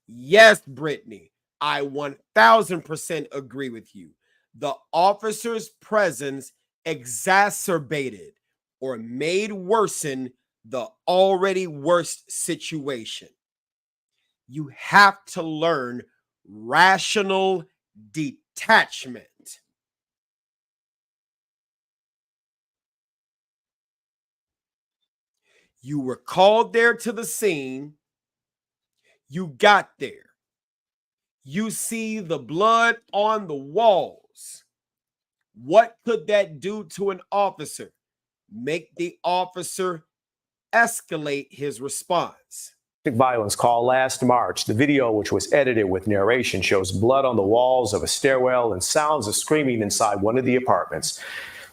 Yes, Brittany, I 1000% agree with you. The officer's presence exacerbated or made worsen the already worst situation. You have to learn rational detachment. You were called there to the scene. You got there. You see the blood on the walls. What could that do to an officer? Make the officer escalate his response. Violence call last March. The video, which was edited with narration, shows blood on the walls of a stairwell and sounds of screaming inside one of the apartments.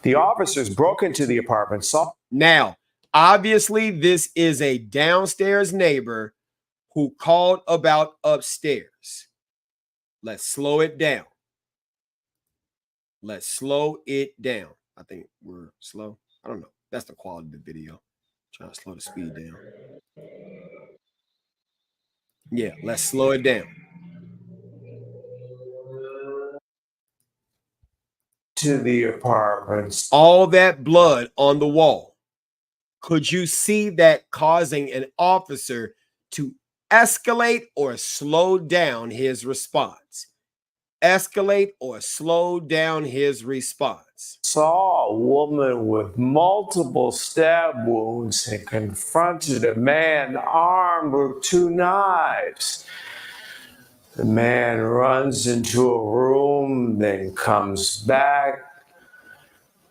The officers broke into the apartment. Now, obviously, this is a downstairs neighbor who called about upstairs. Let's slow it down. Let's slow it down. I think we're slow. I don't know. That's the quality of the video. Trying to slow the speed down. Yeah, let's slow it down. To the apartments. All that blood on the wall. Could you see that causing an officer to escalate or slow down his response? Escalate or slow down his response. Saw a woman with multiple stab wounds and confronted a man armed with 2 knives. The man runs into a room, then comes back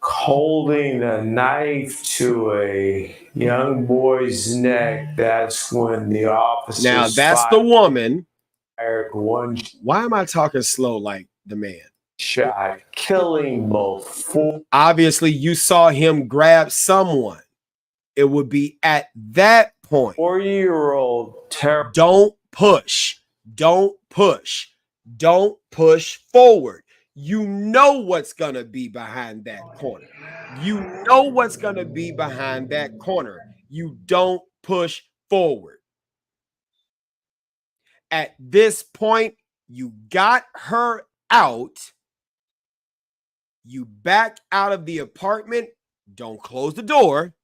holding a knife to a young boy's neck. That's when the officers. Now that's the woman. One. Why am I talking slow like the man? Shot, killing both. Obviously, you saw him grab someone. It would be at that point. 4-year-old terror. Don't push. Don't push. Don't push forward. You know what's going to be behind that corner. You know what's going to be behind that corner. You don't push forward. At this point, you got her out. You back out of the apartment. Don't close the door,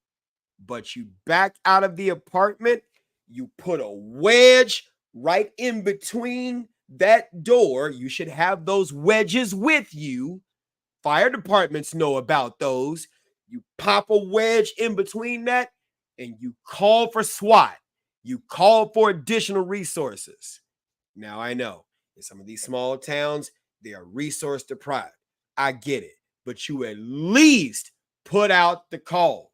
but you back out of the apartment. You put a wedge right in between that door. You should have those wedges with you. Fire departments know about those. You pop a wedge in between that and you call for SWAT. You call for additional resources. Now, I know in some of these small towns, They are resource deprived. I get it. But you at least put out the call.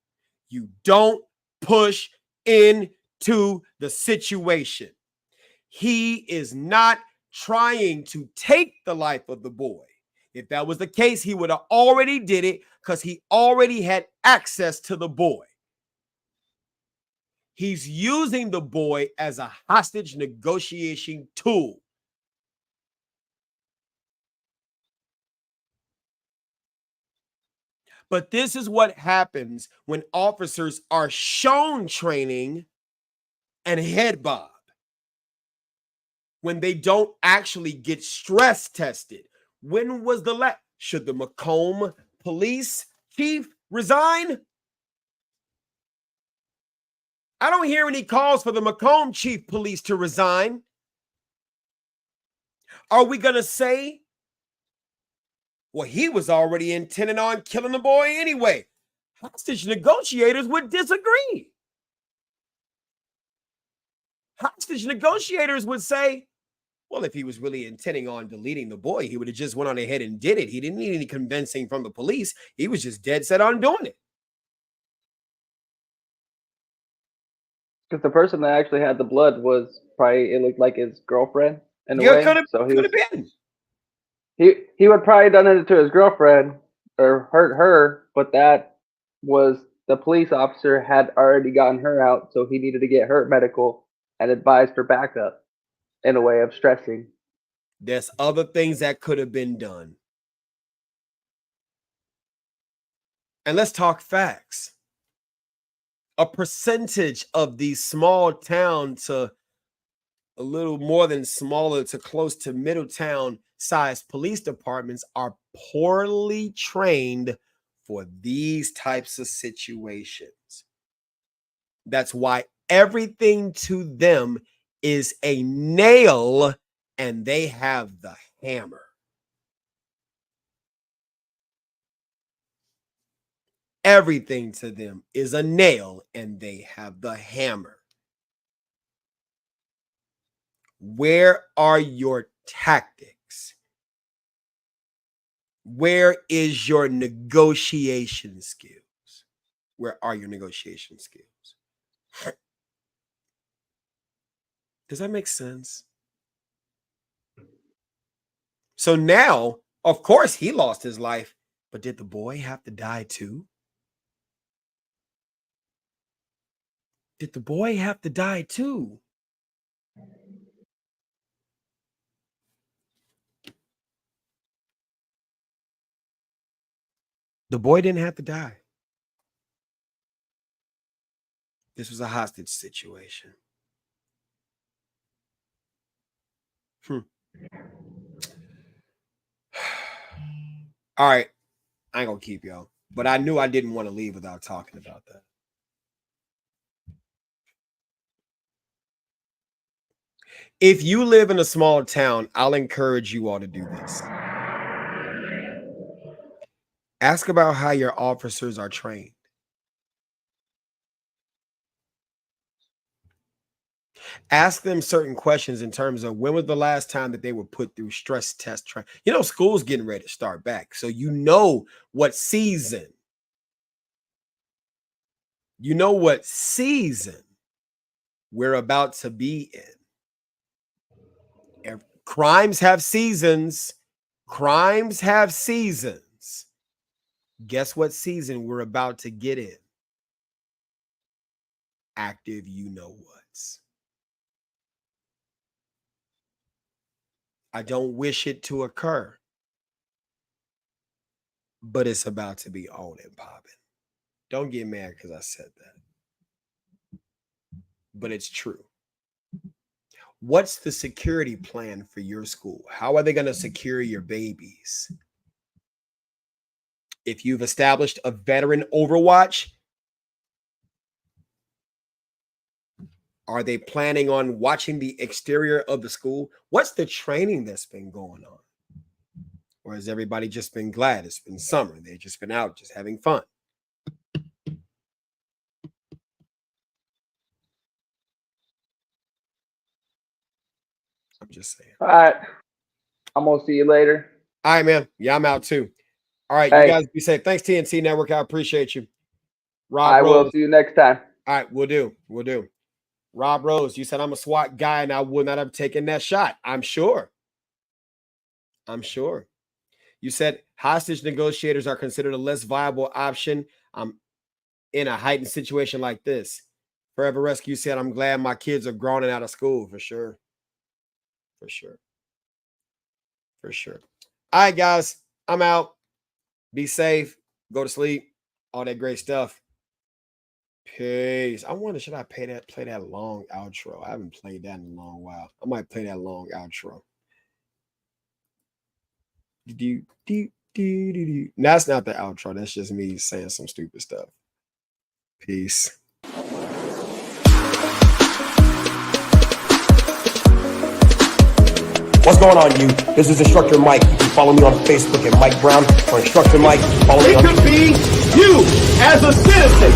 You don't push into the situation. He is not trying to take the life of the boy. If that was the case, he would have already did it because he already had access to the boy. He's using the boy as a hostage negotiation tool. But this is what happens when officers are shown training and head bob. When they don't actually get stress tested. When was the last? Should the Macomb police chief resign? I don't hear any calls for the Macomb chief police to resign. Are we going to say, well, he was already intending on killing the boy anyway? Hostage negotiators would disagree. Hostage negotiators would say, well, if he was really intending on deleting the boy, he would have just went on ahead and did it. He didn't need any convincing from the police. He was just dead set on doing it. Because the person that actually had the blood was probably, it looked like his girlfriend in a way. So he was, been. He would probably done it to his girlfriend or hurt her, but that was the police officer had already gotten her out, so he needed to get her medical and advised for backup in a way of stressing. There's other things that could have been done. And let's talk facts. A percentage of these small town to a little more than smaller to close to Middletown sized police departments are poorly trained for these types of situations. That's why everything to them is a nail and they have the hammer. Everything to them is a nail and they have the hammer. Where are your tactics? Where is your negotiation skills? Where are your negotiation skills? Does that make sense? So now, of course, he lost his life, but did the boy have to die too? Did the boy have to die too? The boy didn't have to die. This was a hostage situation. All right. I ain't gonna keep y'all. But I knew I didn't want to leave without talking about that. If you live in a small town, I'll encourage you all to do this. Ask about how your officers are trained. Ask them certain questions in terms of when was the last time that they were put through stress test training. You know, school's getting ready to start back. So you know what season. You know what season we're about to be in. Crimes have seasons. Crimes have seasons. Guess what season we're about to get in? Active you know what's. I don't wish it to occur, but it's about to be on and popping. Don't get mad because I said that, but it's true. What's the security plan for your school? How are they going to secure your babies? If you've established a veteran overwatch, are they planning on watching the exterior of the school? What's the training that's been going on? Or has everybody just been glad it's been summer? They've just been out just having fun. I'm just saying. All right. I'm going to see you later. All right, man. Yeah, I'm out too. All right, Hey. you guys be safe. Thanks, TNT Network. I appreciate you. Rob I Rose. will see you next time. All right, we'll do. We'll do. Rob Rose, you said I'm a SWAT guy and I would not have taken that shot. I'm sure. I'm sure. You said hostage negotiators are considered a less viable option in a heightened situation like this. Forever Rescue said, I'm glad my kids are grown and out of school. For sure. For sure. For sure. All right, guys. I'm out. Be safe. Go to sleep. All that great stuff. Peace. I wonder, should I play that long outro? I haven't played that in a long while. I might play that long outro. That's not the outro. That's just me saying some stupid stuff. Peace. What's going on, you? This is Instructor Mike. You can follow me on Facebook at Mike Brown or Instructor Mike. Follow me on. It could be you as a citizen,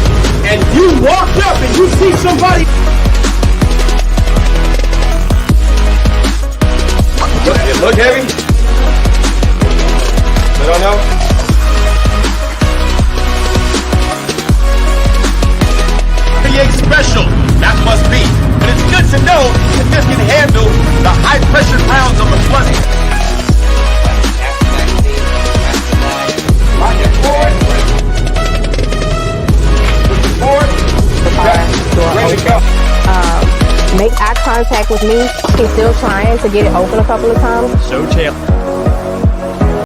and you walked up and you see somebody. It look heavy? I don't know. Special, that must be. But it's good to know that this can handle the high pressure rounds of the flooding. Ready to go. Make eye contact with me. He's still trying to get it open a couple of times. So chill.